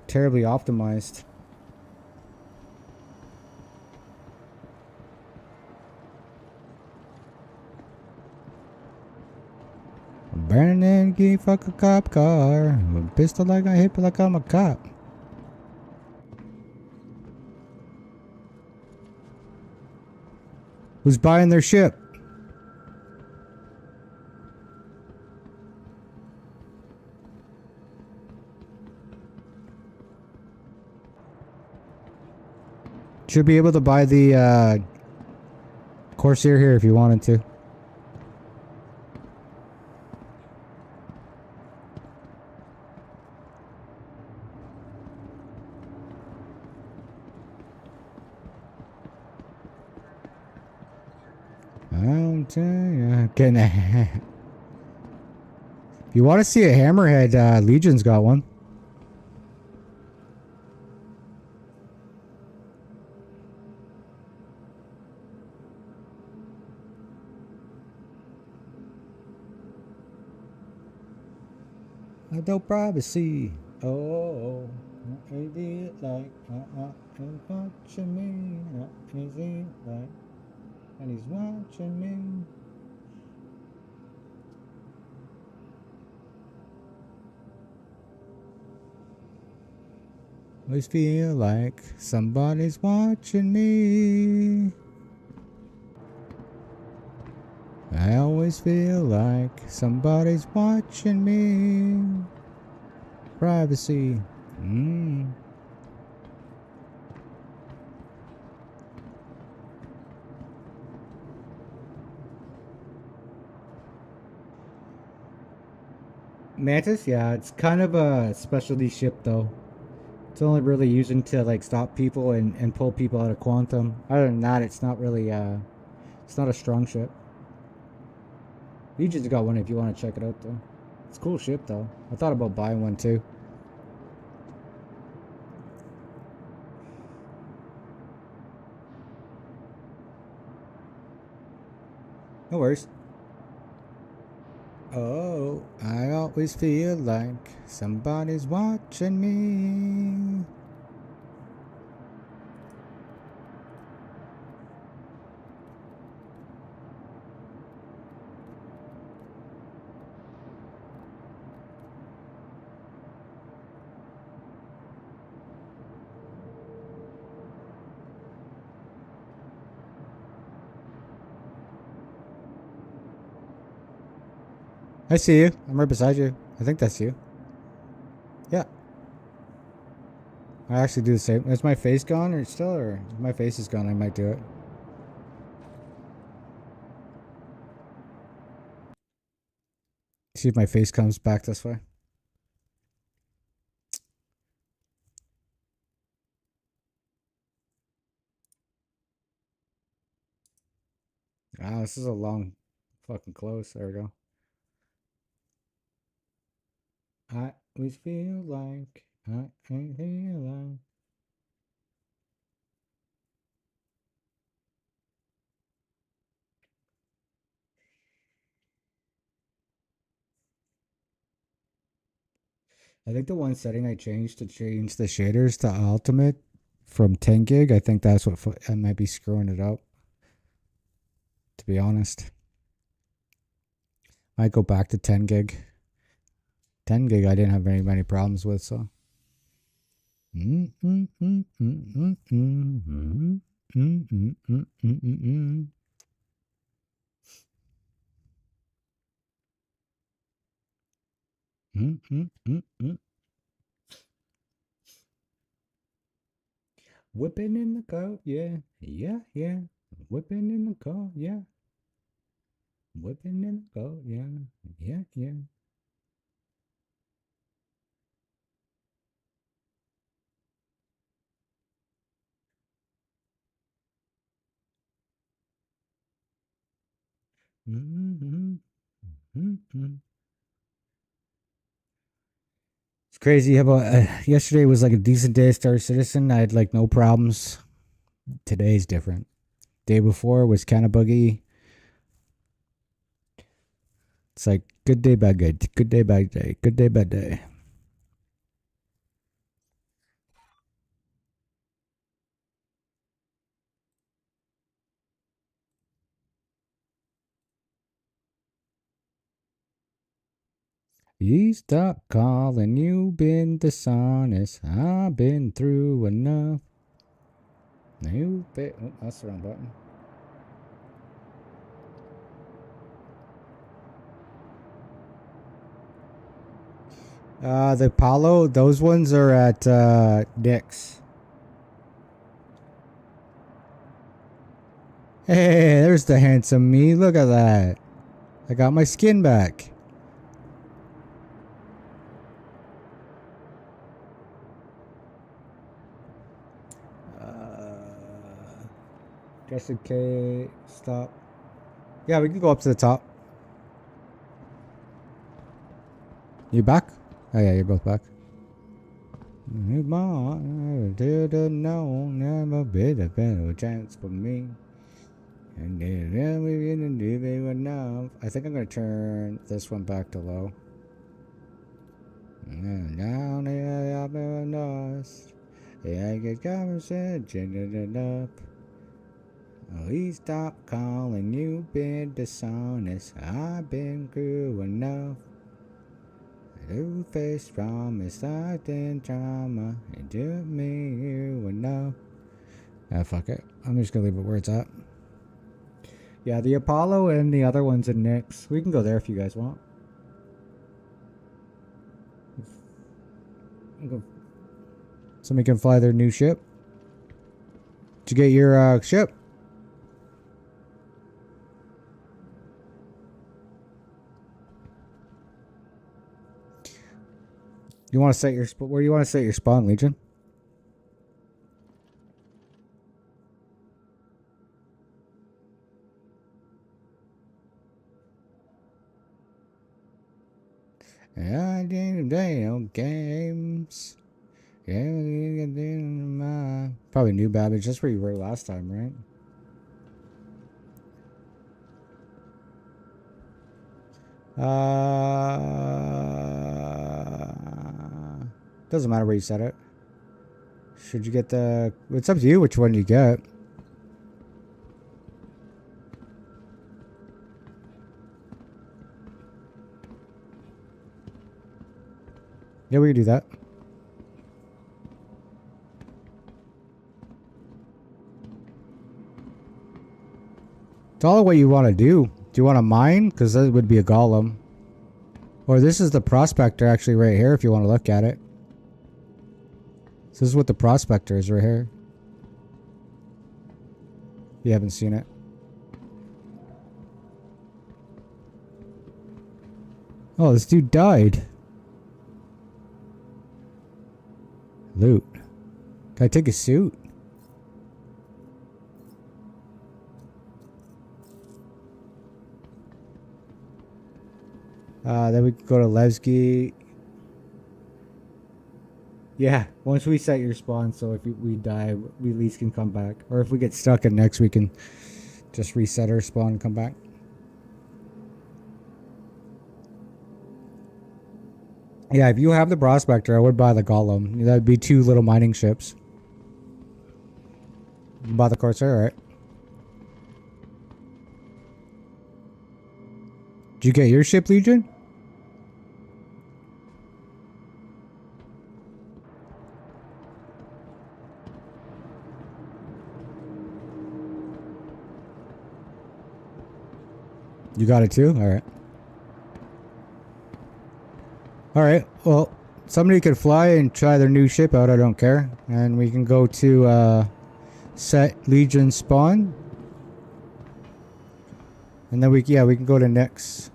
terribly optimized. Burning, give fuck a cop car. A pistol like I hit like I'm a cop. Who's buying their ship? Should be able to buy the Corsair here if you wanted to. I'm telling you. If you want to see a hammerhead, Legion's got one. No privacy. Oh, is it like he's watching me? Is it like and he's watching me? Always feel like somebody's watching me. I always feel like somebody's watching me. Privacy. Mantis, yeah, it's kind of a specialty ship though. It's only really using to like stop people and pull people out of quantum. Other than that, it's not really it's not a strong ship. Legion's got one if you want to check it out though. It's a cool ship though. I thought about buying one too. No worries. Oh, I always feel like somebody's watching me. I see you. I'm right beside you. I think that's you. Yeah. I actually do the same. Is my face gone or still? Or if my face is gone, I might do it. See if my face comes back this way. Ah, this is a long fucking close. There we go. I always feel like I feel like. I think the one setting I changed to change the shaders to ultimate from 10 gig, I think that's what I might be screwing it up. To be honest, I go back to 10 gig. 10 gig I didn't have very many problems with, so. Whipping in the car, yeah, yeah, yeah. Whipping in the car, yeah. Whipping in the car, yeah, yeah, yeah. It's crazy how about yesterday was like a decent day, Star Citizen. I had like no problems. Today's different. Day before was kind of buggy. It's like good day, bad day, good day, bad day, good day, bad day. You stop calling, you've been dishonest. I've been through enough. You've been, oh, that's the wrong button. The Apollo, those ones are at Dick's. Hey, there's the handsome me. Look at that. I got my skin back. Just in case. Stop. Yeah, we can go up to the top. You back? Oh yeah, you're both back. Didn't know, never been a better chance for me. And didn't do enough. I think I'm gonna turn this one back to low. And down here, I've been lost. Yeah, I get conversation up. Please stop calling, you've been dishonest. I've been through enough. You face promise, I didn't drama. It took me you enough. Ah, fuck it. I'm just gonna leave it where it's at. Yeah, the Apollo and the other one's in Nick's. We can go there if you guys want. Somebody can fly their new ship. Did you get your ship? You want to set your where do you want to set your spawn, Legion? I did damn games. Probably New Babbage. That's where you were last time, right? Doesn't matter where you set it. Should you get the? It's up to you which one you get. Yeah, we can do that. It's all what you want to do. Do you want to mine? Because that would be a golem. Or this is the prospector actually right here if you want to look at it. This is what the prospector is right here. If you haven't seen it. Oh, this dude died. Loot. Can I take a suit? Then we can go to Levski. Yeah, once we set your spawn, so if we die, we at least can come back. Or if we get stuck in next, we can just reset our spawn and come back. Yeah, if you have the prospector, I would buy the golem. That would be 2 little mining ships. You buy the Corsair, right? Did you get your ship, Legion? You got it too? Alright. Alright, well, somebody could fly and try their new ship out, I don't care. And we can go to set Legion spawn. And then we can go to next.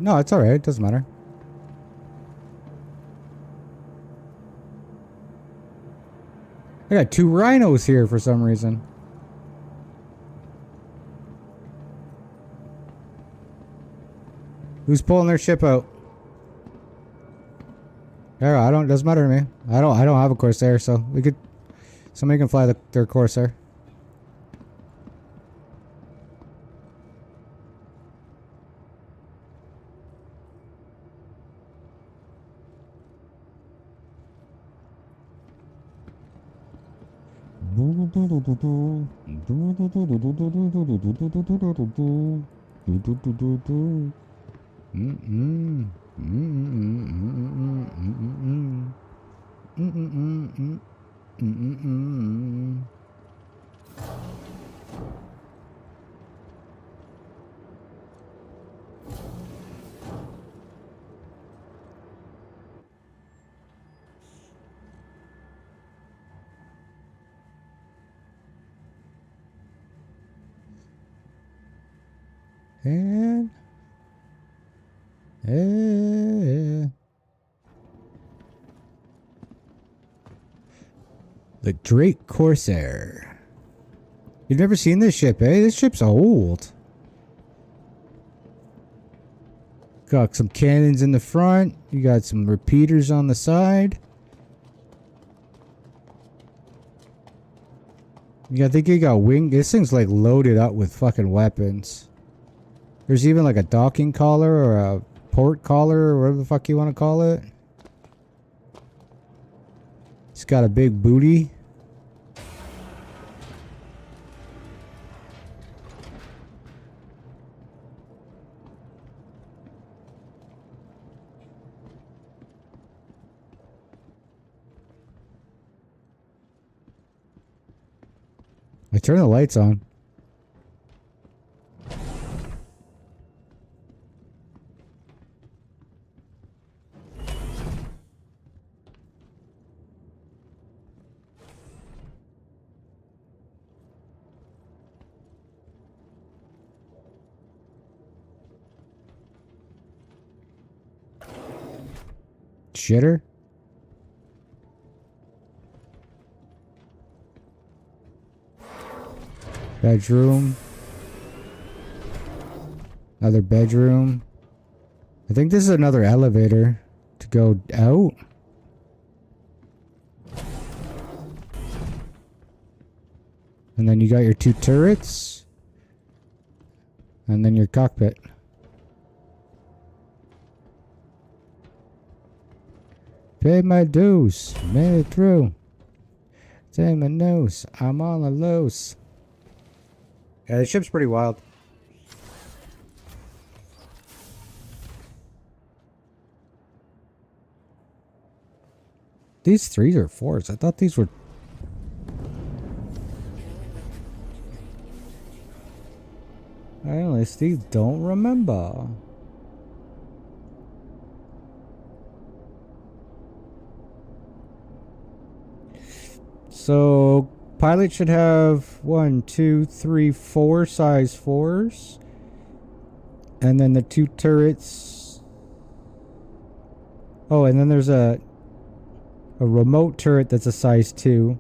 No, it's alright. It doesn't matter. I got 2 rhinos here for some reason. Who's pulling their ship out? Yeah, I don't. Doesn't matter to me. I don't have a Corsair, so we could. Somebody can fly their Corsair. And the Drake Corsair. You've never seen this ship, eh? This ship's old. Got some cannons in the front. You got some repeaters on the side. Yeah, I think you got wing. This thing's like loaded up with fucking weapons. There's even like a docking collar or a port collar or whatever the fuck you want to call it. It's got a big booty. I turn the lights on. Shitter. Bedroom. Another bedroom. I think this is another elevator to go out. And then you got your 2 turrets. And then your cockpit. Pay my dues. Made it through. Take my nose. I'm on the loose. Yeah, the ship's pretty wild. These 3s are 4s. I thought these were... I honestly don't remember. So, pilot should have 1, 2, 3, 4 size 4s. And then the 2 turrets. Oh, and then there's a remote turret that's a size 2.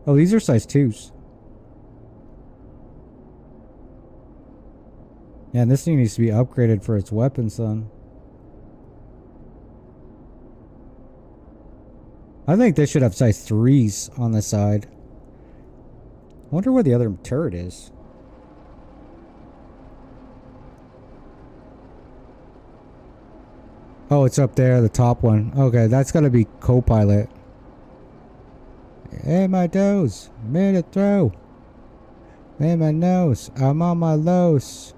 Oh, these are size 2s. Yeah, and this thing needs to be upgraded for its weapon, son. I think they should have size 3s on the side. I wonder where the other turret is. Oh, it's up there, the top one. Okay, that's gotta be co-pilot. Hey, my toes. Made it through. Made my nose. I'm on my lows.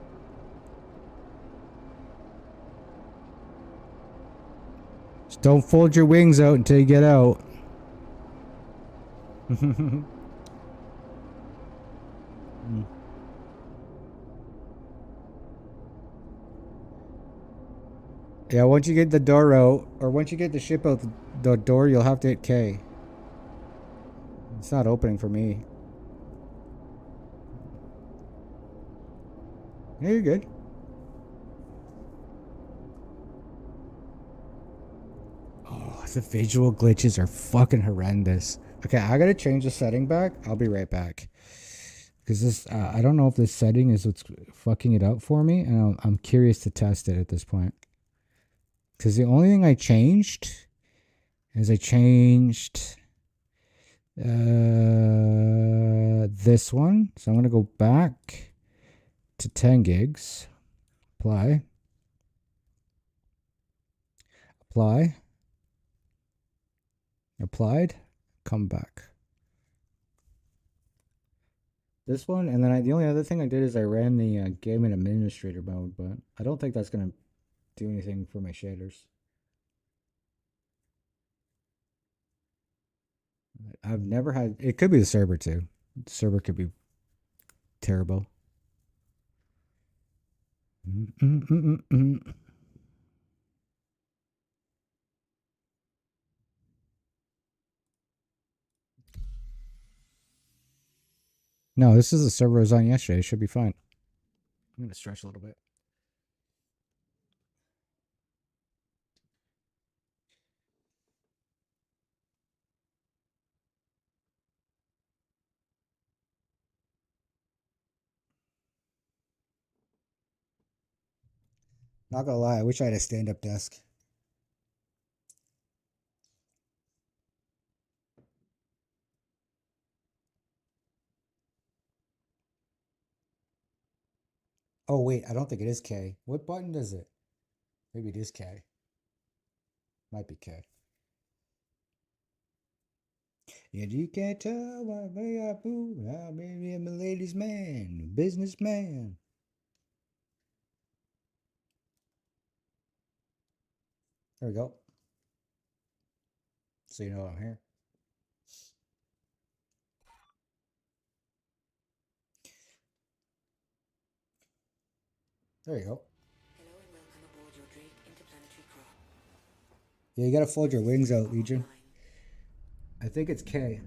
Just don't fold your wings out until you get out. Yeah, once you get the door out, or once you get the ship out the door, you'll have to hit K. It's not opening for me. Yeah, you're good. The visual glitches are fucking horrendous. Okay, I gotta change the setting back. I'll be right back. Because this, I don't know if this setting is what's fucking it up for me, and I'm curious to test it at this point. Because the only thing I changed is I changed this one. So I'm gonna go back to 10 gigs. Apply. Apply. Applied. Come back. This one, and then the only other thing I did is I ran the game in administrator mode, but I don't think that's gonna do anything for my shaders. I've never had. It could be the server too. The server could be terrible. No, this is the server I was on yesterday. It should be fine. I'm gonna stretch a little bit. Not gonna lie, I wish I had a stand-up desk. Oh wait, I don't think it is K. What button does it? Maybe it is K. Might be K. And you can't tell by way I boo. Maybe I'm a ladies' man, businessman. There we go. So you know I'm here. There you go. Hello and welcome aboard your Drake interplanetary craft. Yeah, you gotta fold your wings out, Legion. Online. I think it's K.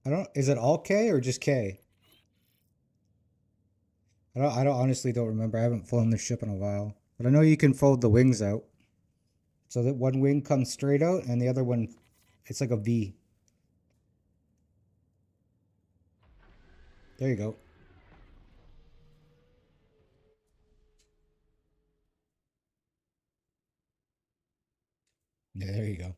I don't. Is it all K or just K? I don't honestly don't remember. I haven't flown the ship in a while, but I know you can fold the wings out, so that one wing comes straight out and the other one, it's like a V. There you go. Yeah, there you go.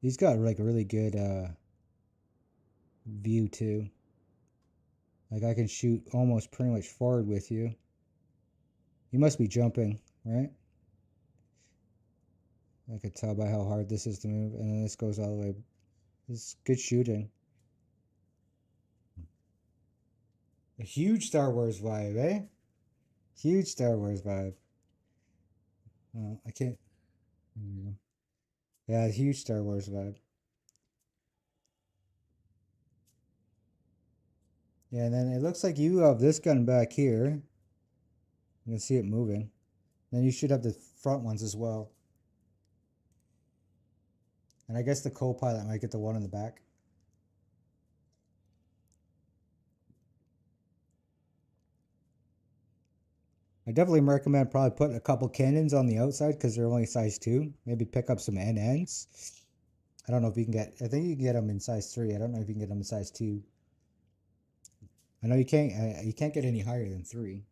He's got like a really good view too. Like I can shoot almost pretty much forward with you. You must be jumping, right? I could tell by how hard this is to move, and then this goes all the way. This is good shooting. A huge Star Wars vibe, eh? Huge Star Wars vibe. I can't. Yeah, huge Star Wars vibe. Yeah, and then it looks like you have this gun back here. You can see it moving. Then you should have the front ones as well. And I guess the co-pilot might get the one in the back. I definitely recommend probably putting a couple cannons on the outside because they're only size 2. Maybe pick up some NNs. I don't know if you can get. I think you can get them in size 3. I don't know if you can get them in size 2. I know you can't. You can't get any higher than 3.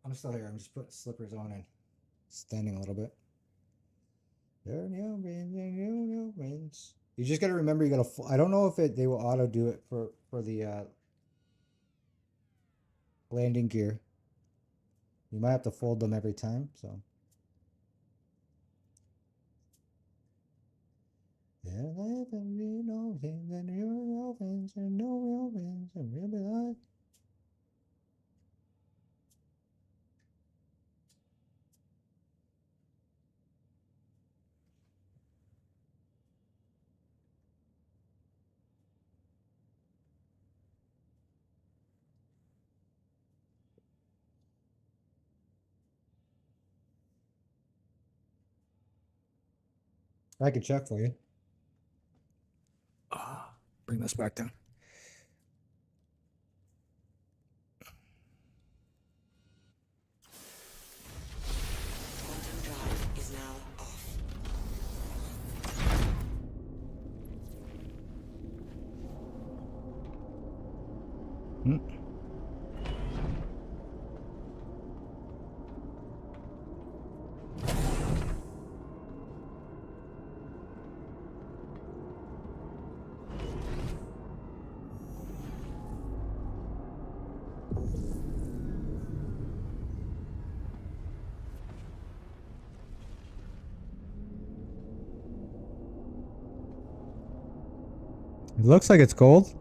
I'm still here. I'm just putting slippers on and standing a little bit. There no rain, there no rains. You just gotta remember you gotta. I don't know if they will auto do it for the landing gear. You might have to fold them every time, so. I can check for you. Bring this back down. Quantum drive is now off. It looks like it's gold.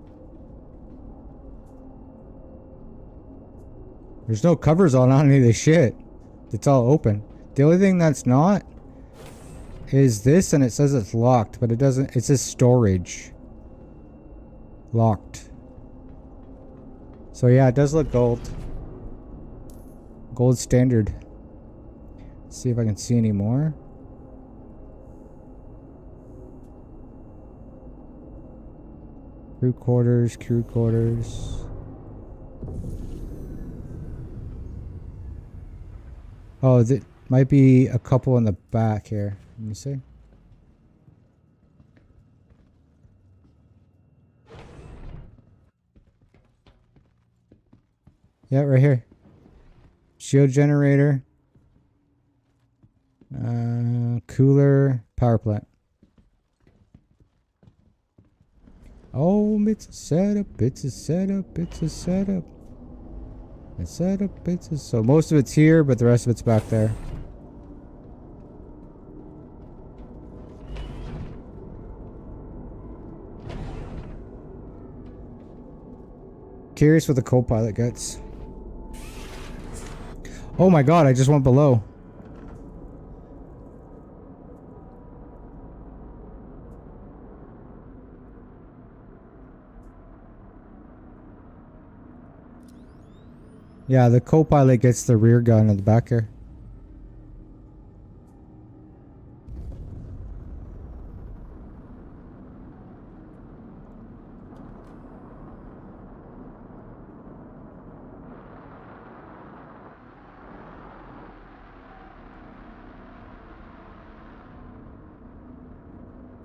There's no covers on any of this shit. It's all open. The only thing that's not is this, and it says it's locked, but it doesn't. It says storage. Locked. So yeah, it does look gold. Gold standard. Let's see if I can see any more. Crew quarters, crew quarters. Oh, there might be a couple in the back here. Let me see. Yeah, right here. Shield generator. Cooler, power plant. Oh, it's a setup, it's a setup, it's a setup. A setup, it's a... So most of it's here, but the rest of it's back there. Curious what the co-pilot gets. Oh my god, I just went below. Yeah, the co-pilot gets the rear gun in the back here.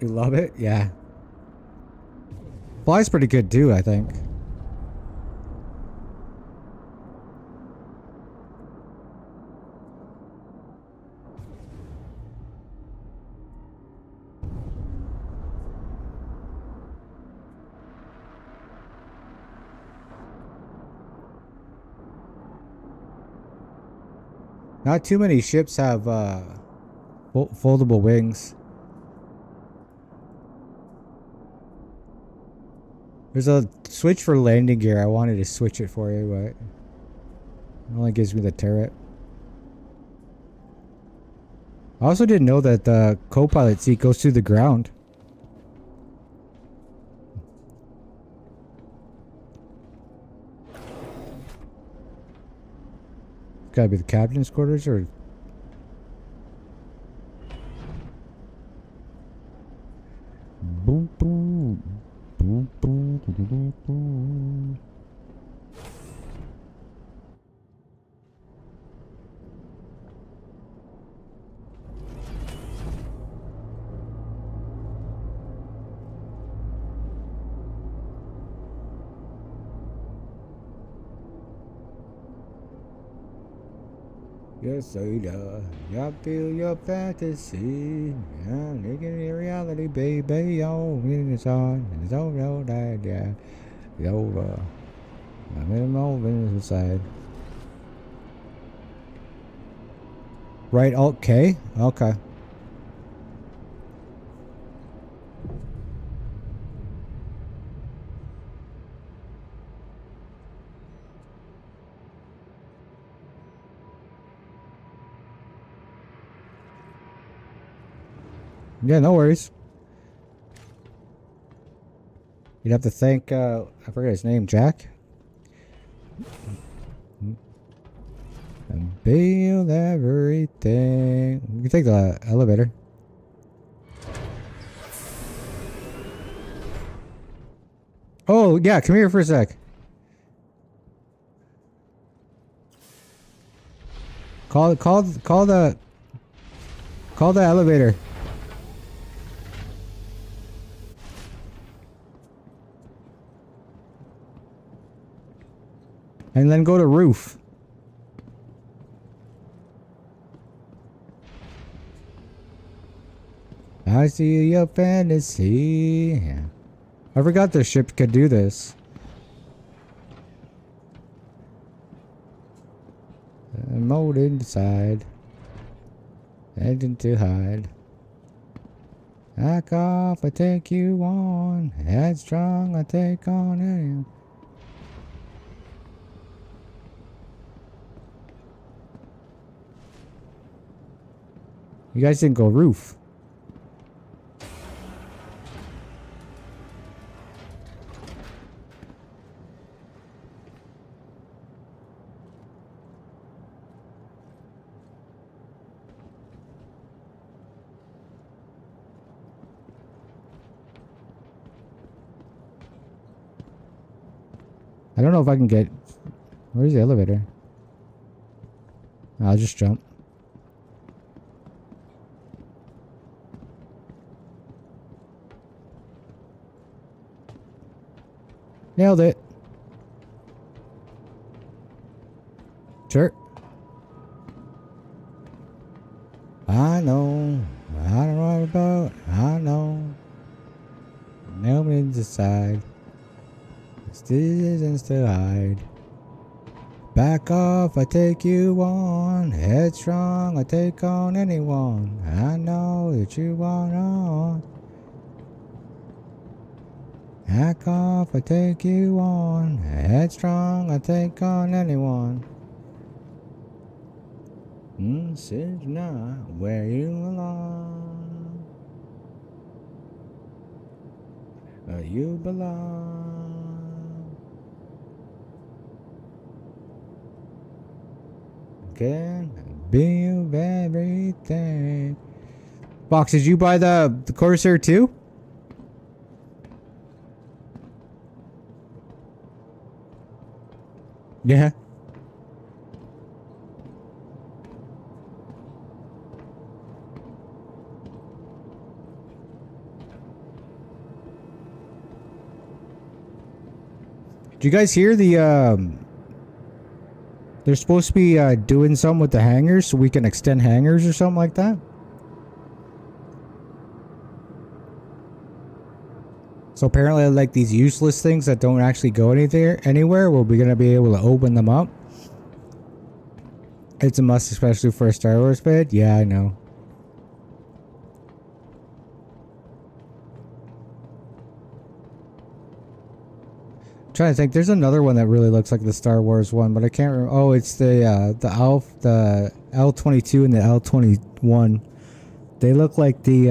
You love it? Yeah. Fly's pretty good too, I think. Not too many ships have foldable wings. There's a switch for landing gear. I wanted to switch it for you, but it only gives me the turret. I also didn't know that the co-pilot seat goes through the ground. Gotta be the captain's quarters, or... Boom, boom. Boom, boom, boom, boom, boom. Yes, Ada, I feel your fantasy. I'm making it reality, baby. Oh, it's on. It's over, Dad. Yeah, it's over. I'm in my own business inside. Right, Alt K? Okay. Yeah, no worries. You'd have to thank, I forget his name, Jack? And build everything. You can take the elevator. Oh, yeah, come here for a sec. Call the elevator. And then go to roof. I see your fantasy. Yeah. I forgot the ship could do this. Mode inside. Heading to hide. Back off, I take you on. Headstrong, I take on you. You guys didn't go roof. I don't know if I can get... Where's the elevator? I'll just jump. Nailed it. Sure. I know. I don't know about. I know. Nobody decide. Decisions to hide. Back off, I take you on. Headstrong, I take on anyone. I know that you want on. Back off, I take you on. Headstrong, I take on anyone. This is not where you belong. You belong. Can be of everything. Fox, did you buy the Corsair too? Yeah. Did you guys hear the they're supposed to be doing something with the hangars so we can extend hangars or something like that? So apparently, like these useless things that don't actually go anywhere, we're gonna be able to open them up. It's a must, especially for a Star Wars bed. Yeah, I know. I'm trying to think. There's another one that really looks like the Star Wars one, but I can't remember. Oh, it's the L22 and the L21. They look like the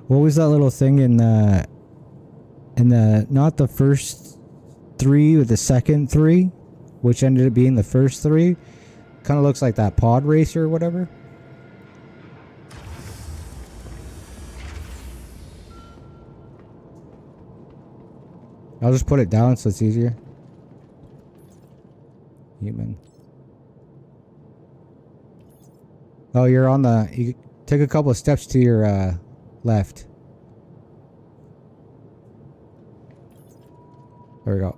what was that little thing in the not the first three, but the second three, which ended up being the first three? Kind of looks like that pod racer or whatever. I'll just put it down so it's easier. Human. Oh, you're on the... You take a couple of steps to your left. There we go.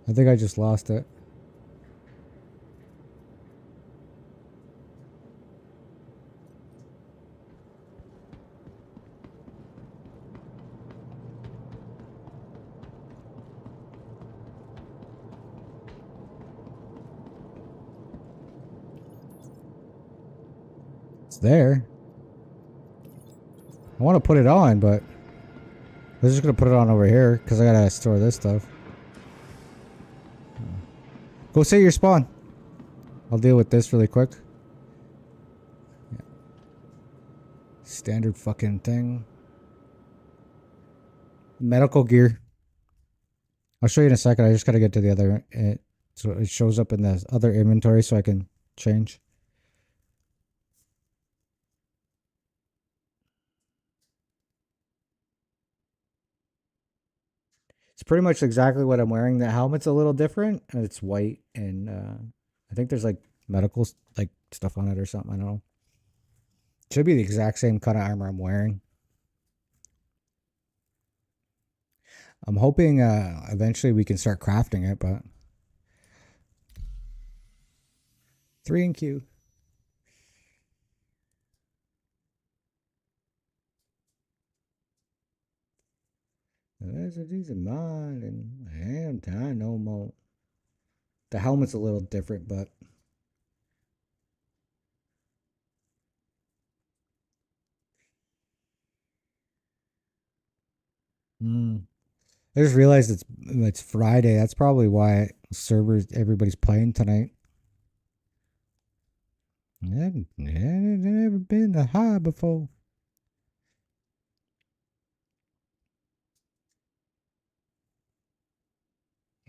I think I just lost it. It's there. I want to put it on, but I'm just going to put it on over here because I got to store this stuff. Go set your spawn. I'll deal with this really quick. Yeah. Standard fucking thing. Medical gear. I'll show you in a second. I just got to get to the other. So it shows up in the other inventory so I can change. It's pretty much exactly what I'm wearing. The helmet's a little different. It's white, and I think there's like medical like stuff on it or something. I don't know. Should be the exact same kind of armor I'm wearing. I'm hoping eventually we can start crafting it, but 3 and Q. That's a decent mind, and I am time no more. The helmet's a little different, but I just realized it's Friday. That's probably why servers everybody's playing tonight. I've never been to high before.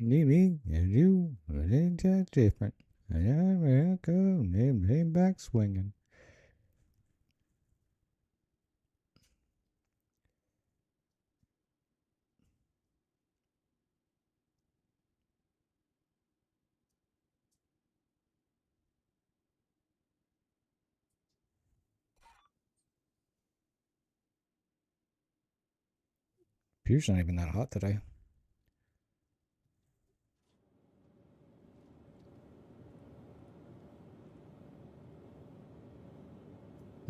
Me and you, it ain't that different. I go, name back swinging. Pier's not even that hot today.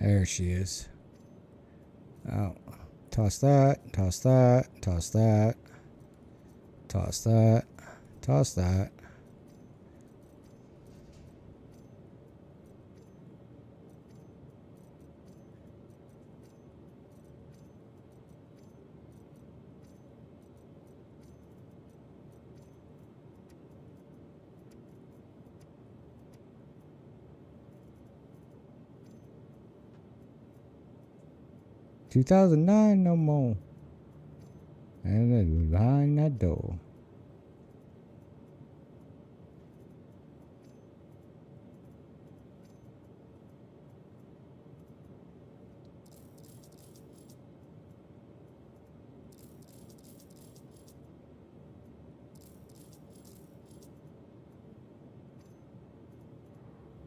There she is. Oh, toss that, toss that, toss that, toss that, toss that. $2009 no more. And then behind that door.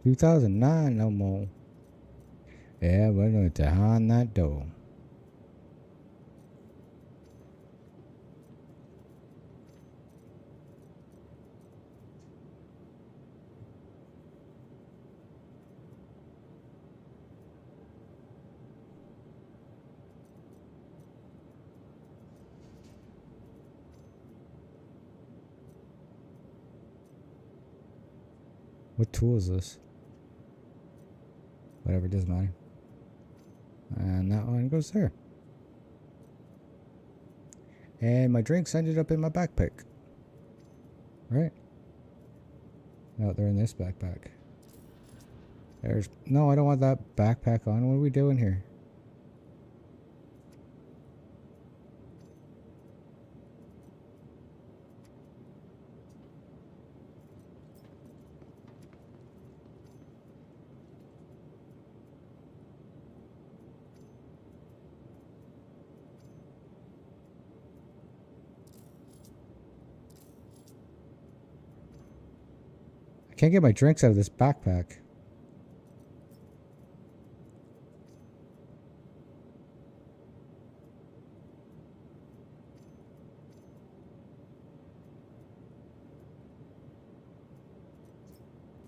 $2009 no more. Yeah, we're going to behind that door. What tool is this? Whatever, it doesn't matter. And that one goes there. And my drinks ended up in my backpack. Right? No, they're in this backpack. No, I don't want that backpack on. What are we doing here? I can't get my drinks out of this backpack.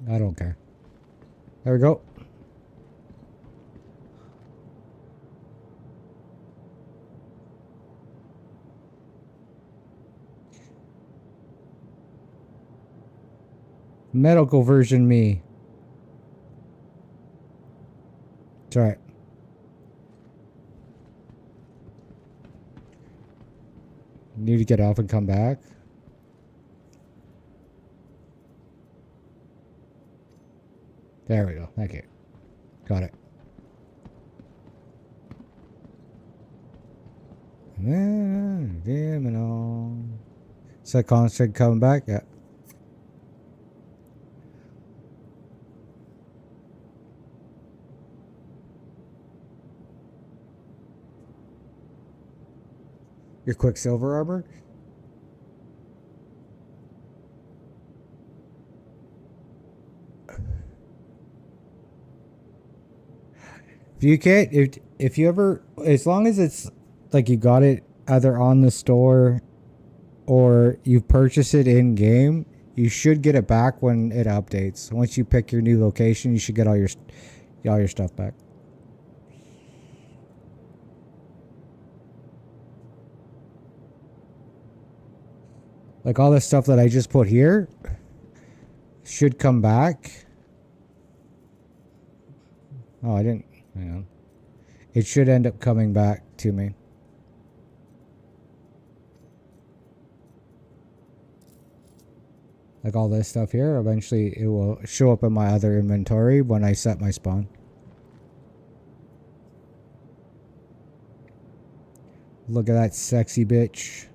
I don't care. There we go. Medical version me. It's alright. Need to get off and come back. There we go. Thank you. Got it. Damn it all. Set constant coming back? Yeah. Your Quicksilver armor? If you can't, if you ever, as long as it's like you got it either on the store or you purchase it in game, you should get it back when it updates. Once you pick your new location, you should get all your stuff back. Like all this stuff that I just put here should come back. Oh, I didn't. Hang on. It should end up coming back to me. Like all this stuff here, eventually it will show up in my other inventory when I set my spawn. Look at that sexy bitch.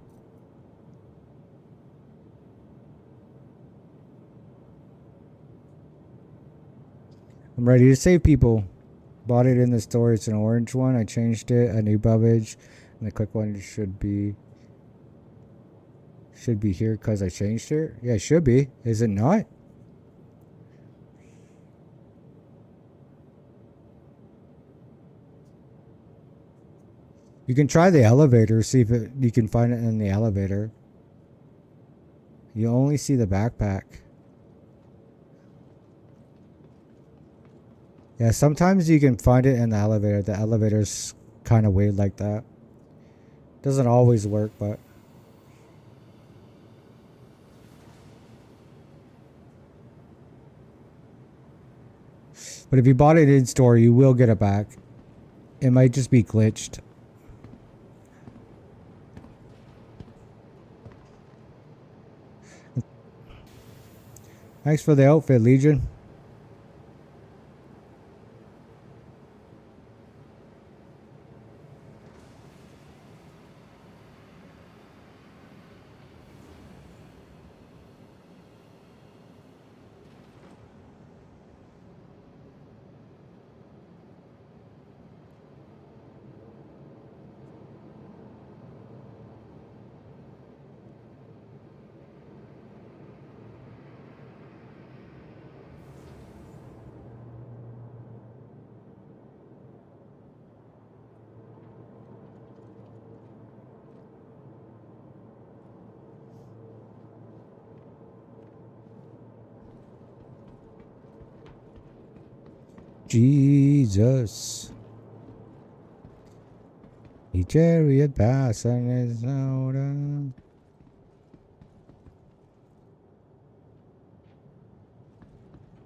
I'm ready to save people. Bought it in the store. It's an orange one. I changed it. A new bubbage. And the quick one should be here because I changed it. Yeah, it should be. Is it not? You can try the elevator. See if you can find it in the elevator. You only see the backpack. Yeah, sometimes you can find it in the elevator. The elevator's kind of weird like that. Doesn't always work, but... But if you bought it in store, you will get it back. It might just be glitched. Thanks for the outfit, Legion. Jesus. A chariot passing is out.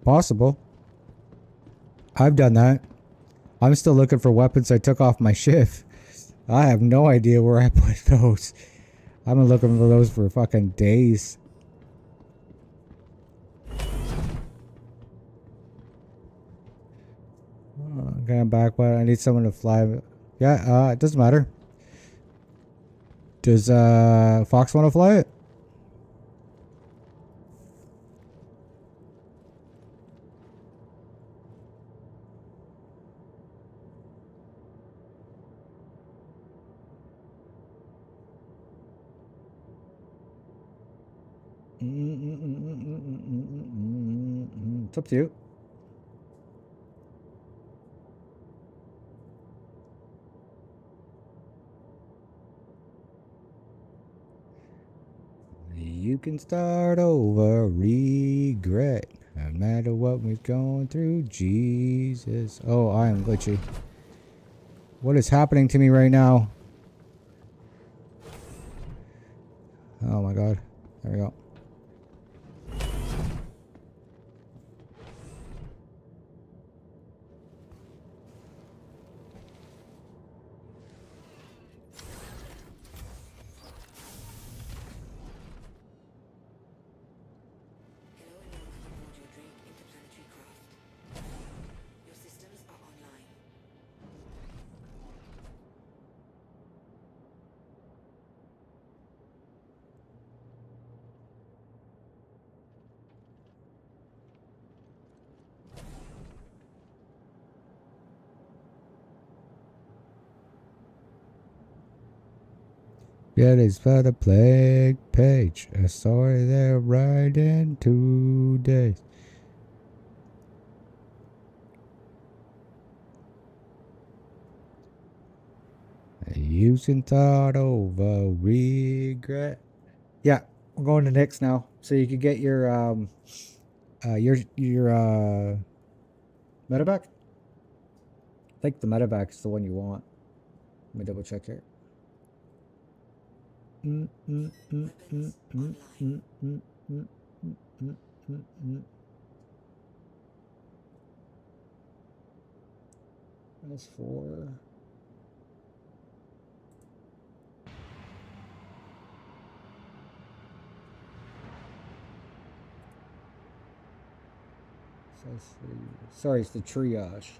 Possible. I've done that. I'm still looking for weapons I took off my ship. I have no idea where I put those. I've been looking for those for fucking days. Okay, I'm back, but I need someone to fly. Yeah, it doesn't matter. Does Fox want to fly it? It's up to you. You can start over, regret. No matter what we're going through, Jesus. Oh, I am glitchy. What is happening to me right now? Oh my god. There we go. Hello, and welcome aboard your Drake interplanetary craft. Your systems are online. Yeah, it's for the plague page. A story they're writing today. Using thought over regret. Yeah, we're going to Nick's now. So you can get your medevac. I think the medevac is the one you want. Let me double check here. That's 4. Sorry, it's the triage.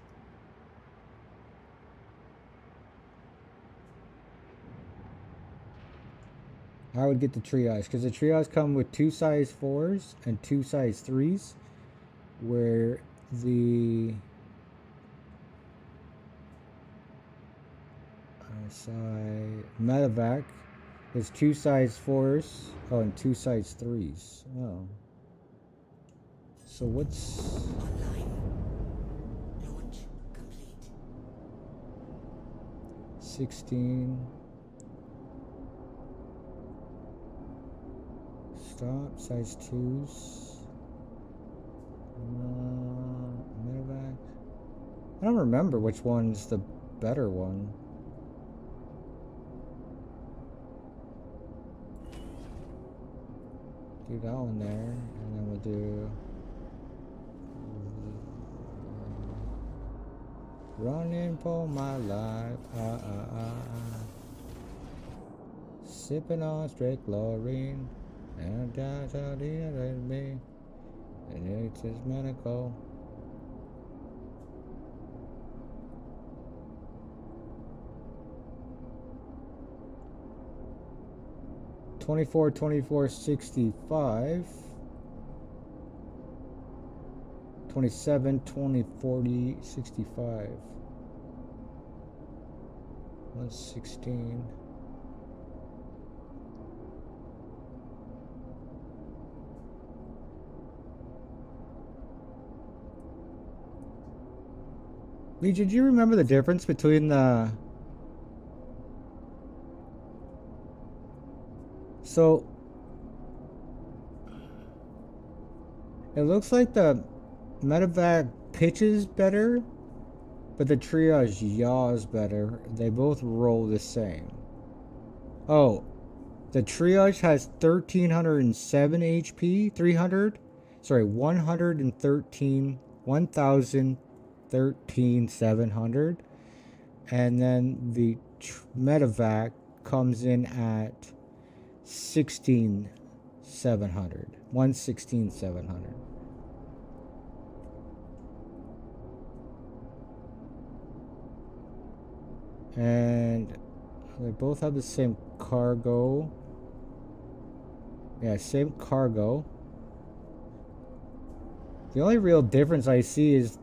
I would get the triage because the triage come with 2 size 4s and 2 size 3s, where the side medevac is 2 size 4s. Oh, and 2 size 3s. Oh. So what's Online. Launch complete. 16? Stop, size 2s. Medevac. I don't remember which one's the better one. Do that one there, and then we'll do running for my life. Sipping on straight chlorine. And that's how the other me. And it's his medical. $24, $24, $65. 27, 20, 40, 65. 116. Legion, do you remember the difference between the... So... It looks like the medevac pitches better, but the triage yaws better. They both roll the same. Oh, the triage has 1307 HP, 1,013,700. And then the medevac comes in at 16,700. 116,700. And they both have the same cargo. Yeah, same cargo. The only real difference I see is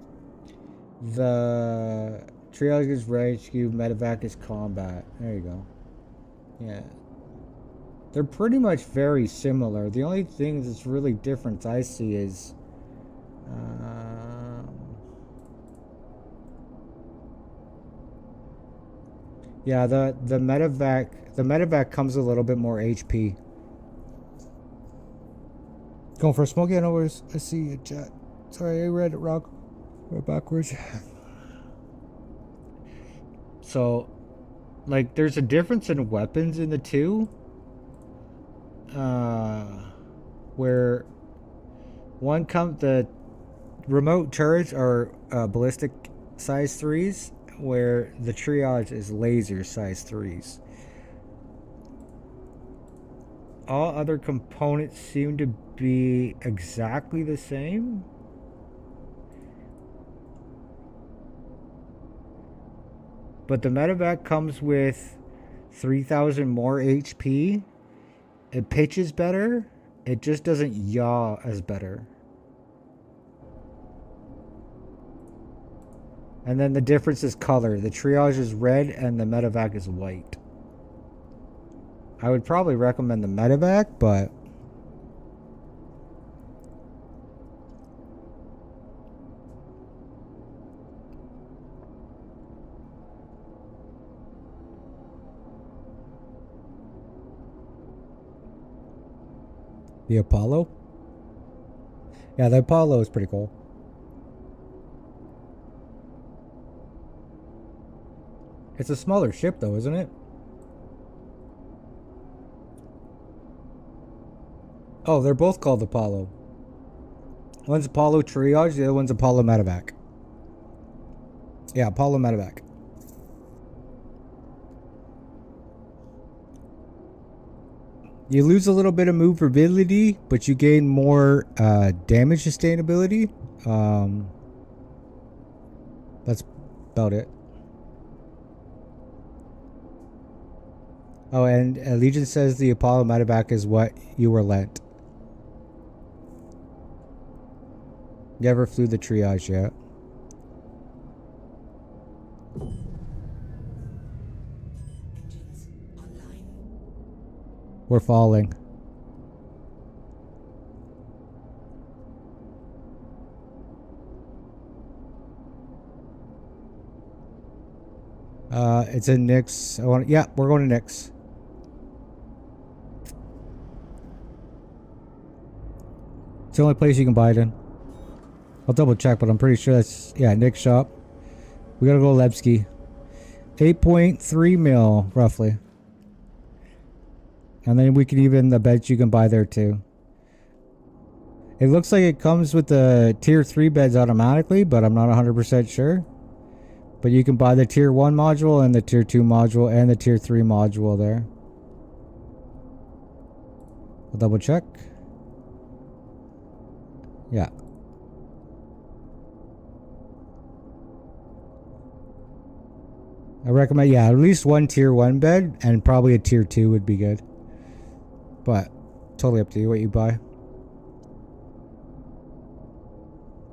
the triage is rescue, medevac is combat. There you go. Yeah. They're pretty much very similar. The only thing that's really different I see is yeah, the medevac comes a little bit more HP. Going for a smoke? Yeah, no worries. I see you, chat. Sorry, I read it wrong. Went backwards. So, like, there's a difference in weapons in the two. Where the remote turrets are ballistic size 3s, where the triage is laser size 3s. All other components seem to be exactly the same. But the medevac comes with 3,000 more HP. It pitches better. It just doesn't yaw as better. And then the difference is color. The triage is red and the medevac is white. I would probably recommend the medevac, but the Apollo? Yeah, the Apollo is pretty cool. It's a smaller ship though, isn't it? Oh, they're both called Apollo. One's Apollo Triage, the other one's Apollo Medevac. Yeah, Apollo Medevac. You lose a little bit of movability, but you gain more damage sustainability. That's about it. Oh, and Legion says the Apollo Medevac is what you were lent. Never flew the triage yet. Engines online. We're falling. It's in Nyx. Yeah, we're going to Nyx. It's the only place you can buy it in. I'll double check, but I'm pretty sure that's, yeah, Nyx shop. We gotta go Lebsky. 8.3 mil, roughly. And then we can even, I bet you can buy there too. It looks like it comes with the tier 3 beds automatically, but I'm not 100% sure. But you can buy the tier 1 module and the tier 2 module and the tier 3 module there. I'll double check. Yeah. I recommend, yeah, at least one tier 1 bed and probably a tier 2 would be good. But totally up to you what you buy.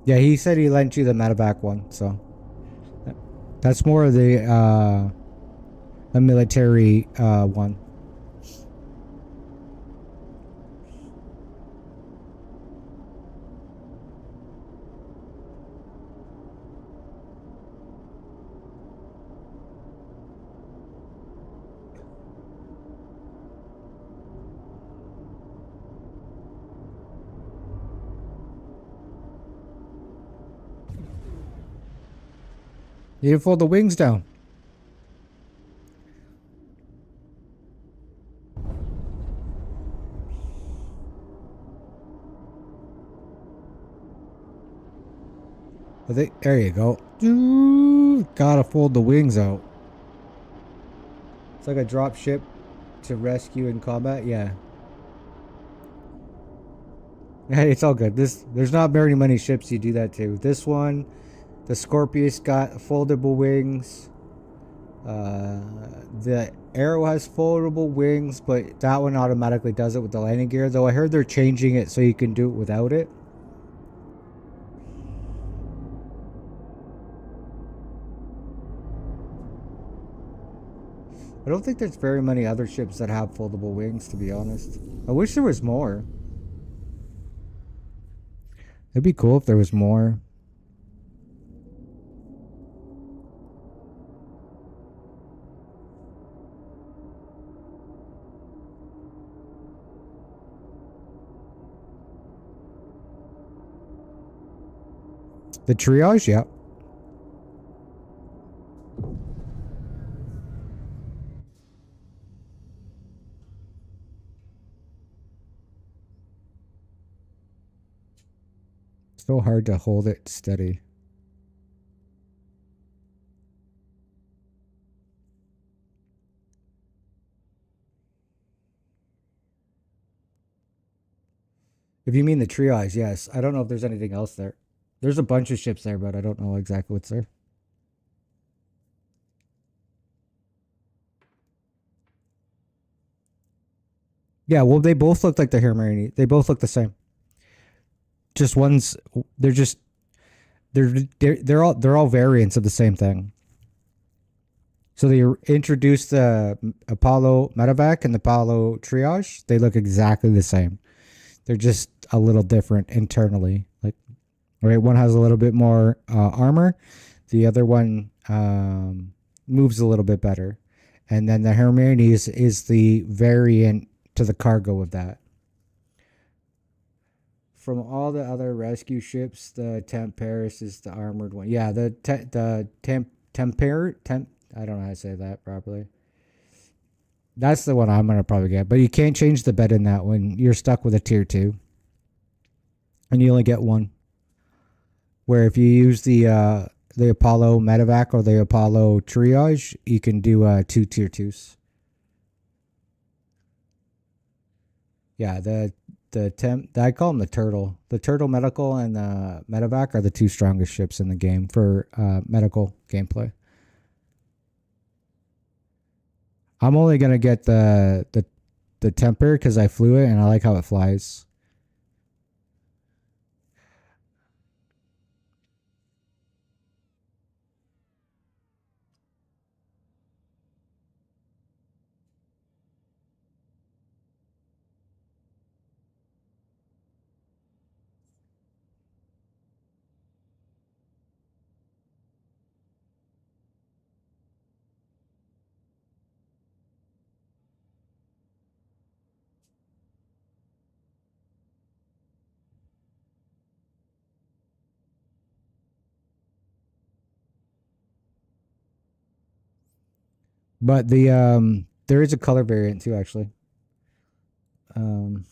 Yeah, he said he lent you the medevac one, so that's more of the military one. You didn't fold the wings down. There you go. Gotta fold the wings out. It's like a drop ship to rescue in combat. Yeah. Hey, it's all good. There's not very many ships you do that to. This one, the Scorpius got foldable wings. The Arrow has foldable wings, but that one automatically does it with the landing gear. Though I heard they're changing it so you can do it without it. I don't think there's very many other ships that have foldable wings, to be honest. I wish there was more. It'd be cool if there was more. The triage, yeah. So hard to hold it steady. If you mean the triage, yes. I don't know if there's anything else there. There's a bunch of ships there, but I don't know exactly what's there. Yeah, well, they both look like the Hermione. They both look the same. Just one's they're just they're all variants of the same thing. So they introduced the Apollo Medevac and the Apollo Triage. They look exactly the same. They're just a little different internally. Like, right, one has a little bit more armor. The other one moves a little bit better. And then the Hermione is the variant to the cargo of that. From all the other rescue ships, the Temperis is the armored one. Yeah, the Temper. I don't know how to say that properly. That's the one I'm gonna probably get. But you can't change the bed in that one. You're stuck with a tier 2, and you only get one. Where if you use the Apollo Medevac or the Apollo Triage, you can do 2 tier 2s. Yeah, I call them the Turtle. The Turtle Medical and the Medevac are the 2 strongest ships in the game for medical gameplay. I'm only gonna get the Temper because I flew it and I like how it flies. But there is a color variant too, actually. The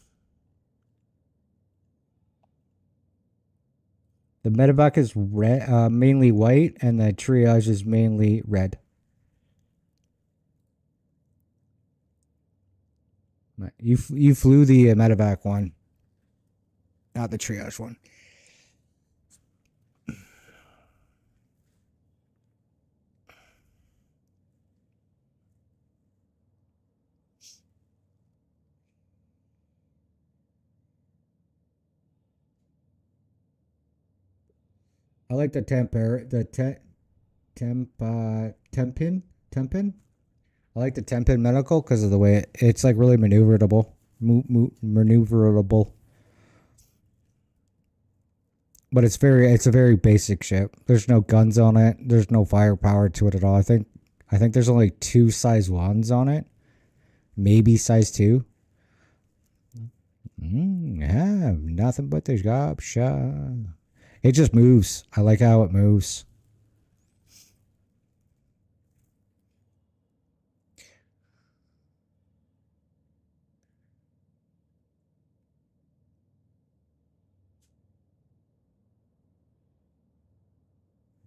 Medevac is red, mainly white, and the Triage is mainly red. You flew the Medevac one, not the Triage one. I like the Tempin. I like the Tempin medical because of the way it's like really maneuverable, maneuverable. But it's a very basic ship. There's no guns on it. There's no firepower to it at all. I think there's only 2 size 1s on it, maybe size 2. Yeah, nothing but the job shot. It just moves. I like how it moves.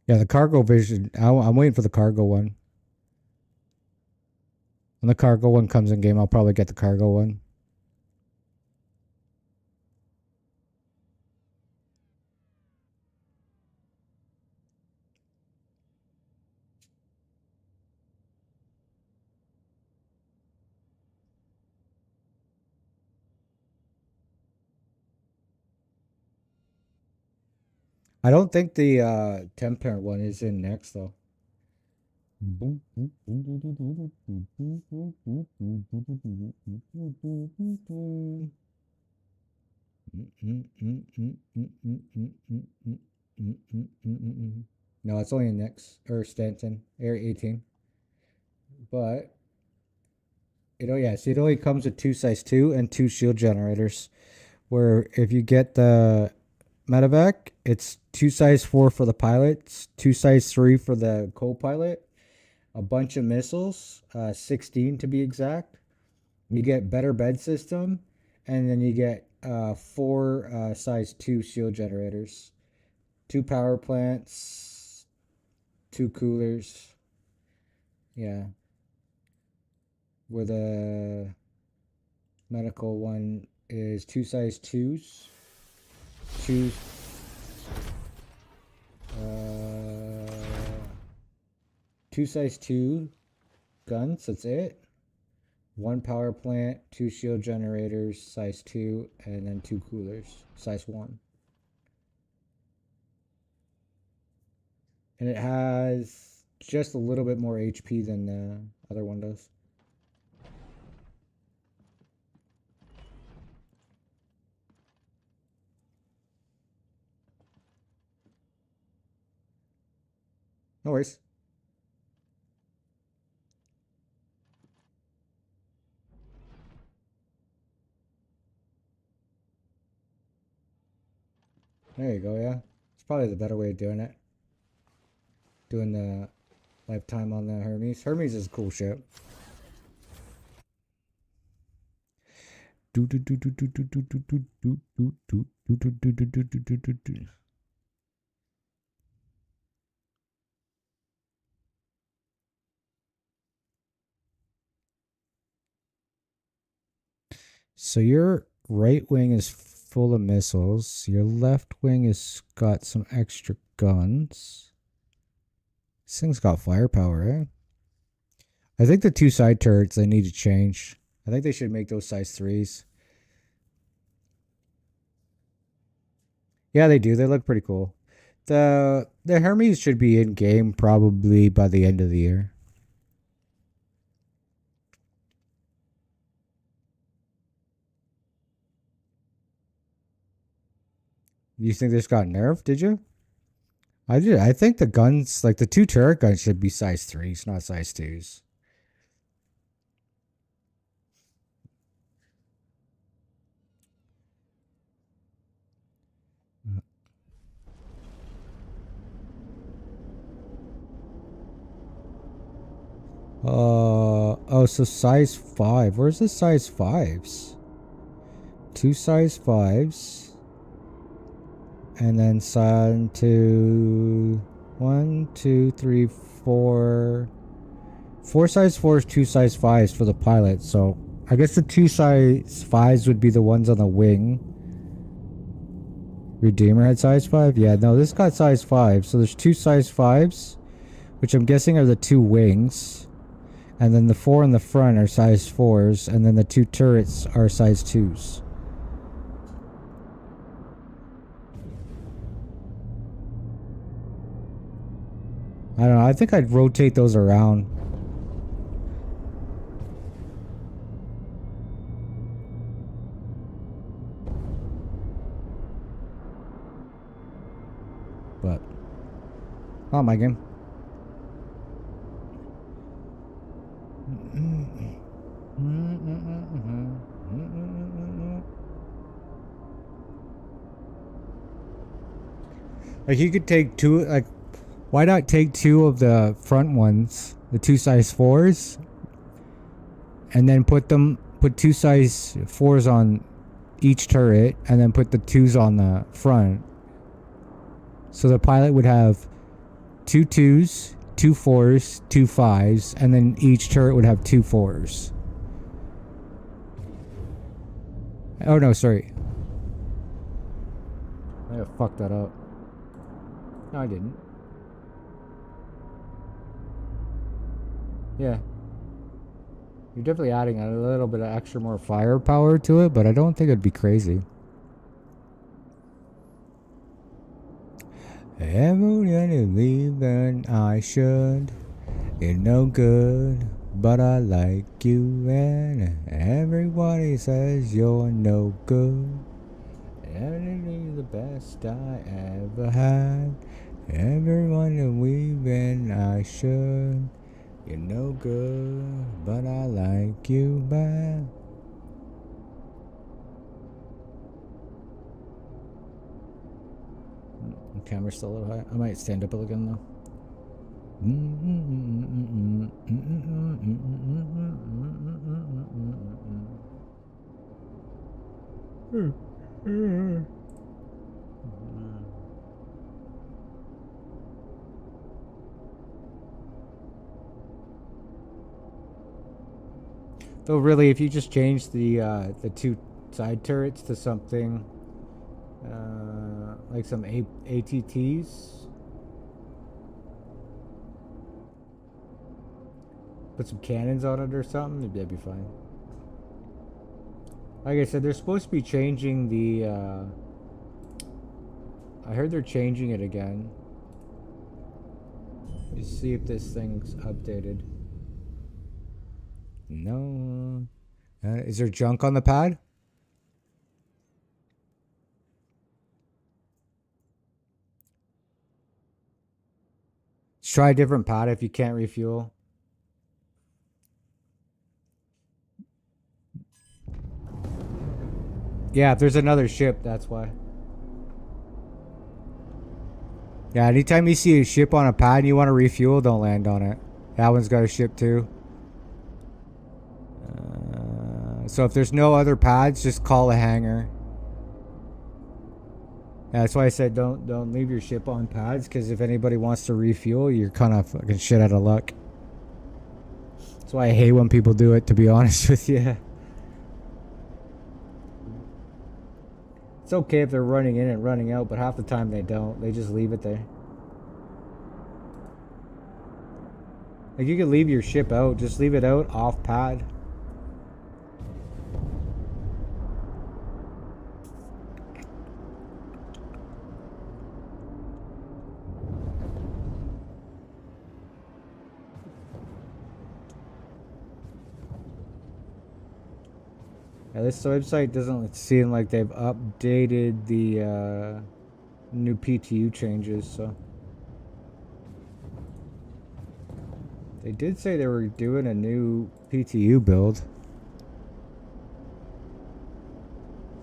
Yeah, the cargo vision. I'm waiting for the cargo one. When the cargo one comes in game, I'll probably get the cargo one. I don't think the temp one is in next though. No, it's only in next or Stanton Area 18. But it only comes with 2 size 2 and 2 shield generators. Where if you get the medevac. It's 2 size 4 for the pilots, 2 size 3 for the co-pilot, a bunch of missiles, 16 to be exact. You get better bed system, and then you get 4 size 2 shield generators, 2 power plants, 2 coolers. Yeah. Where the medical one is 2 size 2s. 2 2 size 2 guns, that's it. 1 power plant, 2 shield generators, size 2, and then 2 coolers, size 1. And it has just a little bit more HP than the other one does. No worries. There you go, yeah. It's probably the better way of doing it. Doing the lifetime on the Hermes. Hermes is cool shit. So your right wing is full of missiles. Your left wing has got some extra guns. This thing's got firepower, eh? I think the 2 side turrets, they need to change. I think they should make those size 3s. Yeah, they do. They look pretty cool. The Hermes should be in game probably by the end of the year. You think this got nerfed, did you? I did. I think the guns, like the 2 turret guns, should be size 3s, not size 2s. Oh, so size 5. Where's the size 5s? 2 size 5s. And then sign to 1, 2, 3, 4. 4 size 4s, 2 size 5s for the pilot. So I guess the 2 size 5s would be the ones on the wing. Redeemer had size 5? Yeah, no, this got size 5. So there's 2 size 5s, which I'm guessing are the 2 wings. And then the 4 in the front are size 4s. And then the 2 turrets are size 2s. I don't know. I think I'd rotate those around. But not my game. Like you could take 2, like why not take 2 of the front ones, the 2 size 4s, and then put 2 size 4s on each turret, and then put the 2s on the front. So the pilot would have 2 2s, 2 4s, 2 5s, and then each turret would have 2 4s. Oh no, sorry. I fucked that up. No, I didn't. Yeah. You're definitely adding a little bit of extra more firepower to it, but I don't think it'd be crazy. Everyone leaving, I should. You're no good, but I like you, and everybody says you're no good. You're the best I ever had. Everyone leaving, I should. You're no good, but I like you back. The camera's still a little high. I might stand up again though. Though really, if you just change the two side turrets to something like some ATTs, put some cannons on it or something, maybe that'd be fine. Like I said, they're supposed to be changing the. I heard they're changing it again. Let's see if this thing's updated. No. Is there junk on the pad? Let's try a different pad if you can't refuel. Yeah, if there's another ship, that's why. Yeah, anytime you see a ship on a pad and you want to refuel, don't land on it. That one's got a ship too. So if there's no other pads, just call a hangar. Yeah, that's why I said don't leave your ship on pads, because if anybody wants to refuel, you're kind of fucking shit out of luck. That's why I hate when people do it, to be honest with you. It's okay if they're running in and running out, but half the time they don't. They just leave it there. Like, you can leave your ship out. Just leave it out off pad. Yeah, this website doesn't seem like they've updated the new PTU changes, so. They did say they were doing a new PTU build.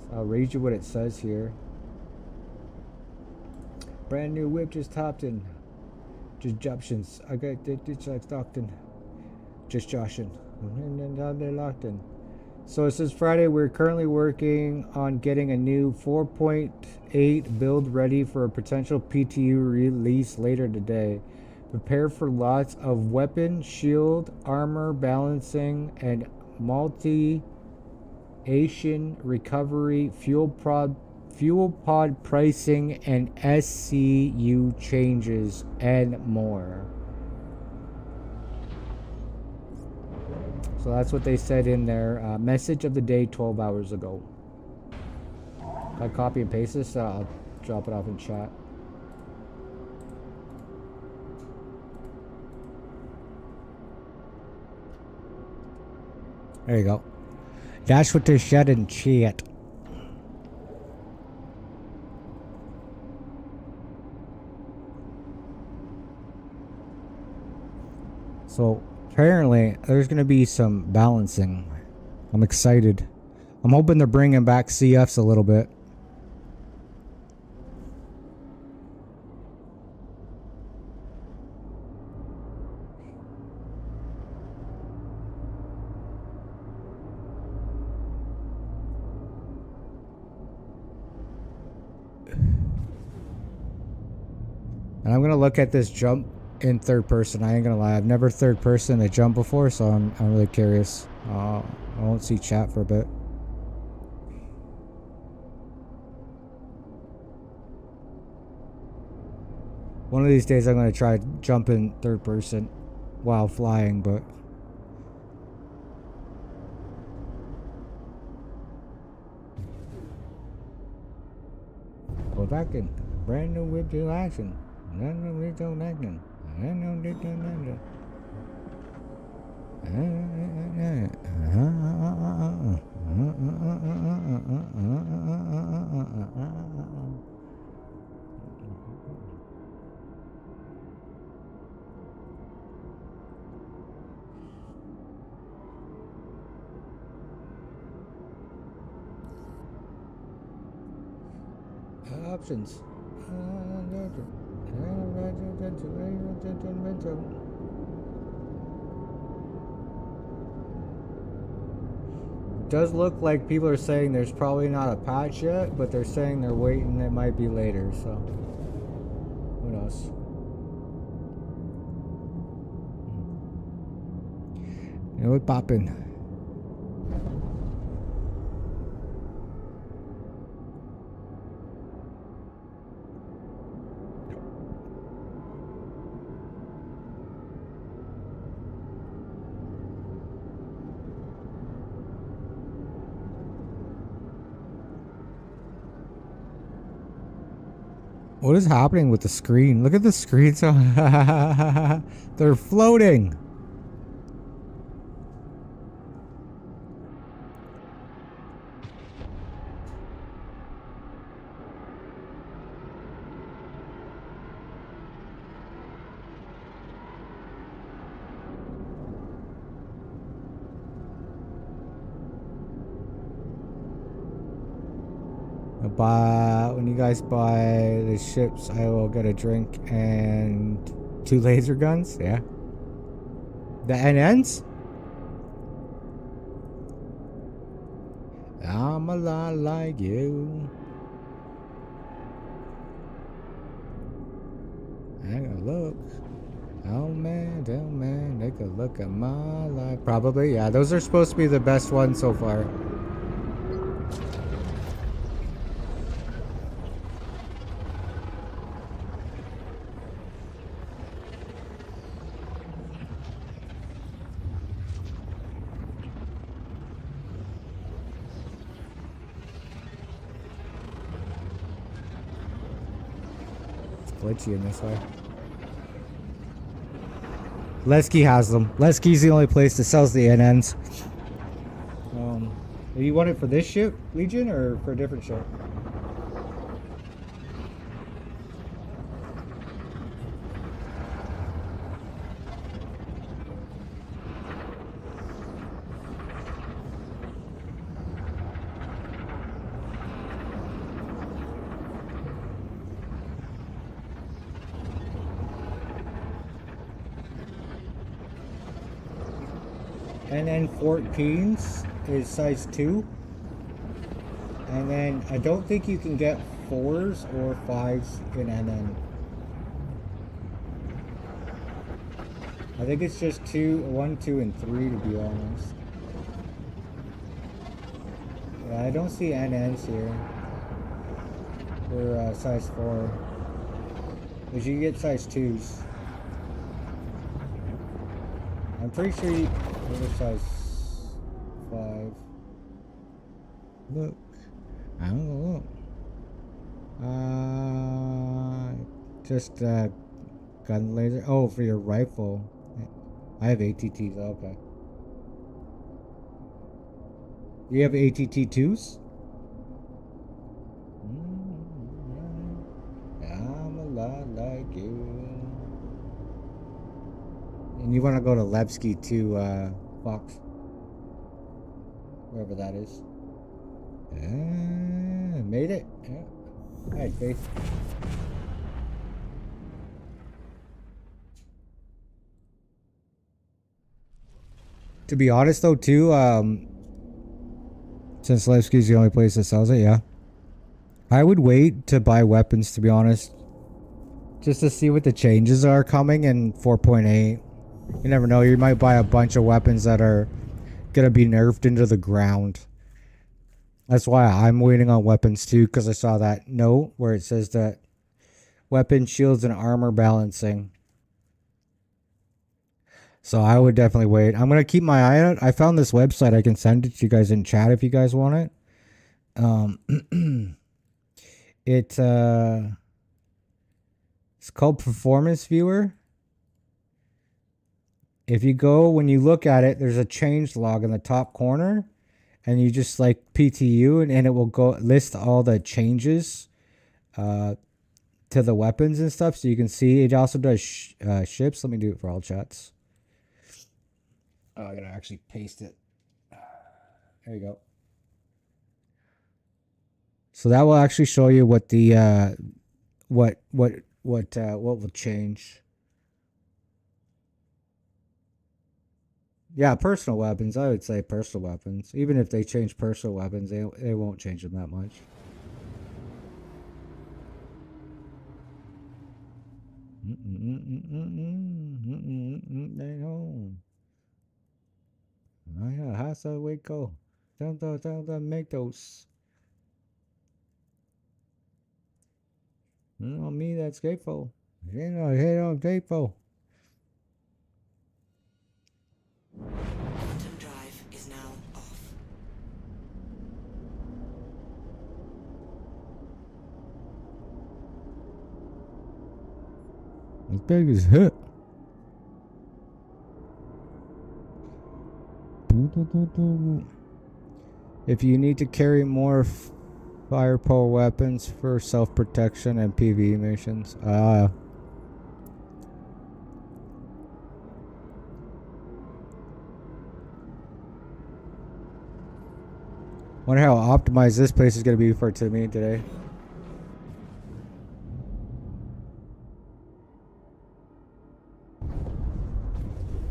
So I'll read you what it says here. Brand new whip just topped in. Just options. I got ditch like Stockton. Just joshing. And then down there locked in. So it says Friday, we're currently working on getting a new 4.8 build ready for a potential PTU release later today. Prepare for lots of weapon, shield, armor balancing, and multi-Asian recovery, fuel pod pricing, and SCU changes, and more. So that's what they said in their message of the day 12 hours ago. If I copy and paste this, I'll drop it off in chat. There you go. That's what they said in chat. So apparently there's going to be some balancing. I'm excited. I'm hoping they're bringing back CFs a little bit. And I'm gonna look at this jump in third person. I ain't gonna lie, I've never third person a jump before, so I'm really curious. I won't see chat for a bit. One of these days I'm gonna try jumping third person while flying, but we're back in brand new whip to action. Brand new whip to action. Brand new whip to action. Options. Does look like people are saying there's probably not a patch yet, but they're saying they're waiting. It might be later, so who knows? You know what poppin'? What is happening with the screen? Look at the screen. So they're floating. When you guys buy the ships, I will get a drink and 2 laser guns. Yeah. The NNs? I'm a lot like you. I gotta look. Oh man, take a look at my life. Probably, yeah. Those are supposed to be the best ones so far. Glitchy in this way. Lesky has them. Lesky's the only place that sells the NNs. You want it for this ship, Legion, or for a different ship? And then 14s is size 2. And then I don't think you can get 4s or 5s in NN. I think it's just 1, 2, and 3 to be honest. Yeah, I don't see NNs here for size 4. But you can get size 2s. I'm pretty sure you go size 5. Look. I don't know. Just gun laser. Oh, for your rifle. I have ATTs. Okay. You have ATT 2s? I'm a lot like you. And you want to go to Levski to Fox, wherever that is. Made it. Yeah. Alright, Faith. To be honest, though, too, since Levski's the only place that sells it, yeah, I would wait to buy weapons. To be honest, just to see what the changes are coming in 4.8. You never know. You might buy a bunch of weapons that are gonna be nerfed into the ground. That's why I'm waiting on weapons too, because I saw that note where it says that weapon shields and armor balancing. So I would definitely wait. I'm gonna keep my eye out. I found this website. I can send it to you guys in chat if you guys want it. It's called Performance Viewer. If you go, when you look at it, there's a change log in the top corner, and you just like PTU, and it will go list all the changes to the weapons and stuff, so you can see. It also does ships. Let me do it for all chats. Oh, I gotta actually paste it. There you go. So that will actually show you what the what what will change. Yeah, personal weapons. I would say personal weapons. Even if they change personal weapons, they won't change them that much. They home. Oh yeah, how's the way go? Tell them make those. Me that's grateful. Hey, I'm grateful. Quantum drive is now off. As big as hit. If you need to carry more fire pole weapons for self-protection and PvE missions. Wonder how optimized this place is going to be for to me today.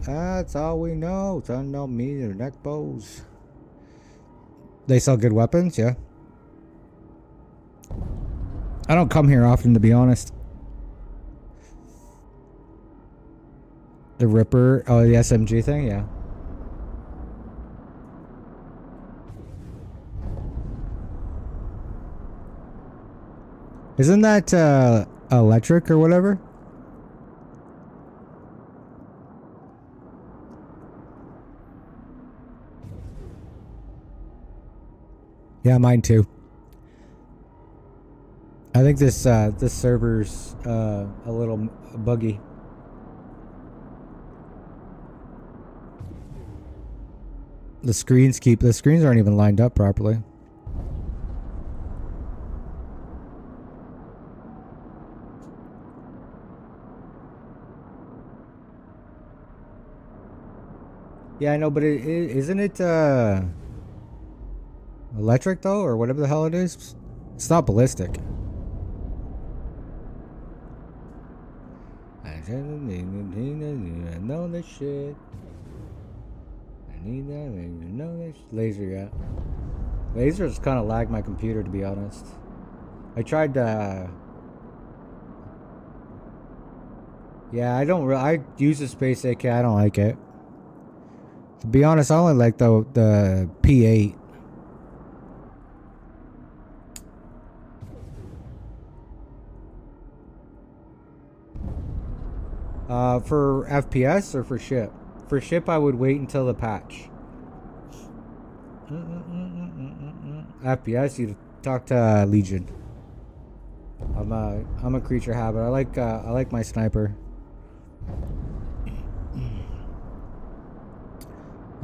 That's all we know. It's unknown meter neck bows. They sell good weapons, yeah. I don't come here often, to be honest. The Ripper, oh, the SMG thing, yeah. Isn't that electric or whatever? Yeah, mine too. I think this server's a little buggy. The screens aren't even lined up properly. Yeah, I know, but isn't it electric though, or whatever the hell it is? It's not ballistic. I know this shit. I need that. I know this laser. Yeah, lasers kind of lag my computer, to be honest. I tried to. Yeah, I use the space AK. I don't like it. To be honest, I only like the P8. For FPS or for ship? For ship, I would wait until the patch. FPS, you talk to Legion. I'm a creature habit. I like my sniper.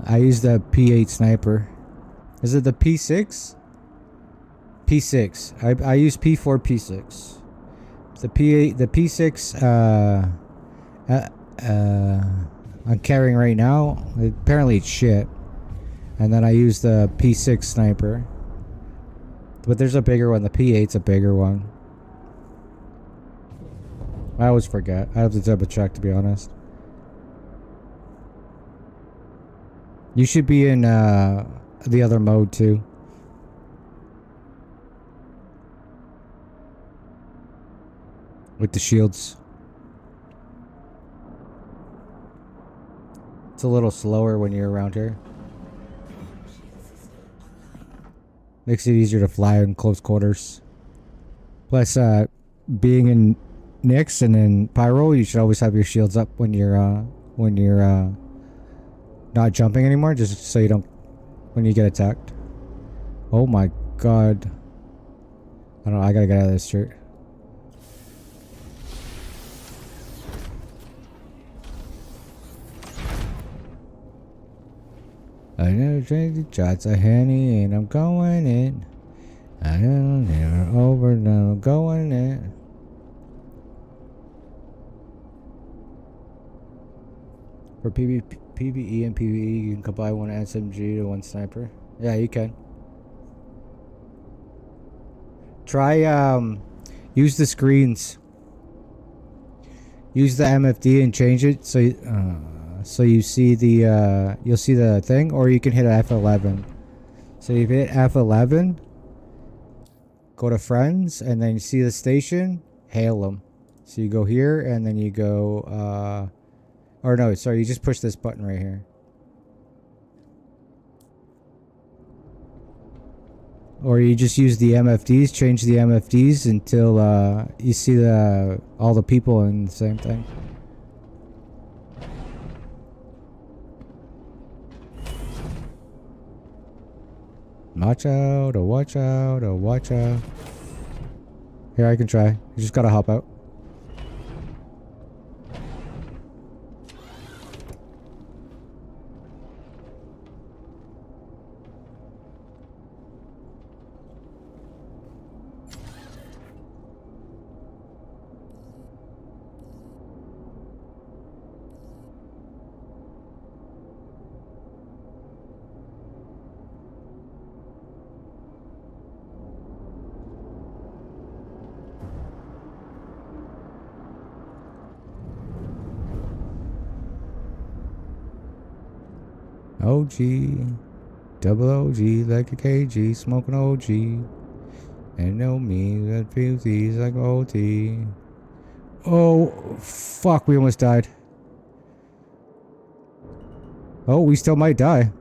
I use the P8 sniper. Is it the P6? P6. I use P4, P6. The P8, the P6. I'm carrying right now. Apparently it's shit. And then I use the P6 sniper. But there's a bigger one. The P8's a bigger one. I always forget. I have to double check, to be honest. You should be in the other mode too. With the shields. It's a little slower when you're around here. Makes it easier to fly in close quarters. Plus, being in Nyx and in Pyro, you should always have your shields up when you're not jumping anymore, just so you don't when you get attacked. Oh my god. I don't know, I gotta get out of this shirt. I never drink the shots of Henny and I'm going in. I don't never over, now I'm going in. For PvE and PvE, you can combine one SMG to one sniper. Yeah, you can. Try use the screens. Use the MFD and change it so you see the you'll see the thing, or you can hit F11. So you hit F11, go to friends, and then you see the station, hail them. So you go here, and then you go or no, sorry, you just push this button right here. Or you just use the MFDs, change the MFDs until you see all the people in the same thing. Watch out, oh watch out, oh watch out. Here, I can try. You just gotta hop out. OG, double OG, like a KG, smoking OG. And know me, that feels these like OT. Oh, fuck, we almost died. Oh, we still might die.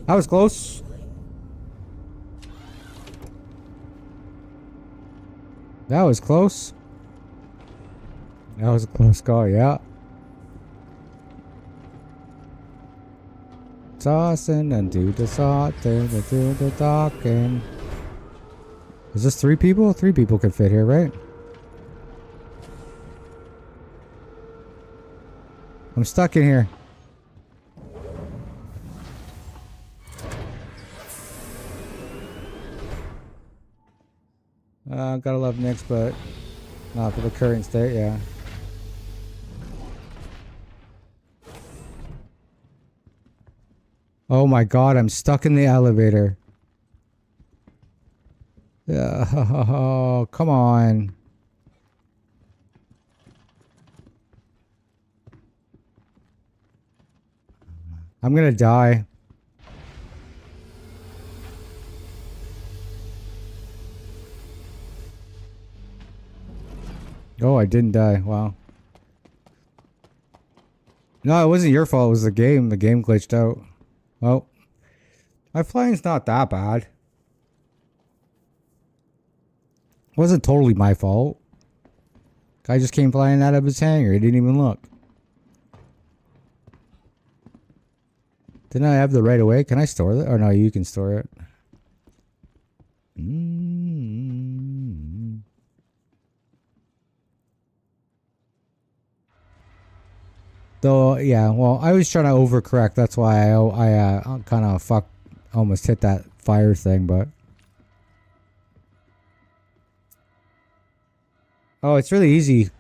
That was close. That was close. That was a close call, yeah. Tossing and do the sorting and do the talking. Is this 3 people? 3 people could fit here, right? I'm stuck in here. Gotta love Nyx, but not for the current state, yeah. Oh my god, I'm stuck in the elevator. Oh, come on. I'm gonna die. Oh, I didn't die. Wow. No, it wasn't your fault. It was the game. The game glitched out. Well, my flying's not that bad. It wasn't totally my fault. Guy just came flying out of his hangar. He didn't even look. Didn't I have the right away? Can I store it? Or no, you can store it. Though, yeah, well, I was trying to overcorrect. That's why I kind of almost hit that fire thing, but. Oh, it's really easy.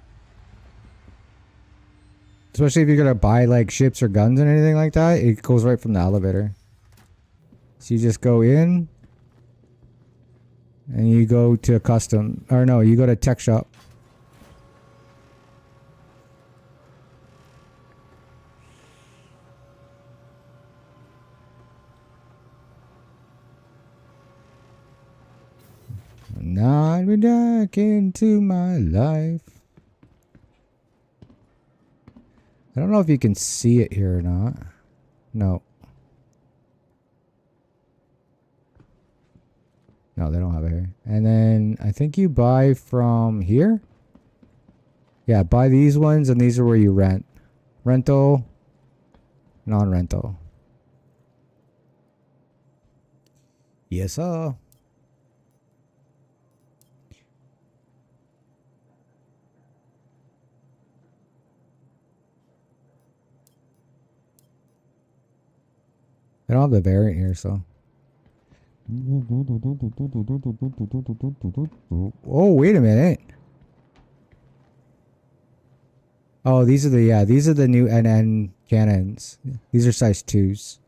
Especially if you're gonna buy like ships or guns and anything like that, it goes right from the elevator. So you just go in and you go to custom, or no, you go to tech shop. Not be back into my life. I don't know if you can see it here or not. No. No, they don't have it here. And then I think you buy from here. Yeah, buy these ones, and these are where you rent. Rental, non-rental. Yes, sir. I don't have the variant here, so. Oh, wait a minute. Oh, these are the new NN cannons. These are size 2s.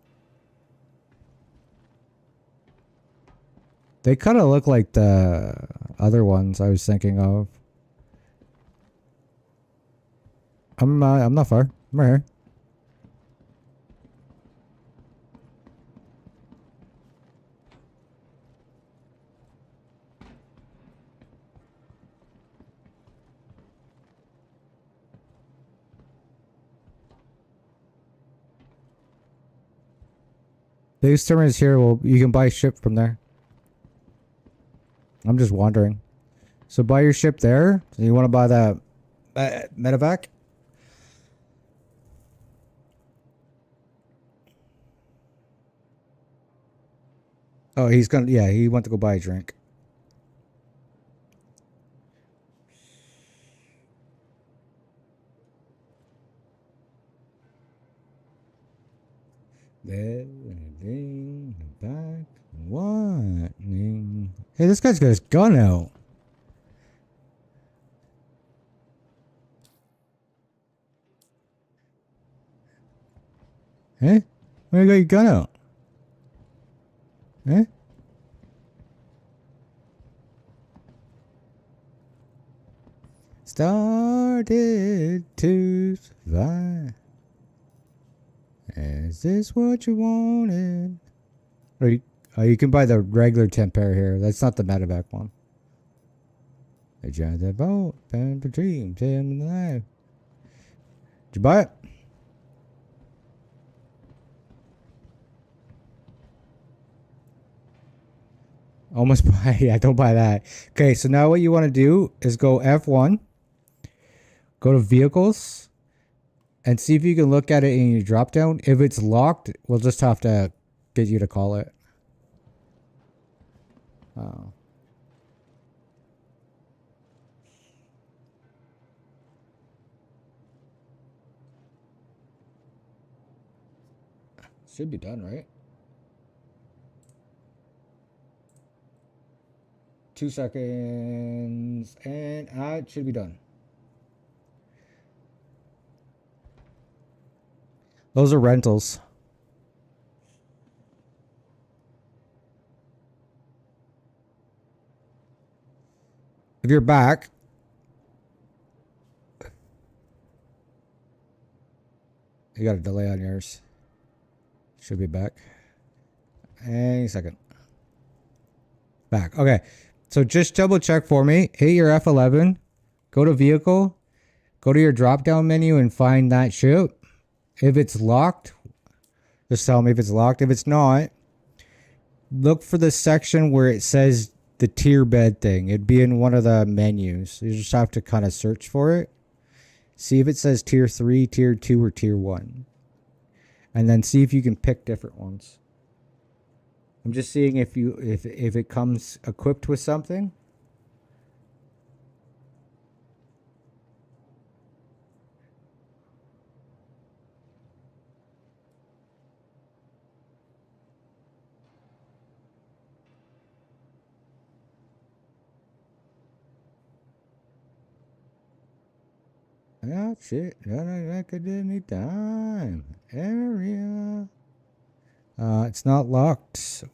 They kind of look like the other ones I was thinking of. I'm not far. I'm right here. The exterminate is here. Well, you can buy ship from there. I'm just wondering. So buy your ship there. So you want to buy that medevac? Oh, he's gonna. Yeah, he went to go buy a drink. Back. What? Hey, this guy's got his gun out. Eh? Where you got your gun out? Eh? Started to survive. Is this what you wanted? Or you can buy the regular temper here. That's not the medevac one. I tried that boat, found the dream, in the life. Did you buy it? Almost buy. Yeah, don't buy that. Okay, so now what you want to do is go F1, go to vehicles, and see if you can look at it in your drop down. If it's locked, we'll just have to get you to call it. Oh. Should be done, right? 2 seconds, and it should be done. Those are rentals. If you're back, you got a delay on yours. Should be back. Any second. Back. Okay. So just double check for me. Hit your F11. Go to vehicle. Go to your drop down menu and find that ship. If it's locked, just tell me if it's locked. If it's not, look for the section where it says the tier bed thing. It'd be in one of the menus. You just have to kind of search for it. See if it says tier 3, tier 2, or tier 1. And then see if you can pick different ones. I'm just seeing if it comes equipped with something. Oh shit, that could any time. Area. It's not locked.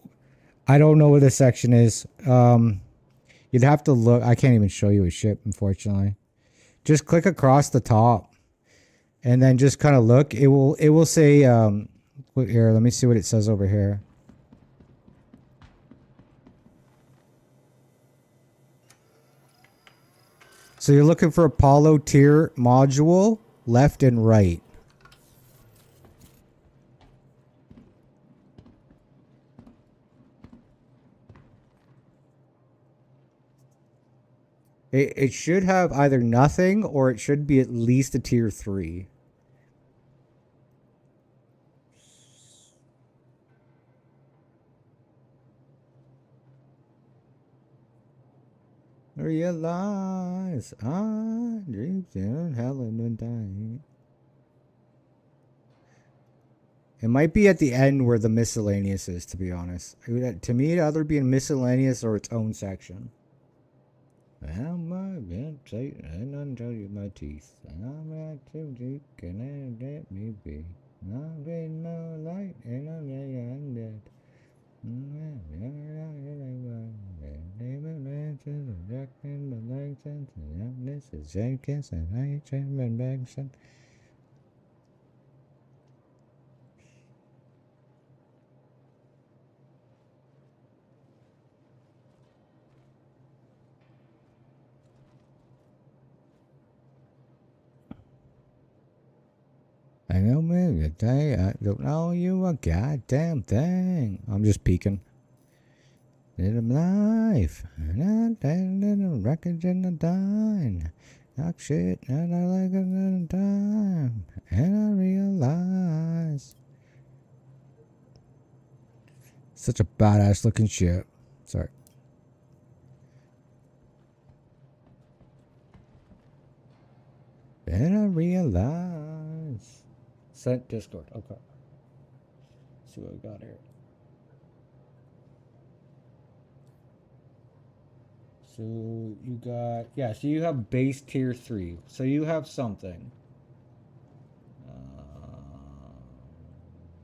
I don't know where this section is. You'd have to look. I can't even show you a ship, unfortunately. Just click across the top, and then just kind of look. It will say. Here, let me see what it says over here. So you're looking for Apollo tier module, left and right. It should have either nothing or it should be at least a tier 3. Realize I dreamed in Helen dying. It might be at the end where the miscellaneous is, to be honest. To me, it'd either be in miscellaneous or its own section. How my been tight and until you my teeth. I'm not too deep, can I let me be? I've been no light and I'm dead. This is Outcasts and I ain't been back since. I know me today, I don't know you a goddamn thing. I'm just peeking. In life, and I'm dead in the wreckage in the dine. Talk shit, and I like it in the time. And I realize. Such a badass looking shit. Sorry. And I realize. Sent Discord. Okay. Let's see what we got here. So you got, yeah, so you have base tier 3. So you have something.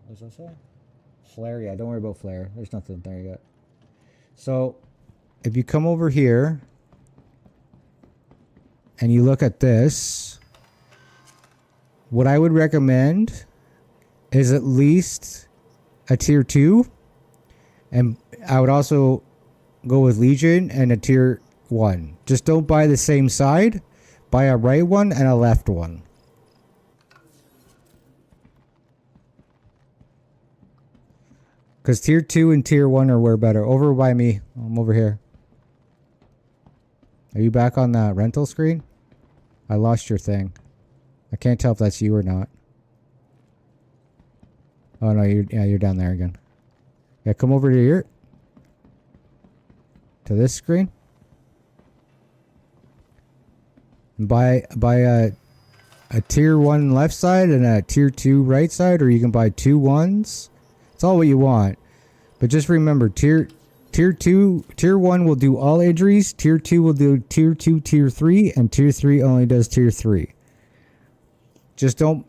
What does that say? Flare, yeah, don't worry about flare. There's nothing there yet. So if you come over here and you look at this, what I would recommend is at least a tier 2. And I would also go with Legion and a tier 1. Just don't buy the same side. Buy a right one and a left one. Because tier 2 and tier 1 are where better. Over by me. I'm over here. Are you back on that rental screen? I lost your thing. I can't tell if that's you or not. Oh no, you're down there again. Yeah, come over to here. To this screen. Buy a tier 1 left side and a tier 2 right side, or you can buy 2 1s. It's all what you want. But just remember, tier 1 will do all injuries, tier 2 will do tier 2, tier 3, and tier 3 only does tier 3. Just don't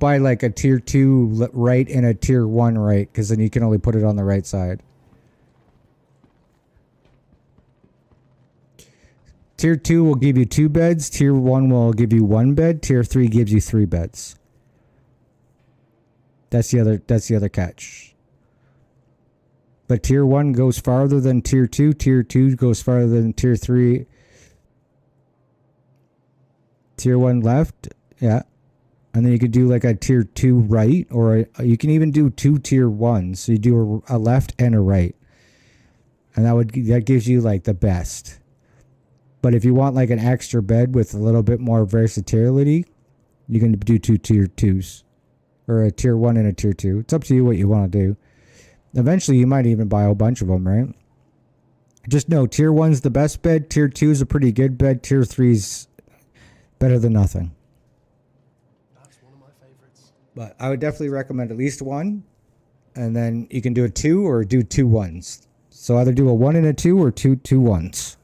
buy like a tier 2 right and a tier 1 right, because then you can only put it on the right side. Tier 2 will give you 2 beds, tier 1 will give you 1 bed, tier 3 gives you 3 beds. That's the other catch. But tier 1 goes farther than tier 2, tier 2 goes farther than tier 3. Tier 1 left, yeah. And then you could do like a tier 2 right, or you can even do 2 tier 1s. So you do a left and a right. And that gives you like the best. But if you want like an extra bed with a little bit more versatility, you can do 2 tier 2s. Or a tier 1 and a tier 2. It's up to you what you want to do. Eventually, you might even buy a bunch of them, right? Just know, tier 1's the best bed. Tier 2's a pretty good bed. Tier 3's better than nothing. That's one of my favorites. But I would definitely recommend at least 1. And then you can do a 2 or do 2 1s. So either do a 1 and a 2 or 2 1s.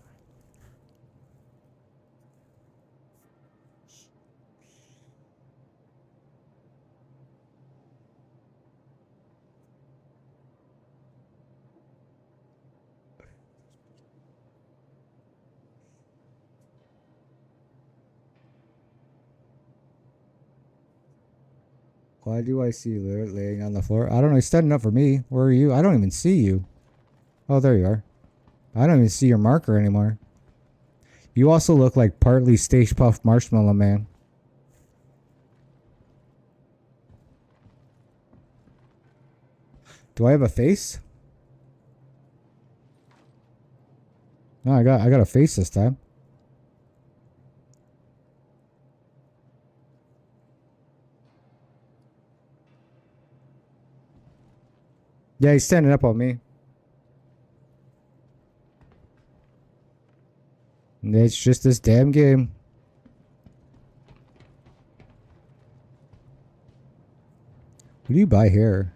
Why do I see you laying on the floor? I don't know. He's standing up for me. Where are you? I don't even see you. Oh, there you are. I don't even see your marker anymore. You also look like partly Stay Puft Marshmallow Man. Do I have a face? No, I got a face this time. Yeah, he's standing up on me. It's just this damn game. What do you buy here?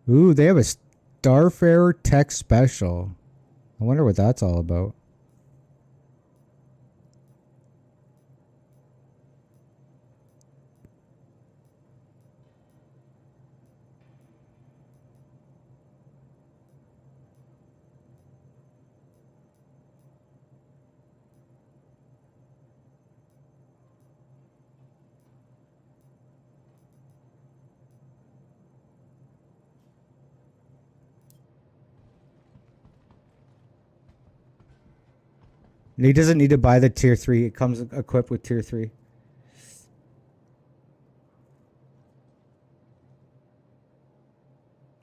Ooh, they have a Starfarer Tech Special. I wonder what that's all about. And he doesn't need to buy the tier 3. It comes equipped with tier 3.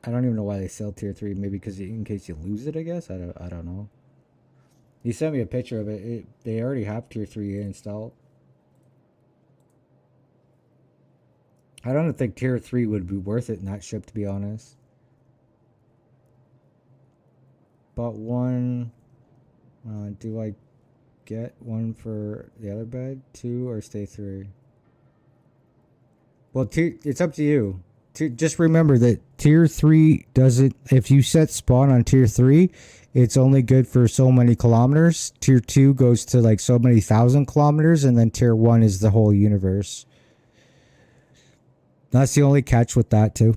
I don't even know why they sell tier 3. Maybe because in case you lose it, I guess. I don't know. He sent me a picture of it. They already have tier 3 installed. I don't think tier 3 would be worth it in that ship, to be honest. But one... do I get one for the other bed? 2 or stay 3? Well, it's up to you. Just remember that tier 3 doesn't... If you set spawn on tier 3, it's only good for so many kilometers. Tier 2 goes to like so many thousand kilometers, and then tier 1 is the whole universe. That's the only catch with that too.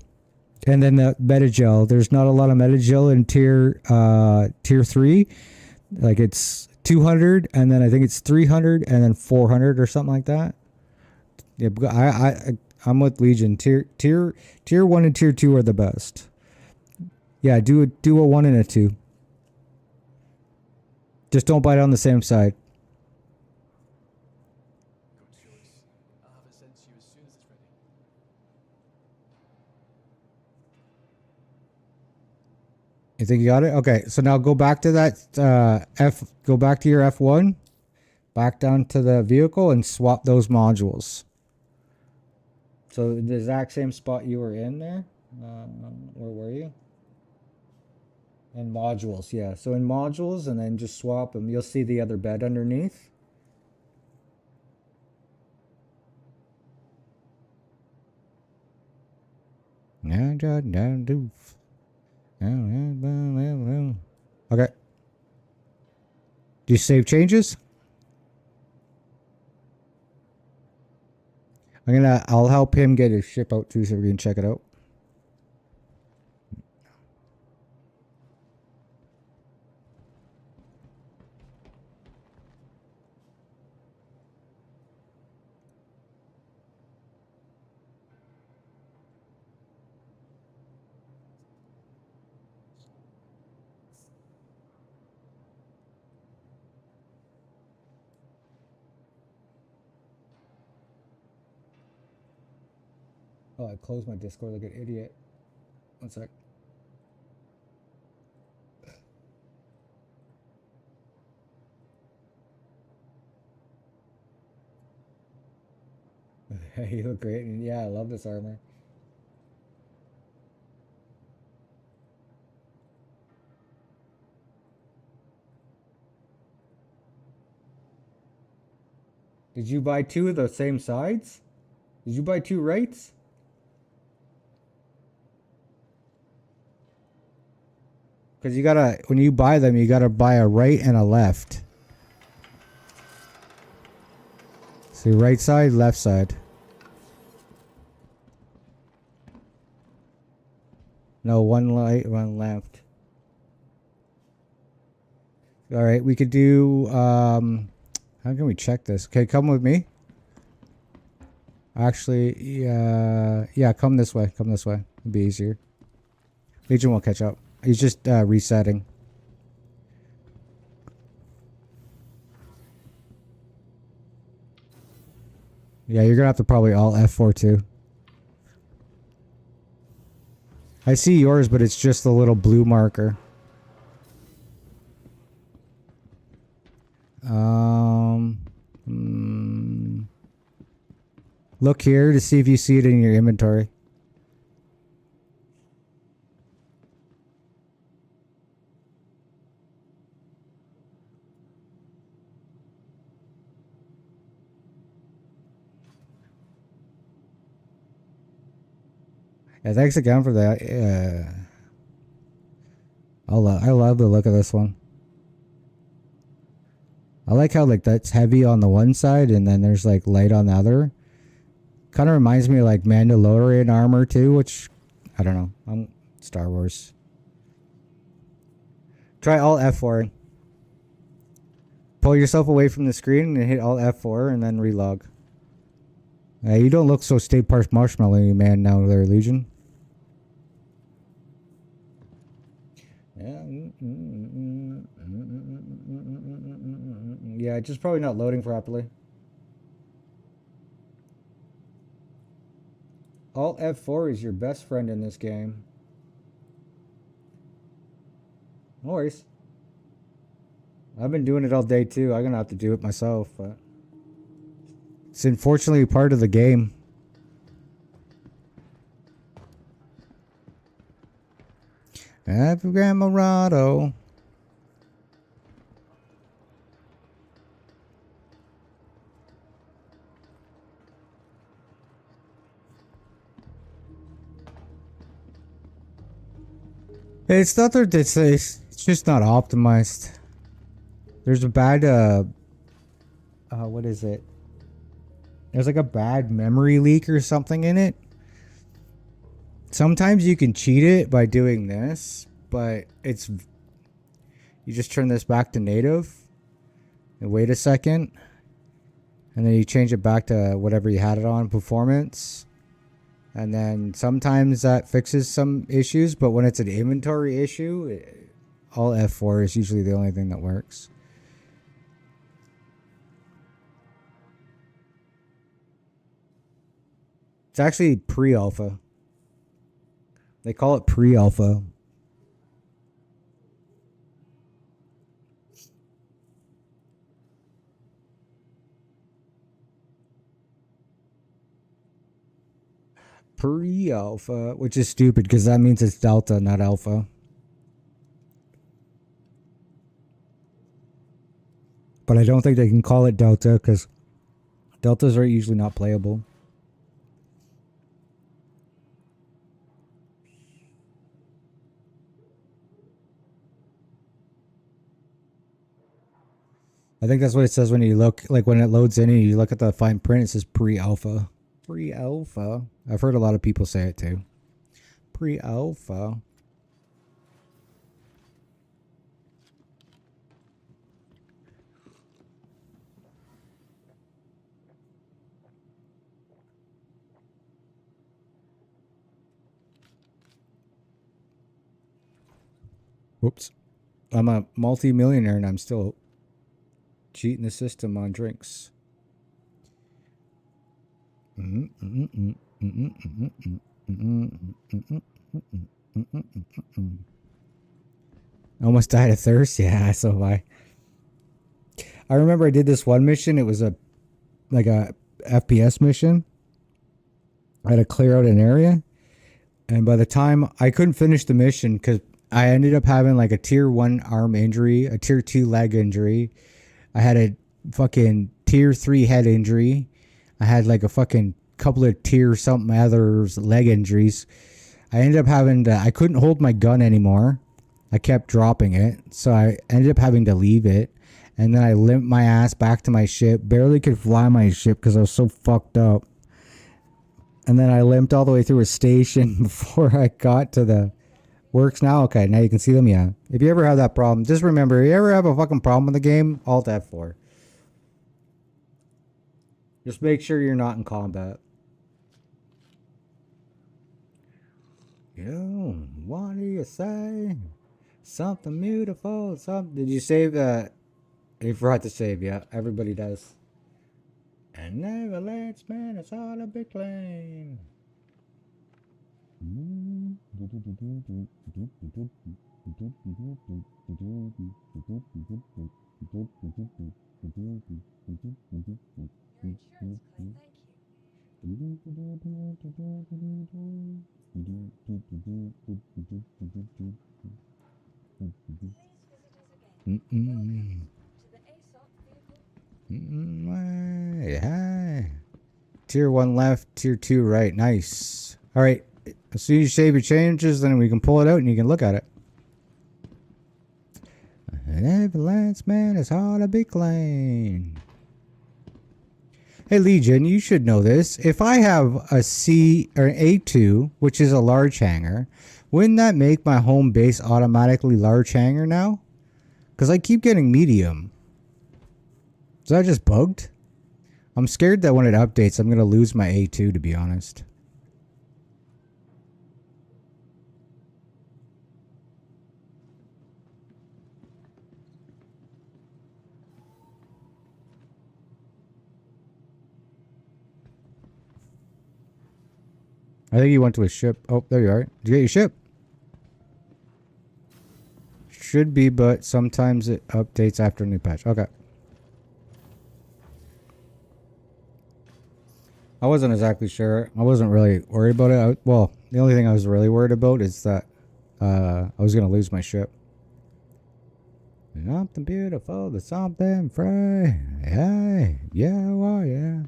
And then the metagel. There's not a lot of metagel in tier 3. Like it's 200, and then I think it's 300, and then 400 or something like that. Yeah, I'm with Legion. Tier 1 and tier 2 are the best. Yeah, do a 1 and a 2. Just don't bite on the same side. Good choice. I'll have it sent to you as soon as it's ready. You think you got it? Okay, so now go back to that go back to your F1, back down to the vehicle, and swap those modules. So the exact same spot you were in there. Where were you? In modules, yeah. So in modules, and then just swap them. You'll see the other bed underneath. Okay. Do you save changes? I'll help him get his ship out too, so we can check it out. Oh, I closed my Discord like an idiot. One sec. You look great. And yeah, I love this armor. Did you buy 2 of the same sides? Did you buy 2 rights? Because you gotta, when you buy them, you gotta buy a right and a left. See, right side, left side. No, one right, one left. All right, we could do, how can we check this? Okay, come with me. Actually, yeah, come this way. Come this way. It'd be easier. Legion won't catch up. He's just resetting. Yeah, you're gonna have to probably all F4 too. I see yours, but it's just a little blue marker. Look here to see if you see it in your inventory. Yeah, thanks again for that. I love the look of this one. I like how like that's heavy on the one side and then there's like light on the other. Kind of reminds me of like Mandalorian armor too, which I don't know. I'm Star Wars. Try Alt F4. Pull yourself away from the screen and hit Alt F4 and then relog. You don't look so State Park Marshmallow man now there, Legion. Yeah, it's just probably not loading properly. Alt F4 is your best friend in this game. No worries. I've been doing it all day too. I'm gonna have to do it myself, but it's unfortunately part of the game. Grandmarado. It's not that it's just not optimized. There's a bad what is it? There's like a bad memory leak or something in it. Sometimes you can cheat it by doing this, but it's you just turn this back to native and wait a second, and then you change it back to whatever you had it on, performance. And then sometimes that fixes some issues, but when it's an inventory issue, Alt F4 is usually the only thing that works. It's actually pre-alpha. They call it pre-alpha. Pre-alpha, which is stupid because that means it's delta, not alpha. But I don't think they can call it delta because deltas are usually not playable. I think that's what it says when you look, like when it loads in and you look at the fine print, it says pre-alpha. Pre-alpha. I've heard a lot of people say it too. Pre-alpha. Whoops. I'm a multi-millionaire and I'm still cheating the system on drinks. Almost died of thirst. Yeah, so have I. I remember I did this one mission. It was a FPS mission. I had to clear out an area, and by the time I couldn't finish the mission because I ended up having like a tier 1 arm injury, a tier 2 leg injury. I had a fucking tier 3 head injury. I had like a fucking couple of tier something others leg injuries. I ended up having to, I couldn't hold my gun anymore. I kept dropping it. So I ended up having to leave it. And then I limped my ass back to my ship. Barely could fly my ship because I was so fucked up. And then I limped all the way through a station before I got to the works now. Okay, now you can see them. Yeah. If you ever have that problem, just remember, if you ever have a fucking problem with the game, Alt F4. Just make sure you're not in combat. Yo, what do you say? Something beautiful. Something. Did you save that? You forgot to save. Yeah, everybody does. And never lets man, it's all a big claim. Your insurance claim, thank you. Mm-mm. To the ASOP vehicle. Yeah. Tier 1 left, tier 2 right. Nice. All right. As soon as you save your changes, then we can pull it out and you can look at it. An avalanche, man, it's hard to be clean. Hey, Legion, you should know this. If I have a C or an A2, which is a large hangar, wouldn't that make my home base automatically large hangar now? Because I keep getting medium. Is that just bugged? I'm scared that when it updates, I'm going to lose my A2, to be honest. I think you went to a ship. Oh, there you are. Did you get your ship? Should be, but sometimes it updates after a new patch. Okay. I wasn't exactly sure. I wasn't really worried about it. Well, the only thing I was really worried about is that I was going to lose my ship. Something beautiful, the something free. Yeah, yeah, well, yeah.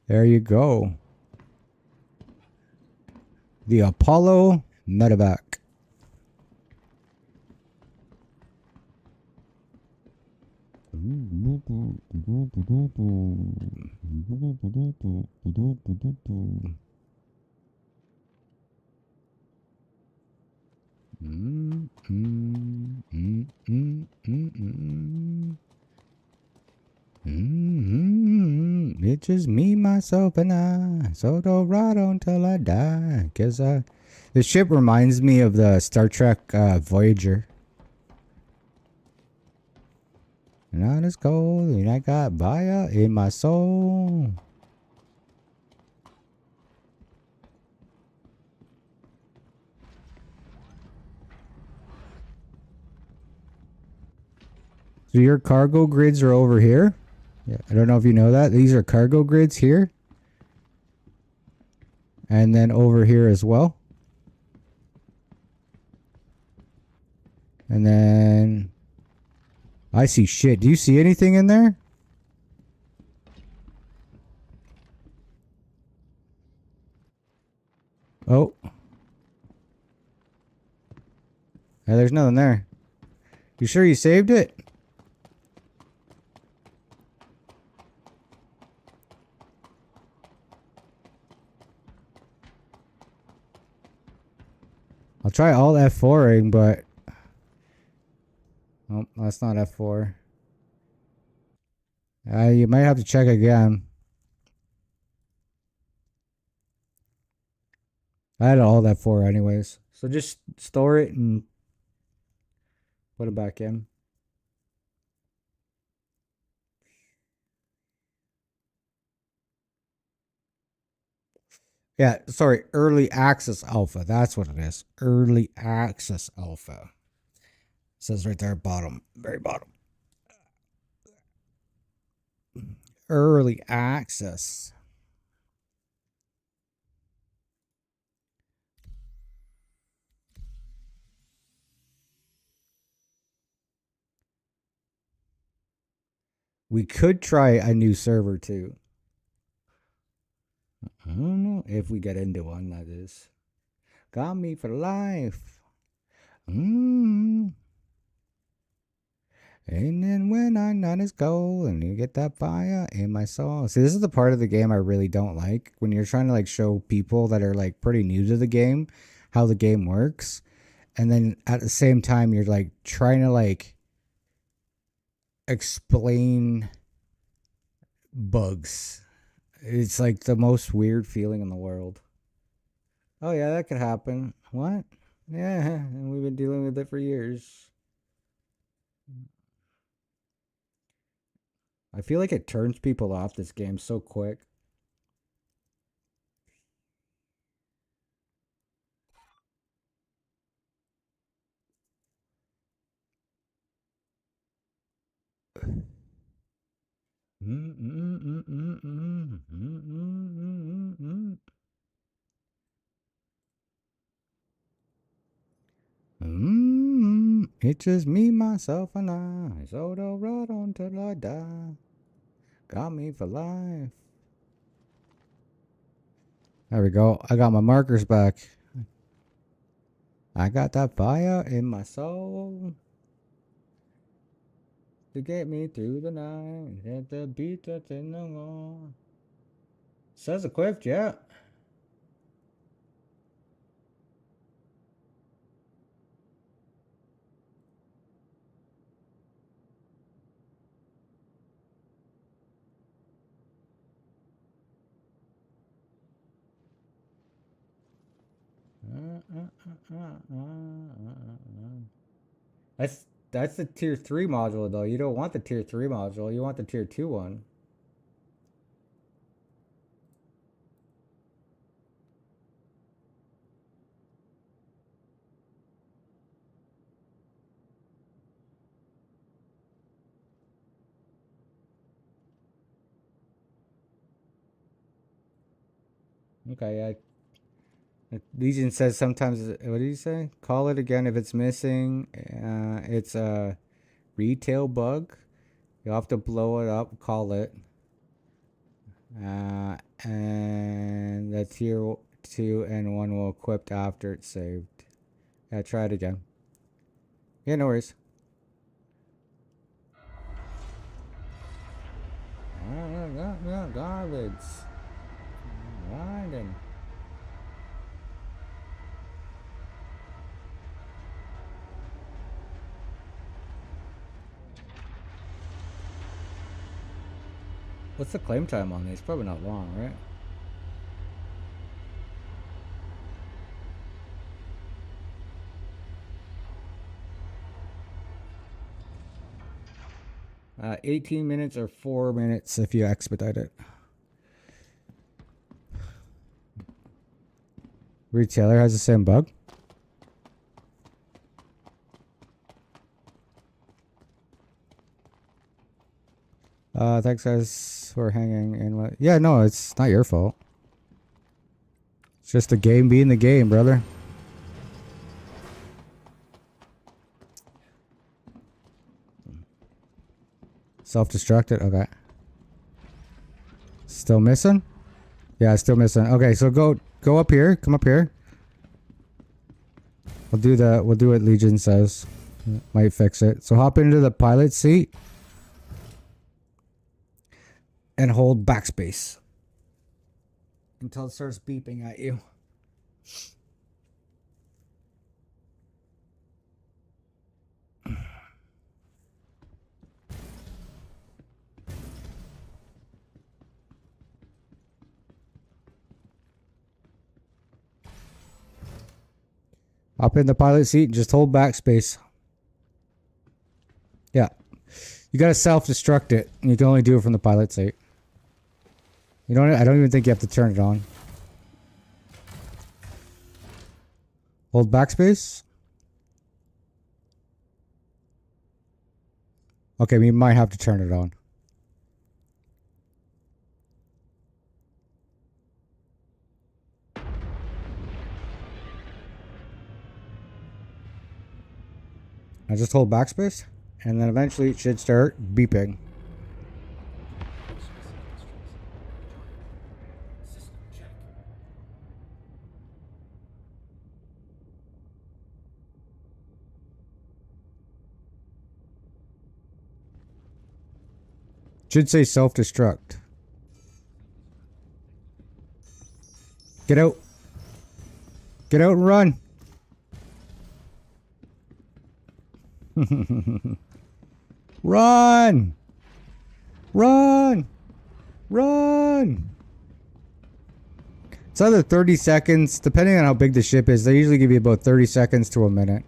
There you go. The Apollo medevac. It's just me, myself, and I. So don't ride until I die. The ship reminds me of the Star Trek Voyager. Not as cold, and I got fire in my soul. So your cargo grids are over here? Yeah, I don't know if you know that. These are cargo grids here. And then over here as well. And then I see shit. Do you see anything in there? Oh. Yeah, there's nothing there. You sure you saved it? I'll try alt F4ing, but... Oh, that's not F4. You might have to check again. I had all that for anyways. So just store it and put it back in. Yeah, sorry, early access alpha. That's what it is. Early access alpha. It says right there, bottom, very bottom. Early access. We could try a new server too. I don't know if we get into one, that is. Got me for life. And then when I'm not as cold and you get that fire in my soul. See, this is the part of the game I really don't like. When you're trying to like show people that are like pretty new to the game how the game works. And then at the same time you're like trying to like explain bugs. It's like the most weird feeling in the world. Oh yeah, that could happen. What? Yeah, and we've been dealing with it for years. I feel like it turns people off this game so quick. It's just me, myself, and I. So don't ride on till I die. Got me for life. There we go. I got my markers back. I got that fire in my soul to get me through the night. Hit the beat that's in the wall. Says equipped, yeah. That's the tier 3 module though. You don't want the tier 3 module. You want the tier 2 one. Okay, yeah. Legion says sometimes, what did he say? Call it again if it's missing. It's a retail bug. You'll have to blow it up, call it. And the tier 2 and 1 will equip after it's saved. Yeah, try it again. Yeah, no worries. Garbage. Grinding. What's the claim time on these? Probably not long, right? Uh, 18 minutes or 4 minutes if you expedite it. Retailer has the same bug. Thanks guys for hanging in. Yeah, no, it's not your fault. It's just the game being the game, brother. Self-destructed, okay. Still missing? Yeah, still missing. Okay, so go up here. Come up here. We'll do what Legion says. Might fix it. So hop into the pilot seat and hold backspace until it starts beeping at you. Hop in the pilot seat and just hold backspace. Yeah. You gotta self-destruct it. And you can only do it from the pilot seat. I don't even think you have to turn it on. Hold backspace. Okay, we might have to turn it on. I just hold backspace, and then eventually it should start beeping. Should say self-destruct. Get out. Get out and run. Run! Run! Run! It's either 30 seconds, depending on how big the ship is. They usually give you about 30 seconds to a minute.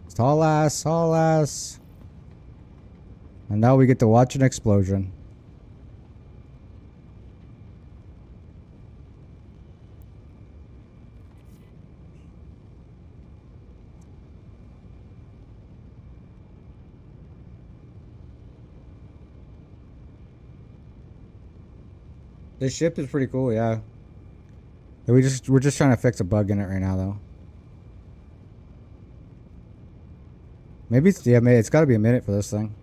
It's haul ass, haul ass. And now we get to watch an explosion. This ship is pretty cool, yeah. We're just trying to fix a bug in it right now, though. Maybe it's, yeah, it's got to be a minute for this thing.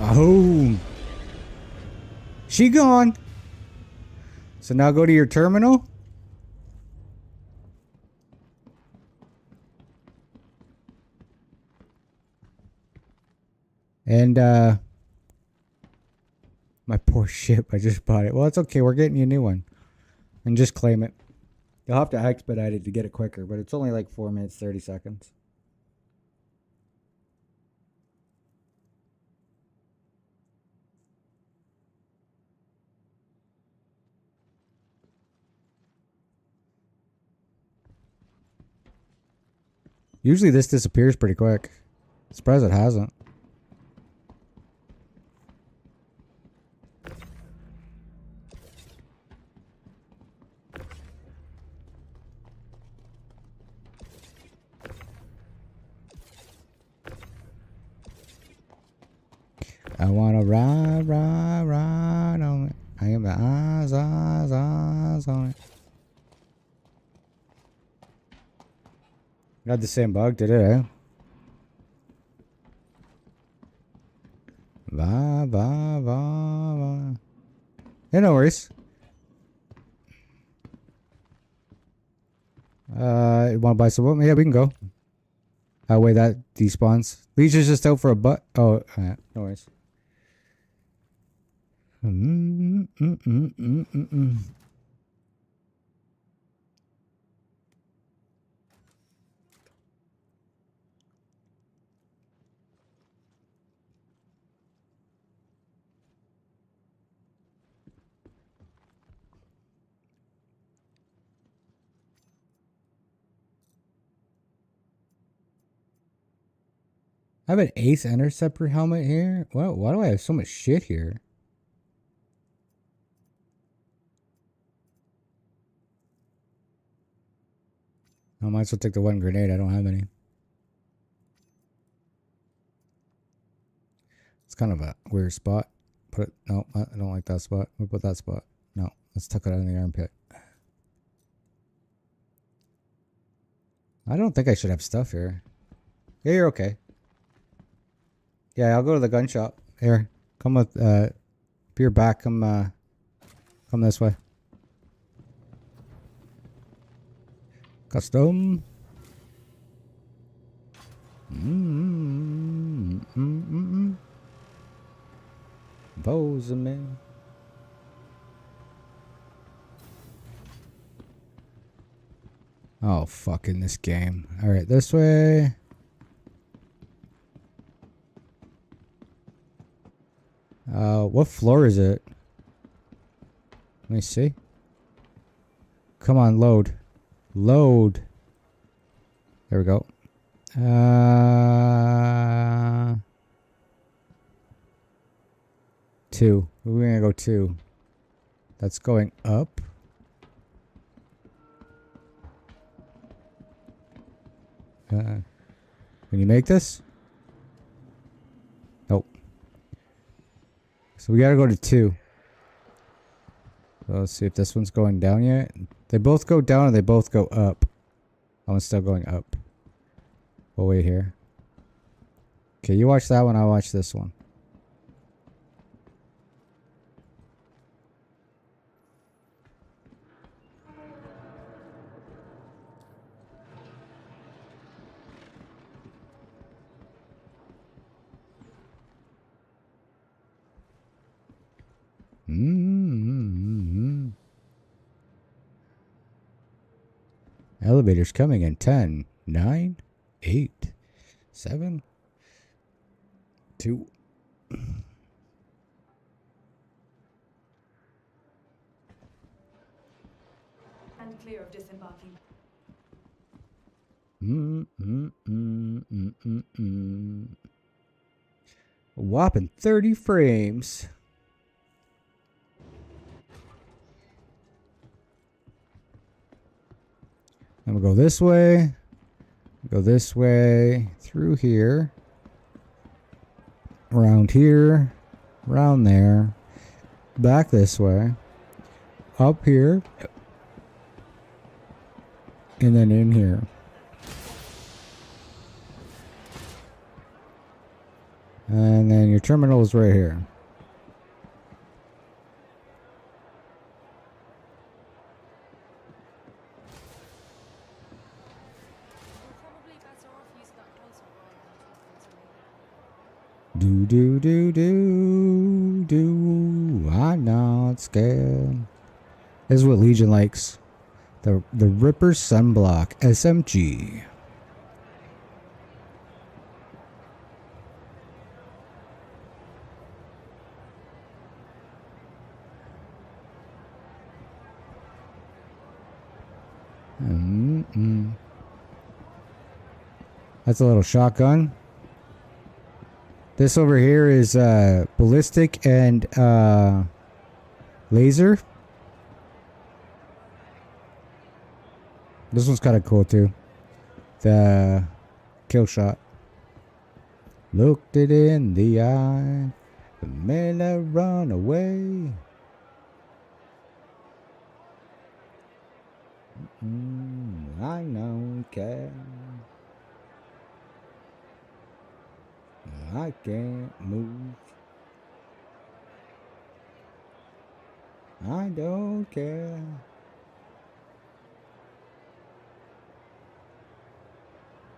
Oh. She gone. So now go to your terminal. And, my poor ship, I just bought it. Well, it's okay. We're getting you a new one. And just claim it. You'll have to expedite it to get it quicker, but it's only like 4 minutes, 30 seconds. Usually this disappears pretty quick. Surprised it hasn't. I wanna ride, ride, ride on it. I am the eyes, eyes, eyes on it. Got the same bug, did it, eh? Va, va, va, va. Yeah, no worries. You wanna buy some? Yeah, we can go. Wait, that despawns. Leisha's just out for a butt. Oh, no worries. I have an Ace Interceptor helmet here. Well, why do I have so much shit here? I might as well take the one grenade. I don't have any. It's kind of a weird spot. Put it. No, I don't like that spot. We'll put that spot. No, let's tuck it out in the armpit. I don't think I should have stuff here. Yeah, you're okay. Yeah, I'll go to the gun shop. Here, come with. If you're back, come this way. Custom. Bozeman. Oh, fucking this game. Alright, this way. What floor is it? Let me see. Come on, load. Load. There we go. 2. We're gonna go 2. That's going up. Can you make this? Nope. So we gotta go to 2. So let's see if this one's going down yet. They both go down or they both go up. That one's still going up. We'll wait here. Okay, you watch that one, I'll watch this one. Elevators coming in 10, 9, 8, 7, 2. And clear of disembarking. A whopping 30 frames. I'm gonna go this way. Go this way. Through here. Around here. Around there. Back this way. Up here. And then in here. And then your terminal is right here. We're probably better off using that console rather than talking to me. Do. I'm not scared. This is what Legion likes. The Ripper Sunblock SMG. That's a little shotgun. This over here is ballistic and laser. This one's kind of cool too. The kill shot. Looked it in the eye. The man that run away. I don't care. I can't move. I don't care.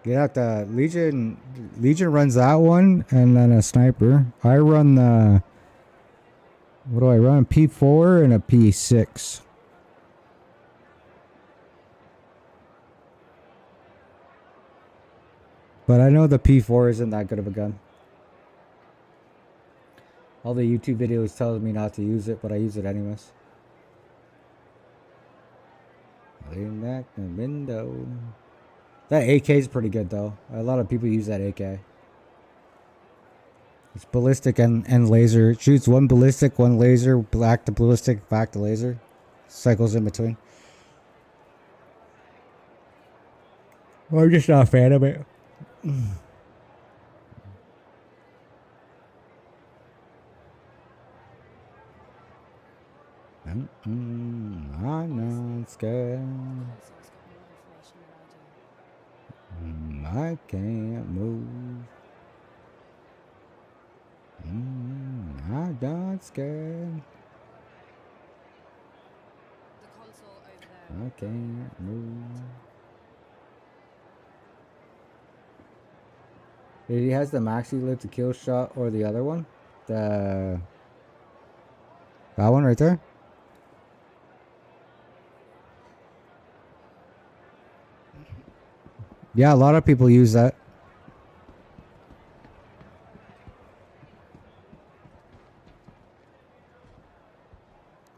Get out the Legion. Legion runs that one, and then a sniper. I run the. What do I run? P4 and a P6. But I know the P4 isn't that good of a gun. All the YouTube videos tell me not to use it, but I use it anyways. Lean back the window. That AK is pretty good though. A lot of people use that AK. It's ballistic and laser. It shoots one ballistic, one laser, back to ballistic, back to laser. Cycles in between. Well, I'm just not a fan of it. I'm not scared. Console's got more information than I do. I can't move. I'm not scared. The console over there. I can't move. He has the maxi lift, the kill shot, or the other one. That one right there. Yeah, a lot of people use that.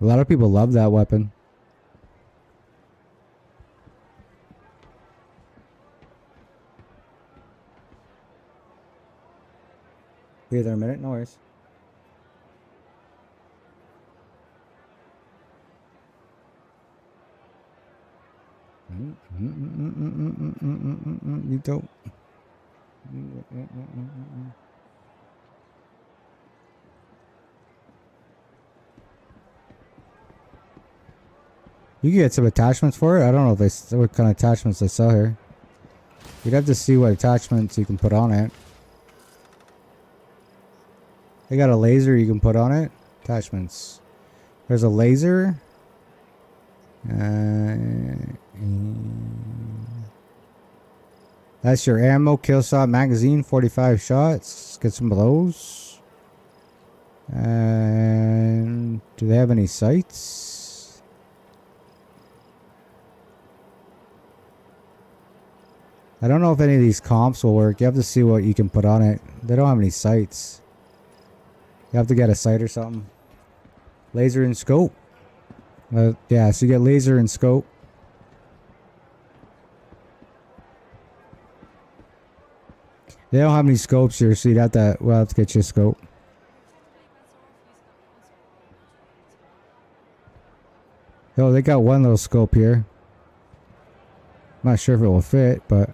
A lot of people love that weapon. Be there a minute, no worries. You don't. You can get some attachments for it. I don't know if they what kind of attachments they sell here. You'd have to see what attachments you can put on it. They got a laser you can put on it. Attachments. There's a laser. That's your ammo, kill shot, magazine, 45 shots. Get some of those. And do they have any sights? I don't know if any of these comps will work. You have to see what you can put on it. They don't have any sights. You have to get a sight or something. Laser and scope. Yeah, so you get laser and scope. They don't have any scopes here, so you'd have to, we'll have to get you a scope. Oh, they got one little scope here. I'm not sure if it will fit, but...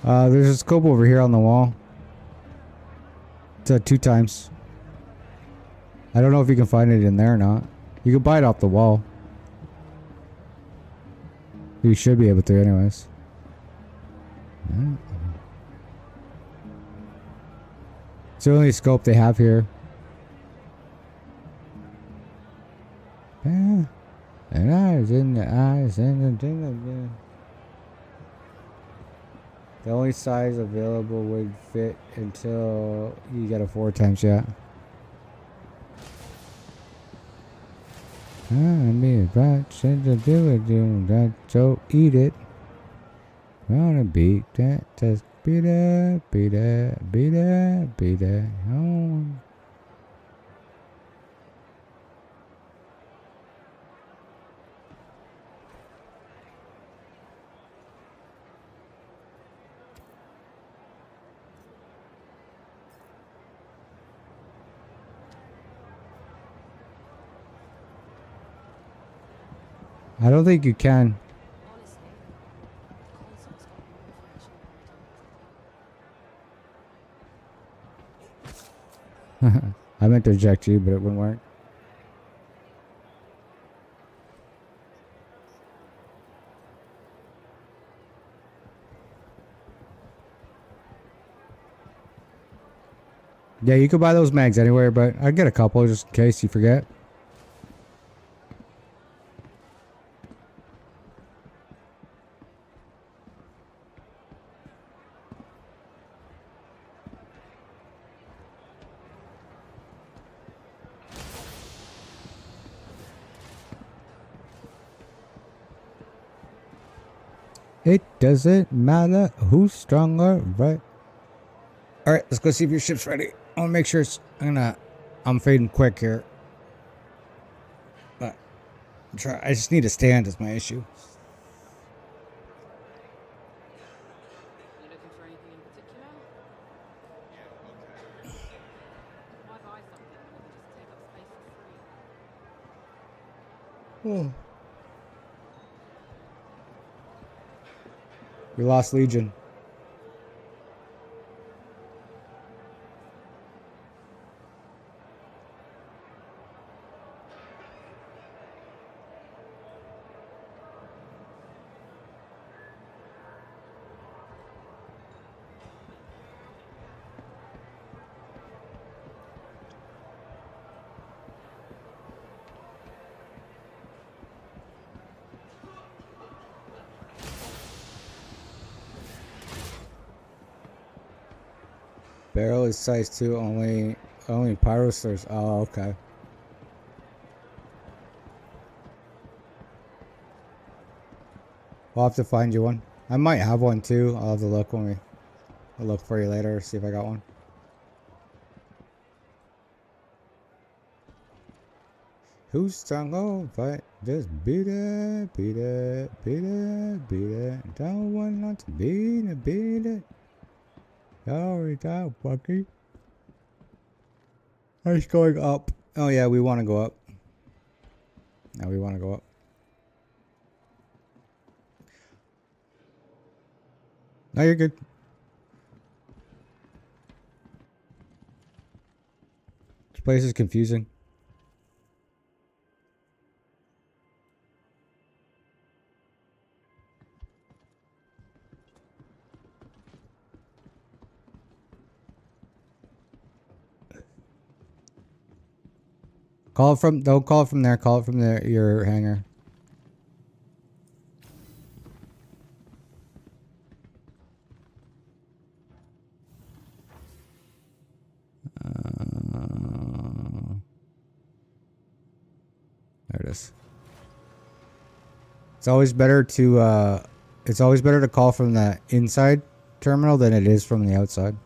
There's a scope over here on the wall. It's 2 times. I don't know if you can find it in there or not. You can buy it off the wall. You should be able to anyways. Yeah. It's the only scope they have here. Yeah. And eyes in the eyes and the the only size available would fit until you get a 4 times, yeah. I mean, right, said to do it, do that, so eat it. Wanna beat that, just beat it, beat it, beat it, beat it. Oh. I don't think you can. Honestly, console's got more information than I I meant to eject you, but it wouldn't work. Yeah, you could buy those mags anywhere, but I'd get a couple just in case you forget. It doesn't matter who's stronger, right? Alright, let's go see if your ship's ready. I wanna make sure it's I'm fading quick here. But I just need to stand is my issue. You looking for anything in particular? Why buy something when you can just take up space for free? We lost Legion. Barrel is size 2, only pyrosaurs. Oh, okay. I'll have to find you one. I might have one too. I'll have to look I'll look for you later, see if I got one. Who's strong? Oh, fight. Just beat it, beat it, beat it, beat it. Don't want not to beat it, beat it. Sorry, that fucky. It's going up. Oh yeah, we want to go up. Now we want to go up. No, you're good. This place is confusing. Don't call it from there. Call it from your hangar. There it is. It's always better to call from the inside terminal than it is from the outside.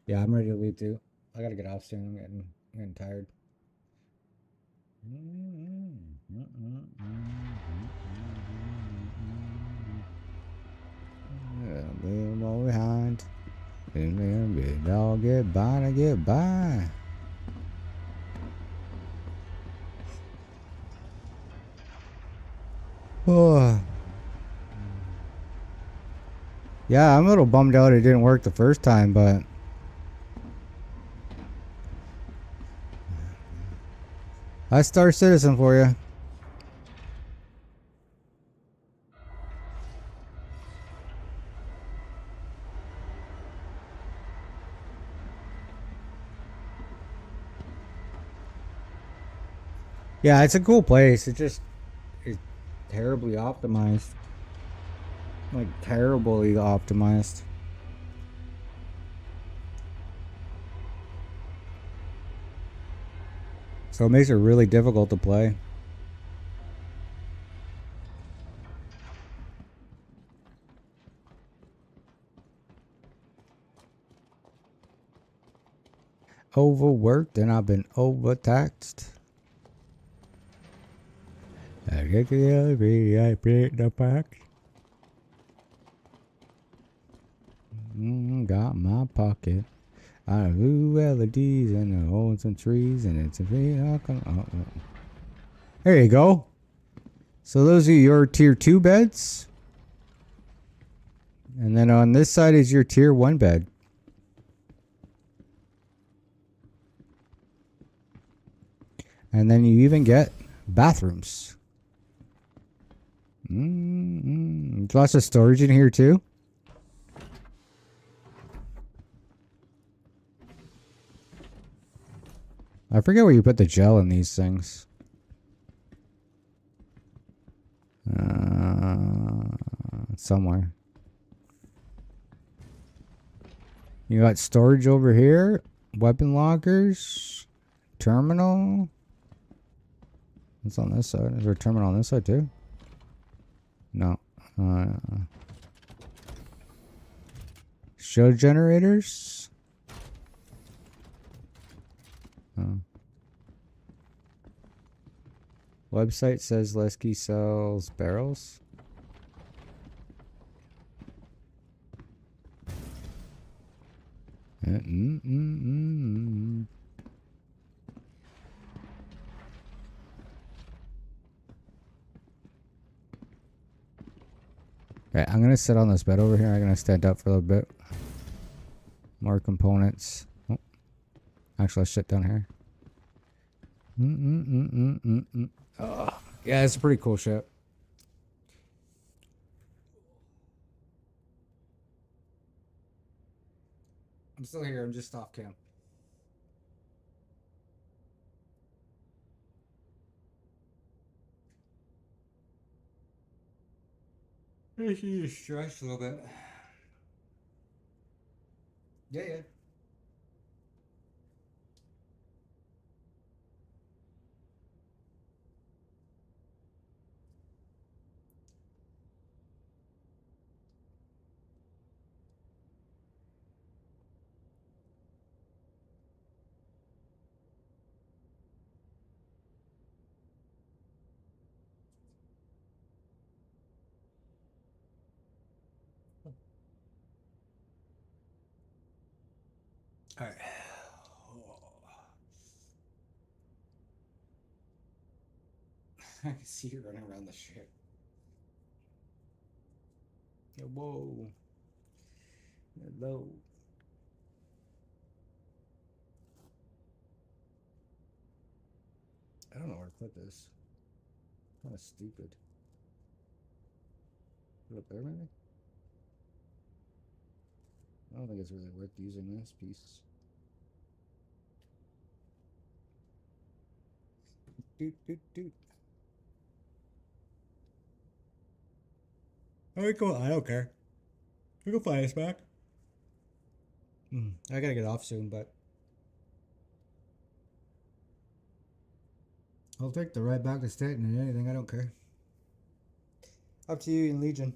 Yeah, I'm ready to leave too. I gotta get off soon. I'm getting tired. Leave them all behind. And then I'll get by to get by. Oh. Yeah, I'm a little bummed out it didn't work the first time, but I Star Citizen for you. Yeah, it's a cool place. It just is terribly optimized. Like terribly optimized. So it makes it really difficult to play. Overworked and I've been overtaxed. I get the break the pack. Got my pocket. I have blue LEDs and the holes and trees and it's a big. There you go. So those are your tier 2 beds. And then on this side is your tier 1 bed. And then you even get bathrooms. There's lots of storage in here too. I forget where you put the gel in these things. Somewhere. You got storage over here. Weapon lockers. Terminal. What's on this side? Is there a terminal on this side too? No. Show generators. Website says Lesky sells barrels. Okay, I'm gonna sit on this bed over here. I'm gonna stand up for a little bit. More components. Oh. Actually, I'll sit down here. Oh, yeah, it's a pretty cool ship. I'm still here. I'm just off cam. I should just stretch a little bit. Yeah. All right. I can see you running around the ship. Whoa. Hello. I don't know where to put this. Kind of stupid. Put it up there, maybe? I don't think it's really worth using this piece. Doot. Alright, cool. I don't care. We can fly this back. I gotta get off soon, but I'll take the ride back to Stanton and anything. I don't care. Up to you in Legion.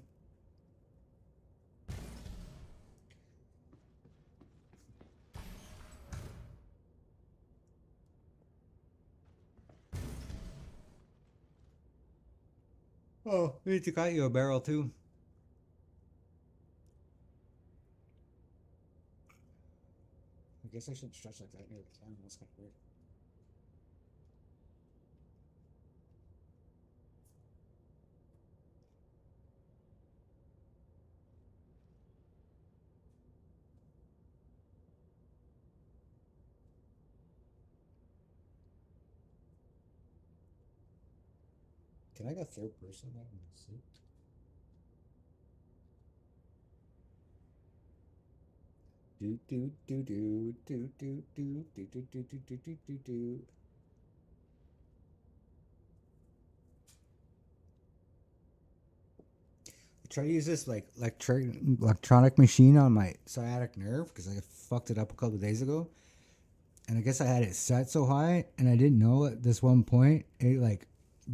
Oh, we need to got you a barrel too. I guess I shouldn't stretch like that near the camera. That's kind of weird. Can I go third person? I don't see. Do do do do do do do do do do do do do do. Try to use this like electronic machine on my sciatic nerve because I fucked it up a couple of days ago, and I guess I had it set so high and I didn't know at this one point it like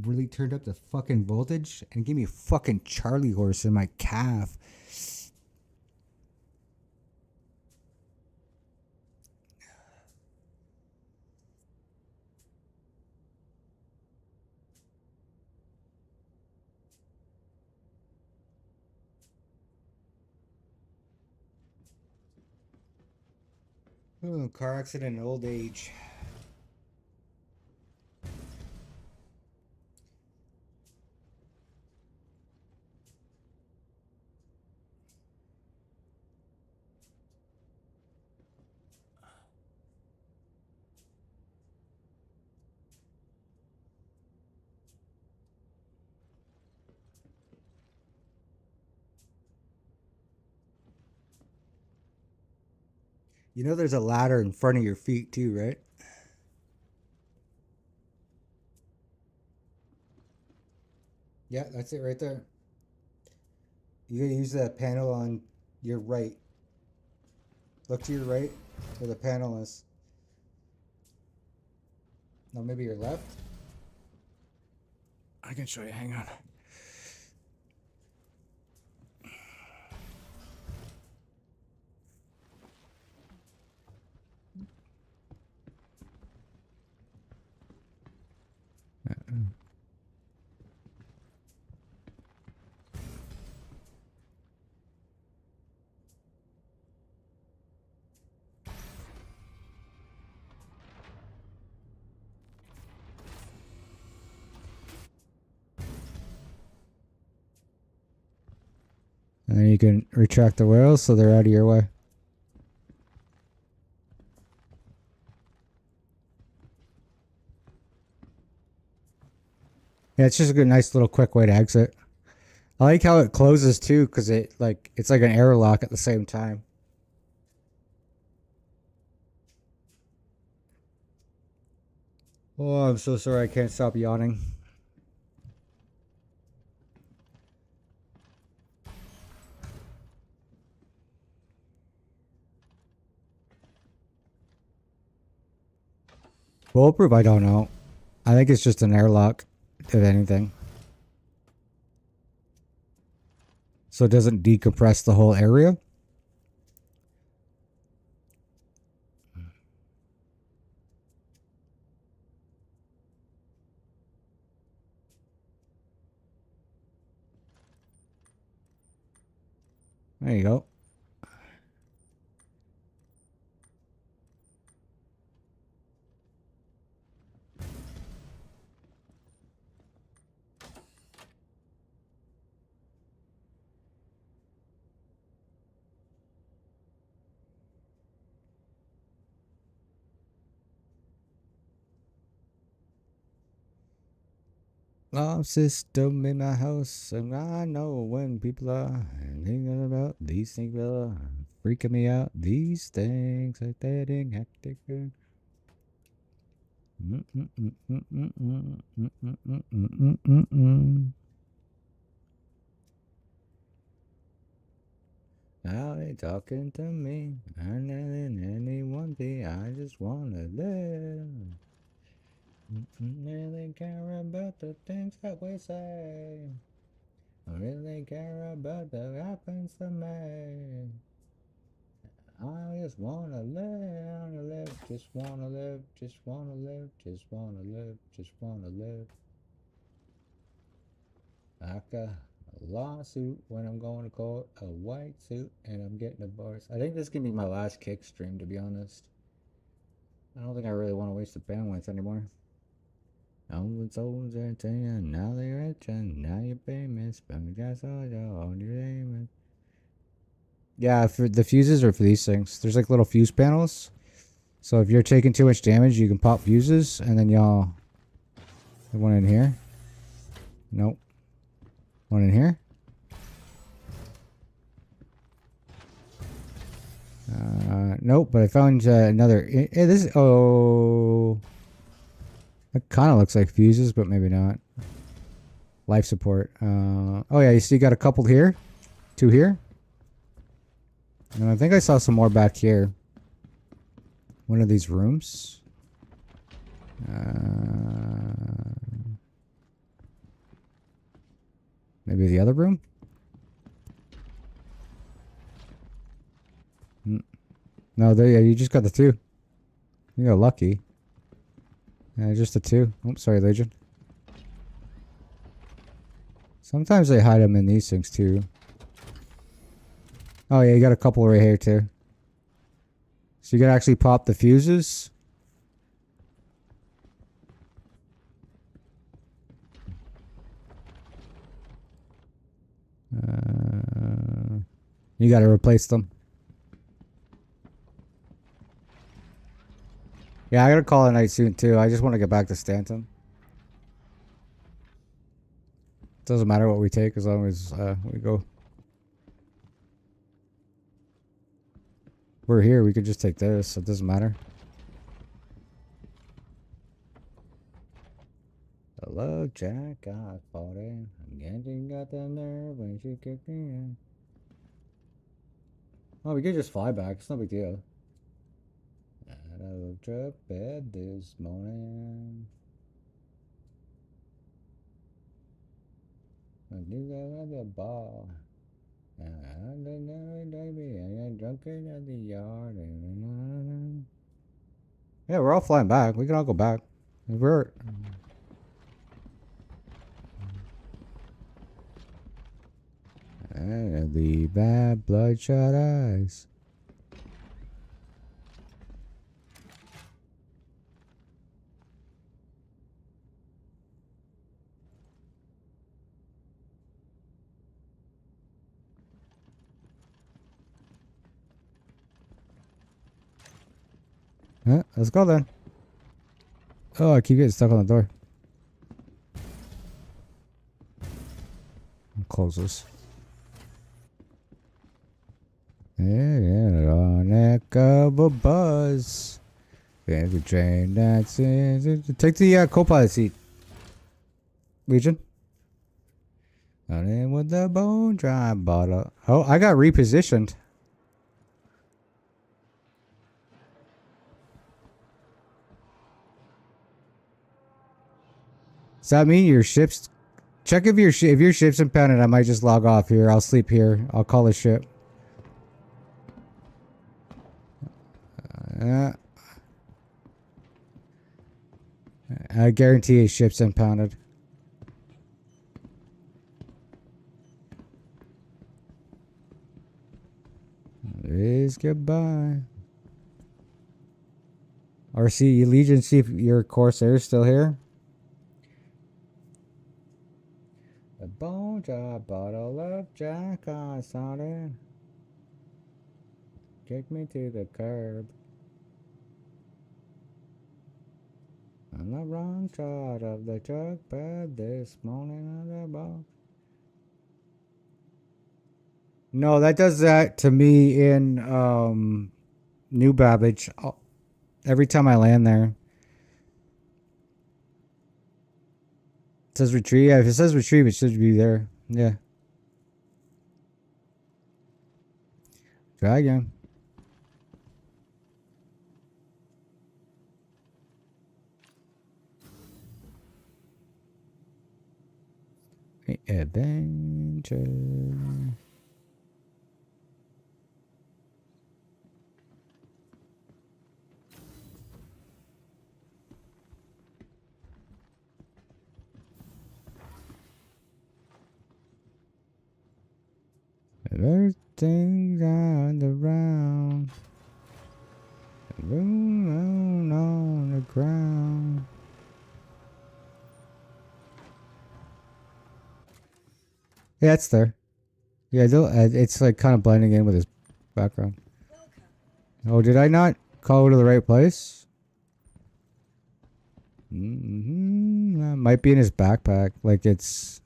really turned up the fucking voltage and gave me a fucking Charlie horse in my calf. Oh, car accident, old age. You know there's a ladder in front of your feet too, right? Yeah, that's it right there. You gotta use that panel on your right. Look to your right where the panel is. No, maybe your left. I can show you. Hang on. And then you can retract the wheels so they're out of your way. Yeah, it's just a good, nice little quick way to exit. I like how it closes too, because it's like an airlock at the same time. Oh, I'm so sorry. I can't stop yawning. Bulletproof? I don't know. I think it's just an airlock, if anything. So it doesn't decompress the whole area. There you go. Alarm system in my house, and I know when people are thinking about these things are freaking me out. These things are getting hectic. Now they talking to me, and letting anyone be. I just wanna live. Really care about the things that we say. I really care about what happens to me. I just wanna live, just wanna live, just wanna live, just wanna live, just wanna live. Like a lawsuit when I'm going to court, a white suit, and I'm getting divorced. I think this can be my last kick stream, to be honest. I don't think I really want to waste the bandwidth anymore. Old souls are saying, now they're rich and now you're famous, but we got all your name. Yeah, for the fuses are for these things. There's like little fuse panels. So if you're taking too much damage, you can pop fuses, and then y'all. The one in here. Nope. One in here. Nope, but I found another. This. Oh. That kind of looks like fuses, but maybe not. Life support. Oh, yeah, you see, you got a couple here. 2 here. And I think I saw some more back here. One of these rooms. Maybe the other room? No, there. Yeah, you just got the 2. You got lucky. Yeah, just the 2. Oops, sorry, Legion. Sometimes they hide them in these things too. Oh yeah, you got a couple right here too. So you can actually pop the fuses. You got to replace them. Yeah, I gotta call it a night soon too. I just want to get back to Stanton. Doesn't matter what we take as long as we go. We're here. We could just take this. It doesn't matter. Hello, Jack. I fought it. Again, got the nerve when she kicked me in. Oh, we could just fly back. It's no big deal. Out of the bed this morning. I do that at the bar. And I know, baby, I got drunk at the yard. Yeah, we're all flying back. We can all go back. We're. And the bad bloodshot eyes. Yeah, let's go then. Oh, I keep getting stuck on the door. Close this. Yeah, on neck of a buzz. There's a train that's in. Take the co-pilot seat. Legion. On in with the bone dry bottle. Oh, I got repositioned. Does that mean your ship's... Check if your ship's impounded. I might just log off here. I'll sleep here. I'll call the ship. I guarantee his ship's impounded. There is goodbye. RC Legion, see if your Corsair is still here. A bone job bottle of Jack I started. Kick me to the curb. On the wrong side of the truck bed this morning on the box. No, that does that to me in New Babbage. Every time I land there. It says retrieve. Yeah, if it says retrieve, it should be there. Yeah. Try again. Adventure. Everything's on the round. Room on the ground. Yeah, it's there. Yeah, it's like kind of blending in with his background. Oh, did I not call to the right place? Might be in his backpack. Like it's...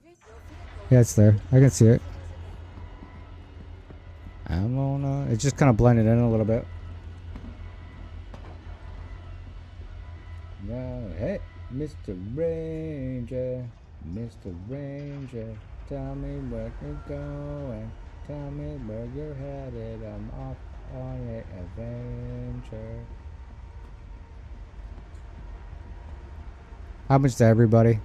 Yeah, it's there. I can see it. I'm on... It's just kind of blended in a little bit. Yeah, hey, Mr. Ranger. Mr. Ranger. Tell me where you're going. Tell me where you're headed. I'm off on an adventure. How much to everybody?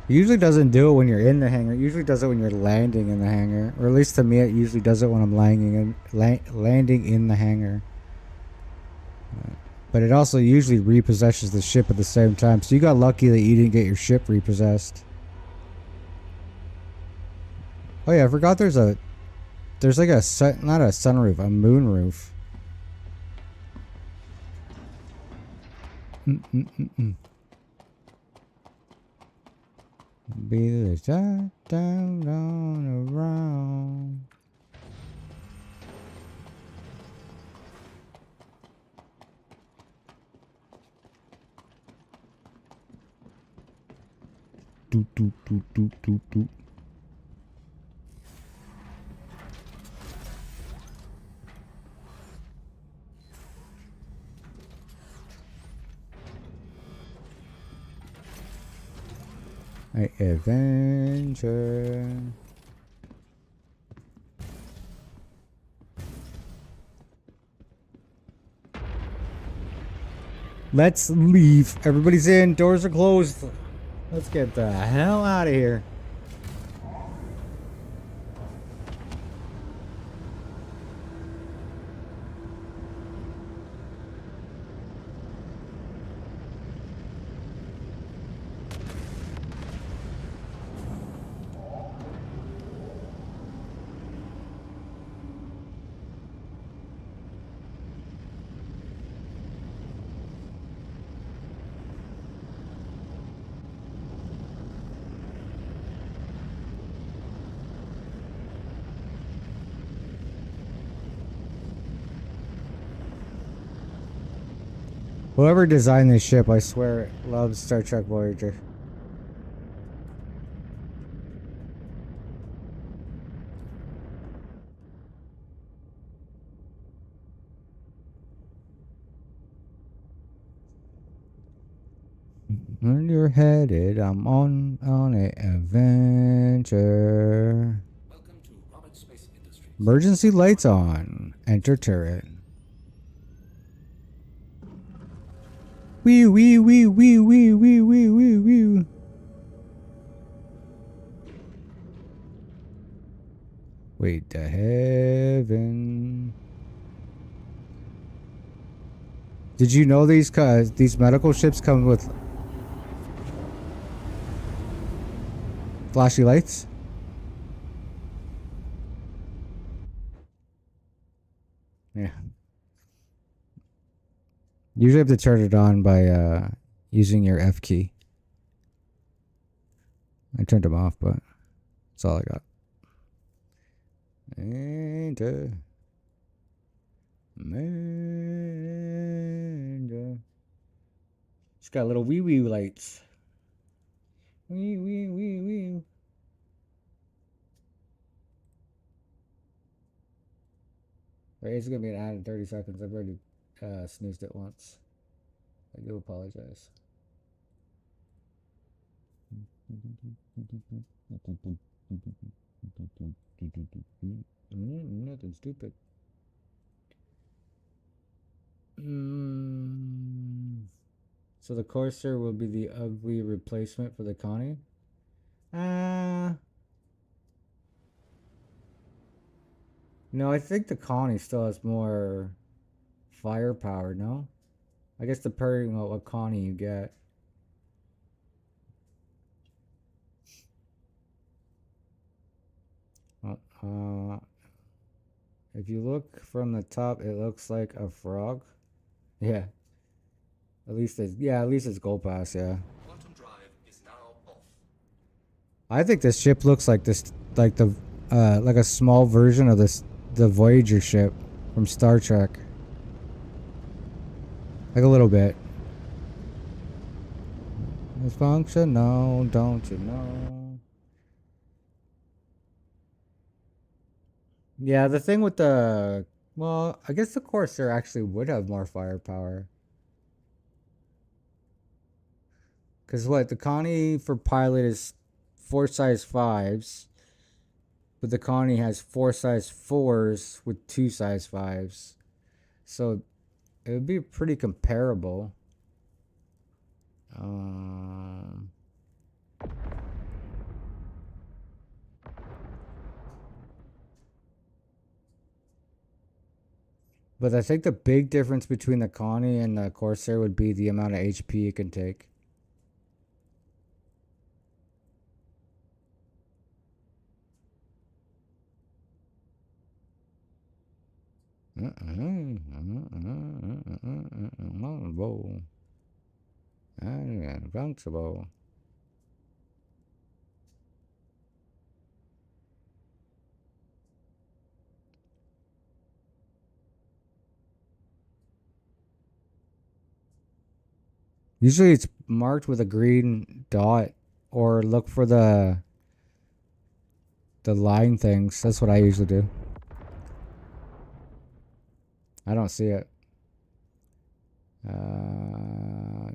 It usually doesn't do it when you're in the hangar. It usually does it when you're landing in the hangar. Or at least to me, it usually does it when I'm landing in the hangar. But it also usually repossesses the ship at the same time. So you got lucky that you didn't get your ship repossessed. Oh yeah, I forgot there's like a not a sunroof, a moonroof. Be the shot down around. Do do do do do do. Adventure. Let's leave. Everybody's in. Doors are closed. Let's get the hell out of here. Whoever designed this ship, I swear, loves Star Trek Voyager. Where you're headed, I'm on an adventure. Welcome to Robert Space Industries. Emergency lights on. Enter turret. Wee wee wee wee wee wee wee wee wee. Wait to heaven. Did you know these medical ships come with flashy lights? Yeah. Usually have to turn it on by using your F key. I turned them off, but that's all I got. And it's got little wee wee lights. Wee wee wee wee. Right, it's gonna be an ad in 30 seconds. I've already snoozed it once. I do apologize. Nothing stupid. So the Corsair will be the ugly replacement for the Connie? No, I think the Connie still has more firepower, no? I guess depending on what Connie you get. If you look from the top, it looks like a frog. Yeah. At least it's gold pass, yeah. Quantum drive is now off. I think this ship looks like this, like the like a small version of the Voyager ship from Star Trek. Like a little bit. It's functional, don't you know? Yeah, the thing with the... Well, I guess the Corsair actually would have more firepower. Because what? The Connie for pilot is 4 size 5s. But the Connie has 4 size 4s with 2 size 5s. So it would be pretty comparable. But I think the big difference between the Connie and the Corsair would be the amount of HP it can take. Invincible. Usually it's marked with a green dot, or look for the line things. That's what I usually do. I don't see it.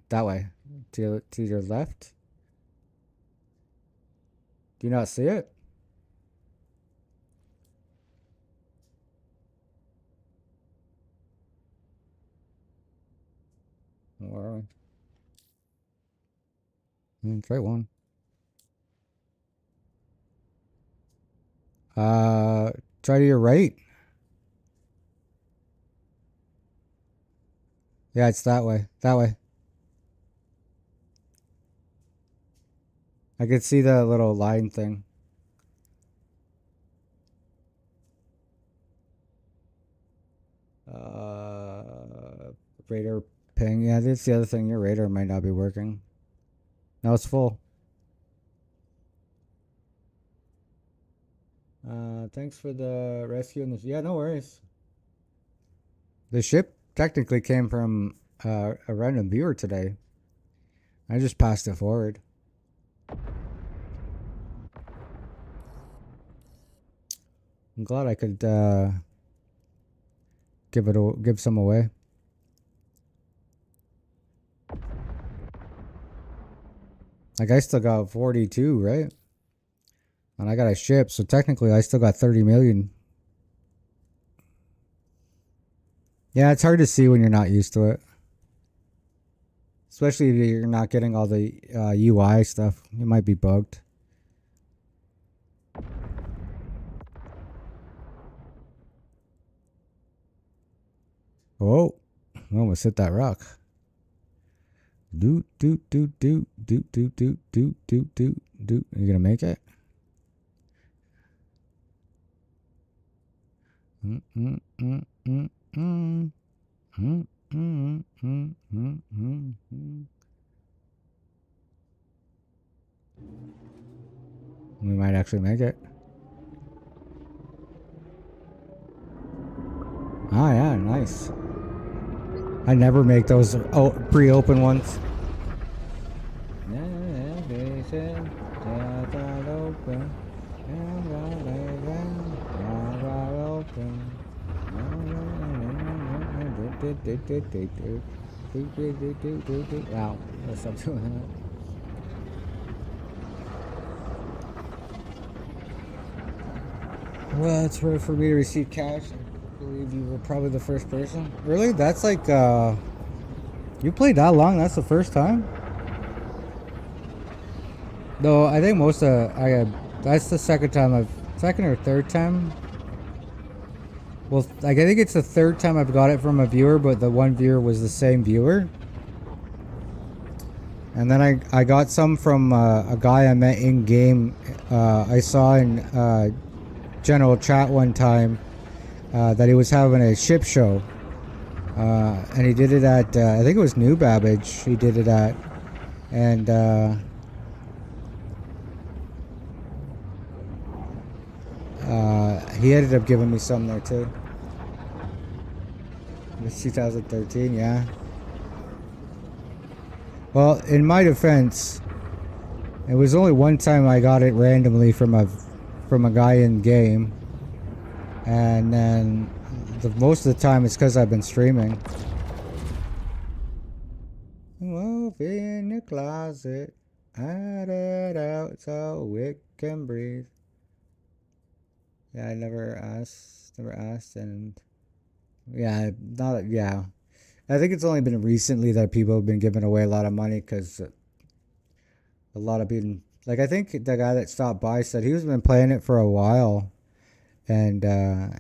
That way. To your left. Do you not see it? Where are we? Try one. Try to your right. Yeah, it's that way. That way. I could see the little line thing. Radar ping. Yeah, that's the other thing. Your radar might not be working. No, it's full. Thanks for the rescue and this. Yeah, no worries. The ship technically came from a random viewer today. I just passed it forward. I'm glad I could give some away. Like I still got 42, right? And I got a ship, so technically I still got 30 million. Yeah, it's hard to see when you're not used to it. Especially if you're not getting all the UI stuff. You might be bugged. Oh, I almost hit that rock. Doot, doot, doot, doot, doot, doot, doot, doot, doot, doot, doot. Are you gonna make it? We might actually make it. Oh yeah, nice. I never make those pre-open ones. Wow, let's stop doing that. Well, it's rare for me to receive cash. I believe you were probably the first person. Really? That's like, you played that long? That's the first time? No, I think that's the second or third time. Well, like, I think it's the third time I've got it from a viewer, but the one viewer was the same viewer. And then I got some from a guy I met in game. I saw in general chat one time that he was having a ship show, and he did it at I think it was New Babbage. He did it at, and He ended up giving me some there too. It's 2013, yeah. Well, in my defense, it was only one time I got it randomly from a guy in game, and then most of the time it's because I've been streaming. Wolf in the closet, hide it out so it can breathe. Yeah, I never asked, and yeah, not yeah. I think it's only been recently that people have been giving away a lot of money because a lot of people, like I think the guy that stopped by said he's been playing it for a while, and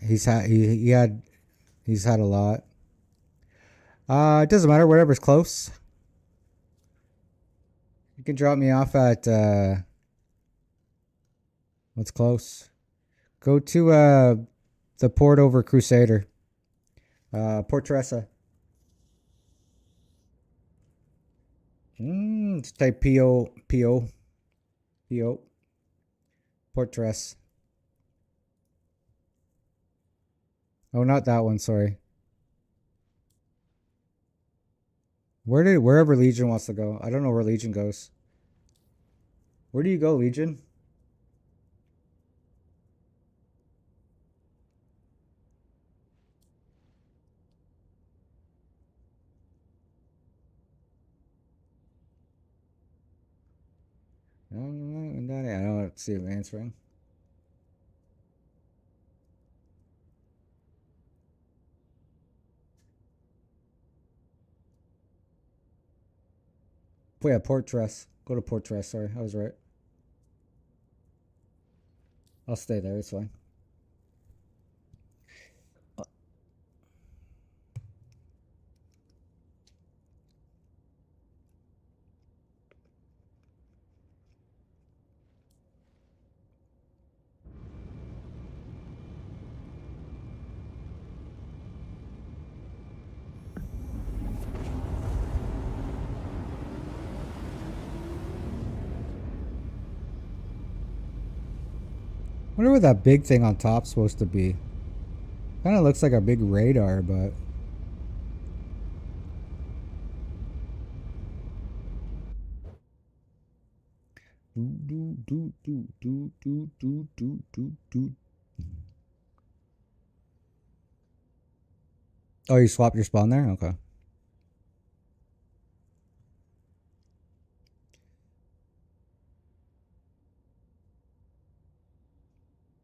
he's had a lot. It doesn't matter, whatever's close. You can drop me off at what's close. Go to the port over Crusader. Port Teresa. Just type P-O. Port Teresa. Oh, not that one, sorry. Wherever Legion wants to go. I don't know where Legion goes. Where do you go, Legion? I don't see him answering. Oh, yeah, Port Teresa. Go to Port Teresa, sorry. I was right. I'll stay there, it's fine. Wonder what that big thing on top's supposed to be. Kind of looks like a big radar, but oh, you swapped your spawn there? Okay.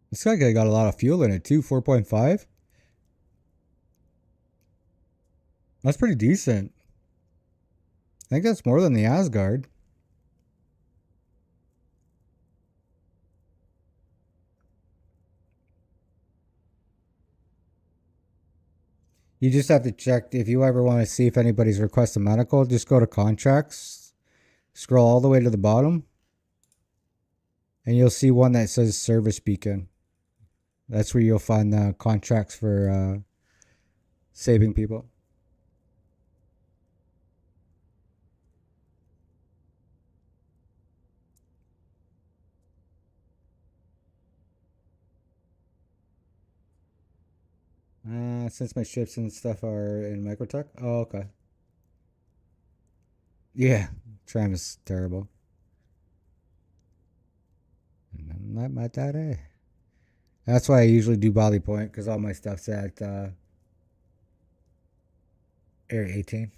This guy got a lot of fuel in it too, 4.5. That's pretty decent. I think that's more than the Asgard. You just have to check if you ever want to see if anybody's requested medical, just go to contracts, scroll all the way to the bottom, and you'll see one that says service beacon. That's where you'll find the contracts for saving people. Since my ships and stuff are in Microtech. Oh, okay. Yeah, tram is terrible. Not my daddy. That's why I usually do Bali Point, because all my stuff's at Area 18.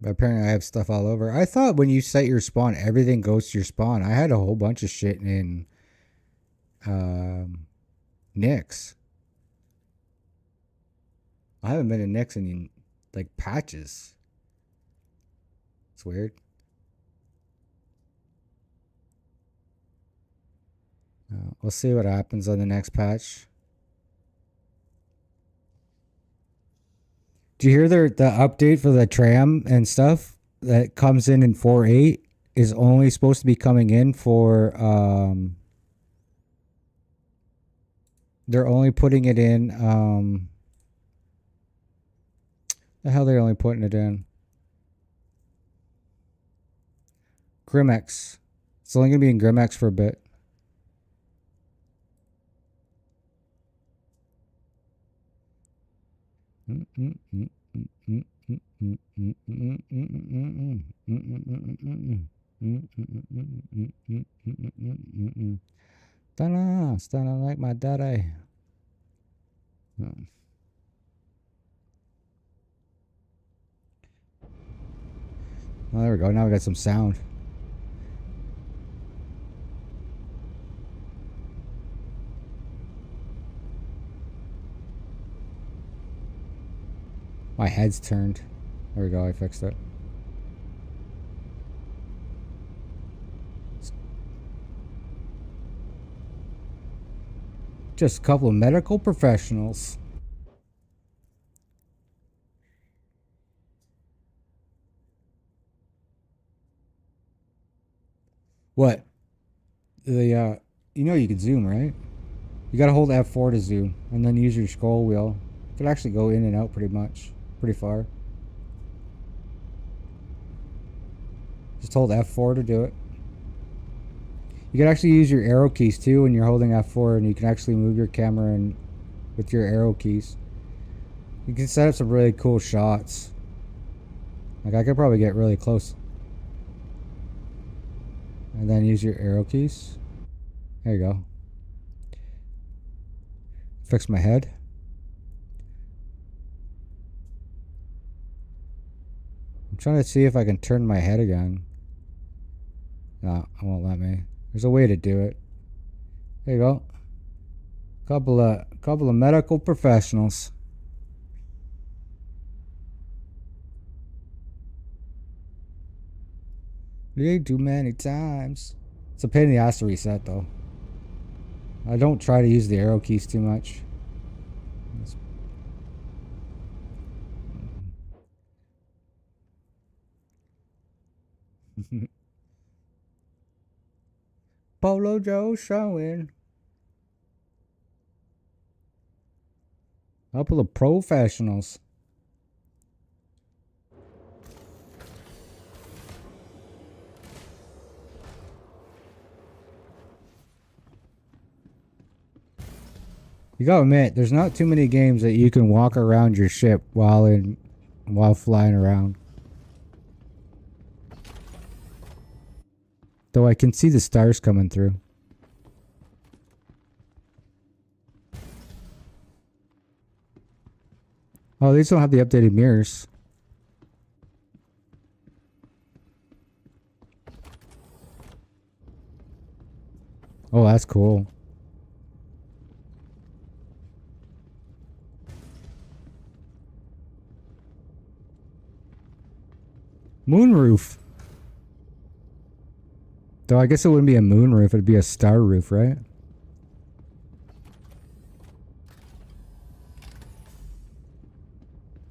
But apparently I have stuff all over. I thought when you set your spawn, everything goes to your spawn. I had a whole bunch of shit in Nyx. I haven't been in Nyx in like patches. It's weird. We'll see what happens on the next patch. Do you hear the update for the tram and stuff that comes in 4.8 is only supposed to be coming in for they're only putting it in the hell they're only putting it in Grimex. It's only gonna be in Grimax for a bit. Stunna like my daddy. Oh, there we go. Now we got some sound. My head's turned. There we go. I fixed it. Just a couple of medical professionals. What? The you know you can zoom, right? You gotta hold F4 to zoom, and then use your scroll wheel. You can actually go in and out pretty far. Just hold F4 to do it. You can actually use your arrow keys too when you're holding F4, and you can actually move your camera and with your arrow keys. You can set up some really cool shots. Like I could probably get really close. And then use your arrow keys. There you go. Fix my head. I'm trying to see if I can turn my head again. No, it won't let me. There's a way to do it. There you go. Couple of medical professionals. Way too many times. It's a pain in the ass to reset though. I don't try to use the arrow keys too much. Polo Joe showing. Couple of professionals. You gotta admit, there's not too many games that you can walk around your ship while flying around. Though I can see the stars coming through. Oh, these don't have the updated mirrors. Oh, that's cool. Moonroof. Though I guess it wouldn't be a moonroof, it'd be a star roof, right?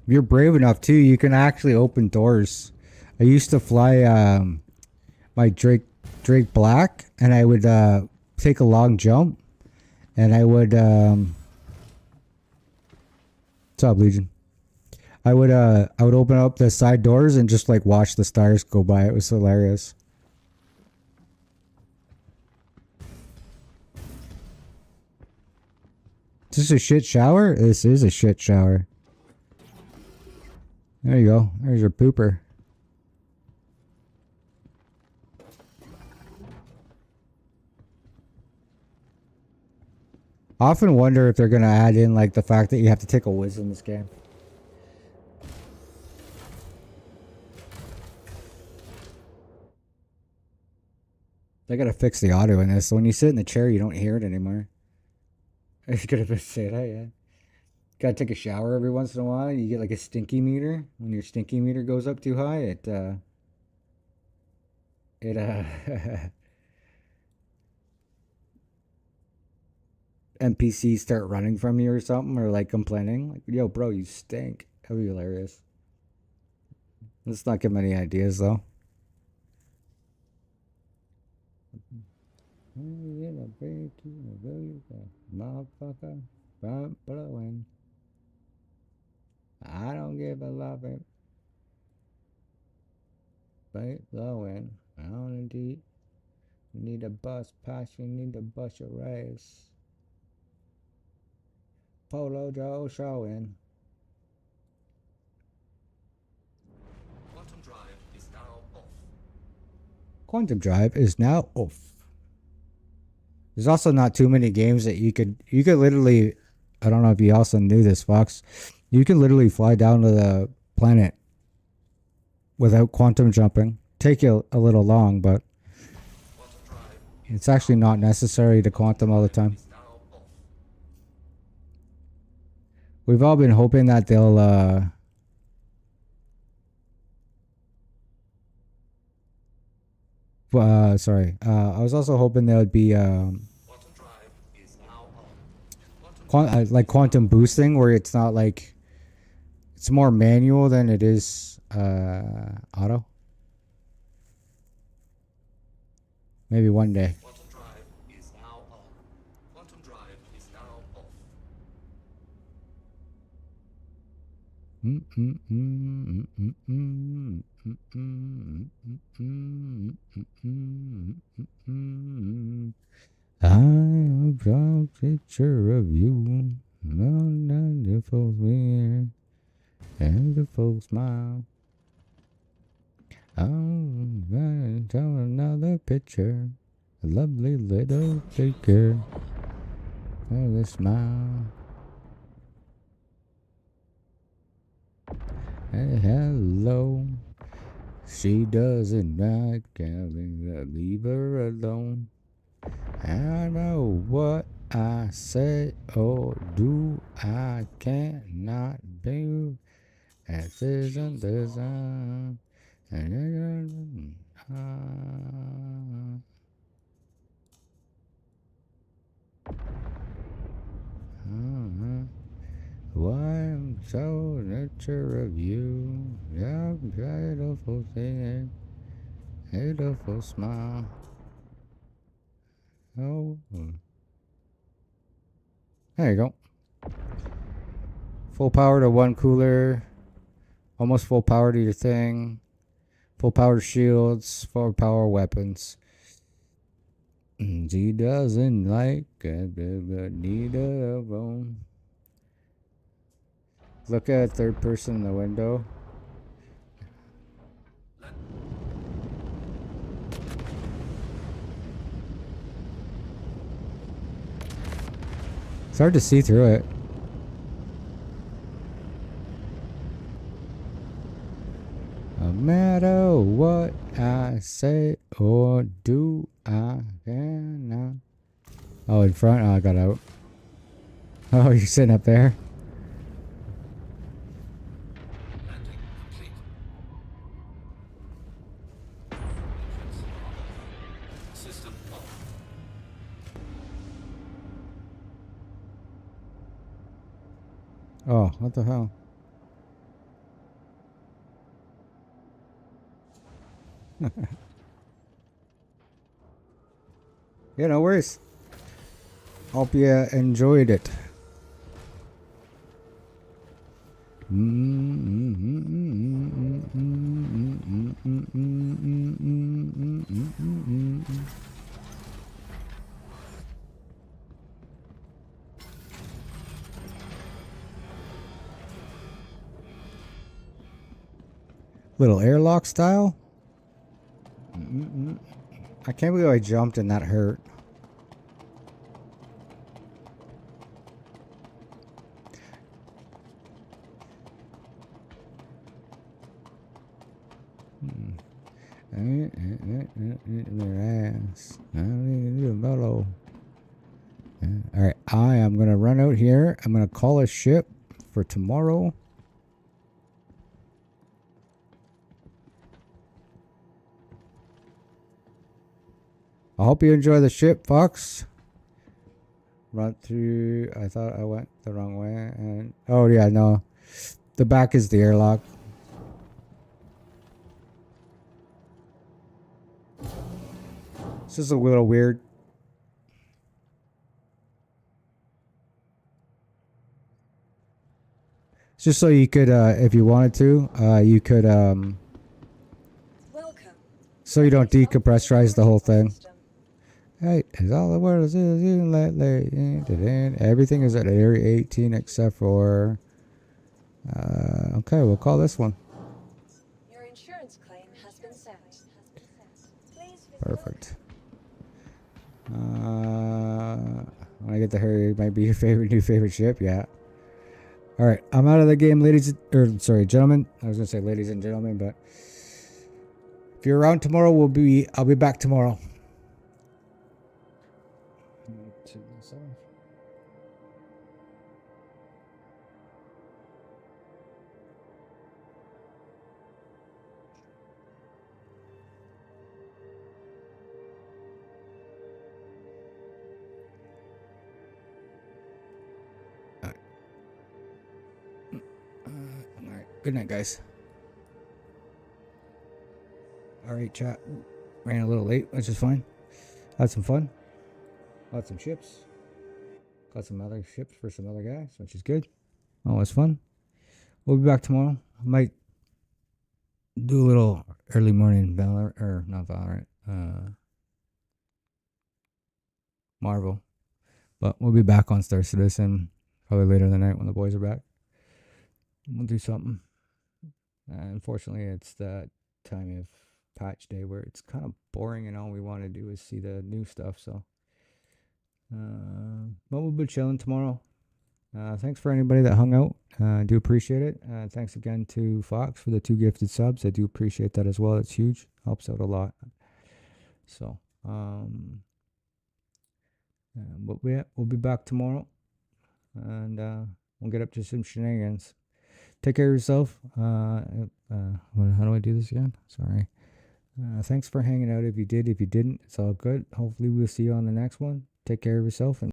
If you're brave enough too, you can actually open doors. I used to fly my Drake Black, and I would take a long jump, and I would what's up, Legion? I would open up the side doors and just like watch the stars go by. It was hilarious. Is this a shit shower? This is a shit shower. There you go. There's your pooper. I often wonder if they're gonna add in like the fact that you have to take a whiz in this game. They gotta fix the audio in this, so when you sit in the chair, you don't hear it anymore. I was gonna say that, yeah. Gotta take a shower every once in a while. You get like a stinky meter. When your stinky meter goes up too high, NPCs start running from you or something, or like complaining, like, "Yo, bro, you stink." That'd be hilarious. Let's not give them any ideas though. Motherfucker, blowing. I don't give a love it. Blowing. I don't indeed. You need a bus pass, you need to bus your race. Polo Joe showing. Quantum drive is now off. Quantum Drive is now off. There's also not too many games that you could literally, I don't know if you also knew this, Fox. You could literally fly down to the planet without quantum jumping. Take you a little long, but Quantum drive is it's actually not necessary to quantum all the time. now off. We've all been hoping that they'll sorry. I was also hoping there would be Quantum drive is now on. Quantum like quantum boosting, where it's not like it's more manual than it is auto. Maybe one day. Quantum drive is now on. Quantum drive is now off. I draw a picture of you on that beautiful smear, beautiful smile. I'm gonna draw another picture, a lovely little figure, with a smile. Hey, hello. She doesn't like having to leave her alone. I don't know what I say or do. I cannot do. As isn't design. Why I'm so nature of you. Yeah, beautiful thing. Beautiful smile. Oh. There you go. Full power to one cooler. Almost full power to your thing. Full power shields. Full power weapons. She doesn't like neither of them. Look at third person in the window. It's hard to see through it. No matter what I say or do, I cannot. Oh, in front? Oh, I got out. Oh, you're sitting up there? Landing complete. System off. Oh, what the hell? Yeah, no worries. Hope you enjoyed it. Little airlock style? I can't believe I jumped and that hurt. Valo. Alright, I am going to run out here. I'm going to call a ship for tomorrow. I hope you enjoy the ship, Fox. Run through. I thought I went the wrong way. And oh, yeah, no. The back is the airlock. This is a little weird. It's just so you could, if you wanted to, you could, Welcome. so you don't decompressurize the whole thing. System. Hey, is all the world is lately. Everything is at area 18 except for. Okay, we'll call this one. Your insurance claim has been sent. Please visit. Perfect. When I get to her, it might be your new favorite ship. Yeah. All right, I'm out of the game, ladies. Or sorry, gentlemen. I was gonna say ladies and gentlemen, but if you're around tomorrow, I'll be back tomorrow. All right. Good night, guys. All right, chat. Ran a little late, which is fine. Had some fun. Got some ships. Got some other ships for some other guys, which is good. Always fun. We'll be back tomorrow. I might do a little early morning Valorant, or not Valorant, Marvel. But we'll be back on Star Citizen probably later in the night when the boys are back. We'll do something. Unfortunately, it's that time of patch day where it's kind of boring and all we want to do is see the new stuff. So, but we'll be chilling tomorrow. Thanks for anybody that hung out. I do appreciate it. Thanks again to Fox for the 2 gifted subs. I do appreciate that as well. It's huge. Helps out a lot. So, we'll be back tomorrow, and we'll get up to some shenanigans. Take care of yourself. How do I do this again? Sorry. Thanks for hanging out. If you did, if you didn't, it's all good. Hopefully we'll see you on the next one. Take care of yourself and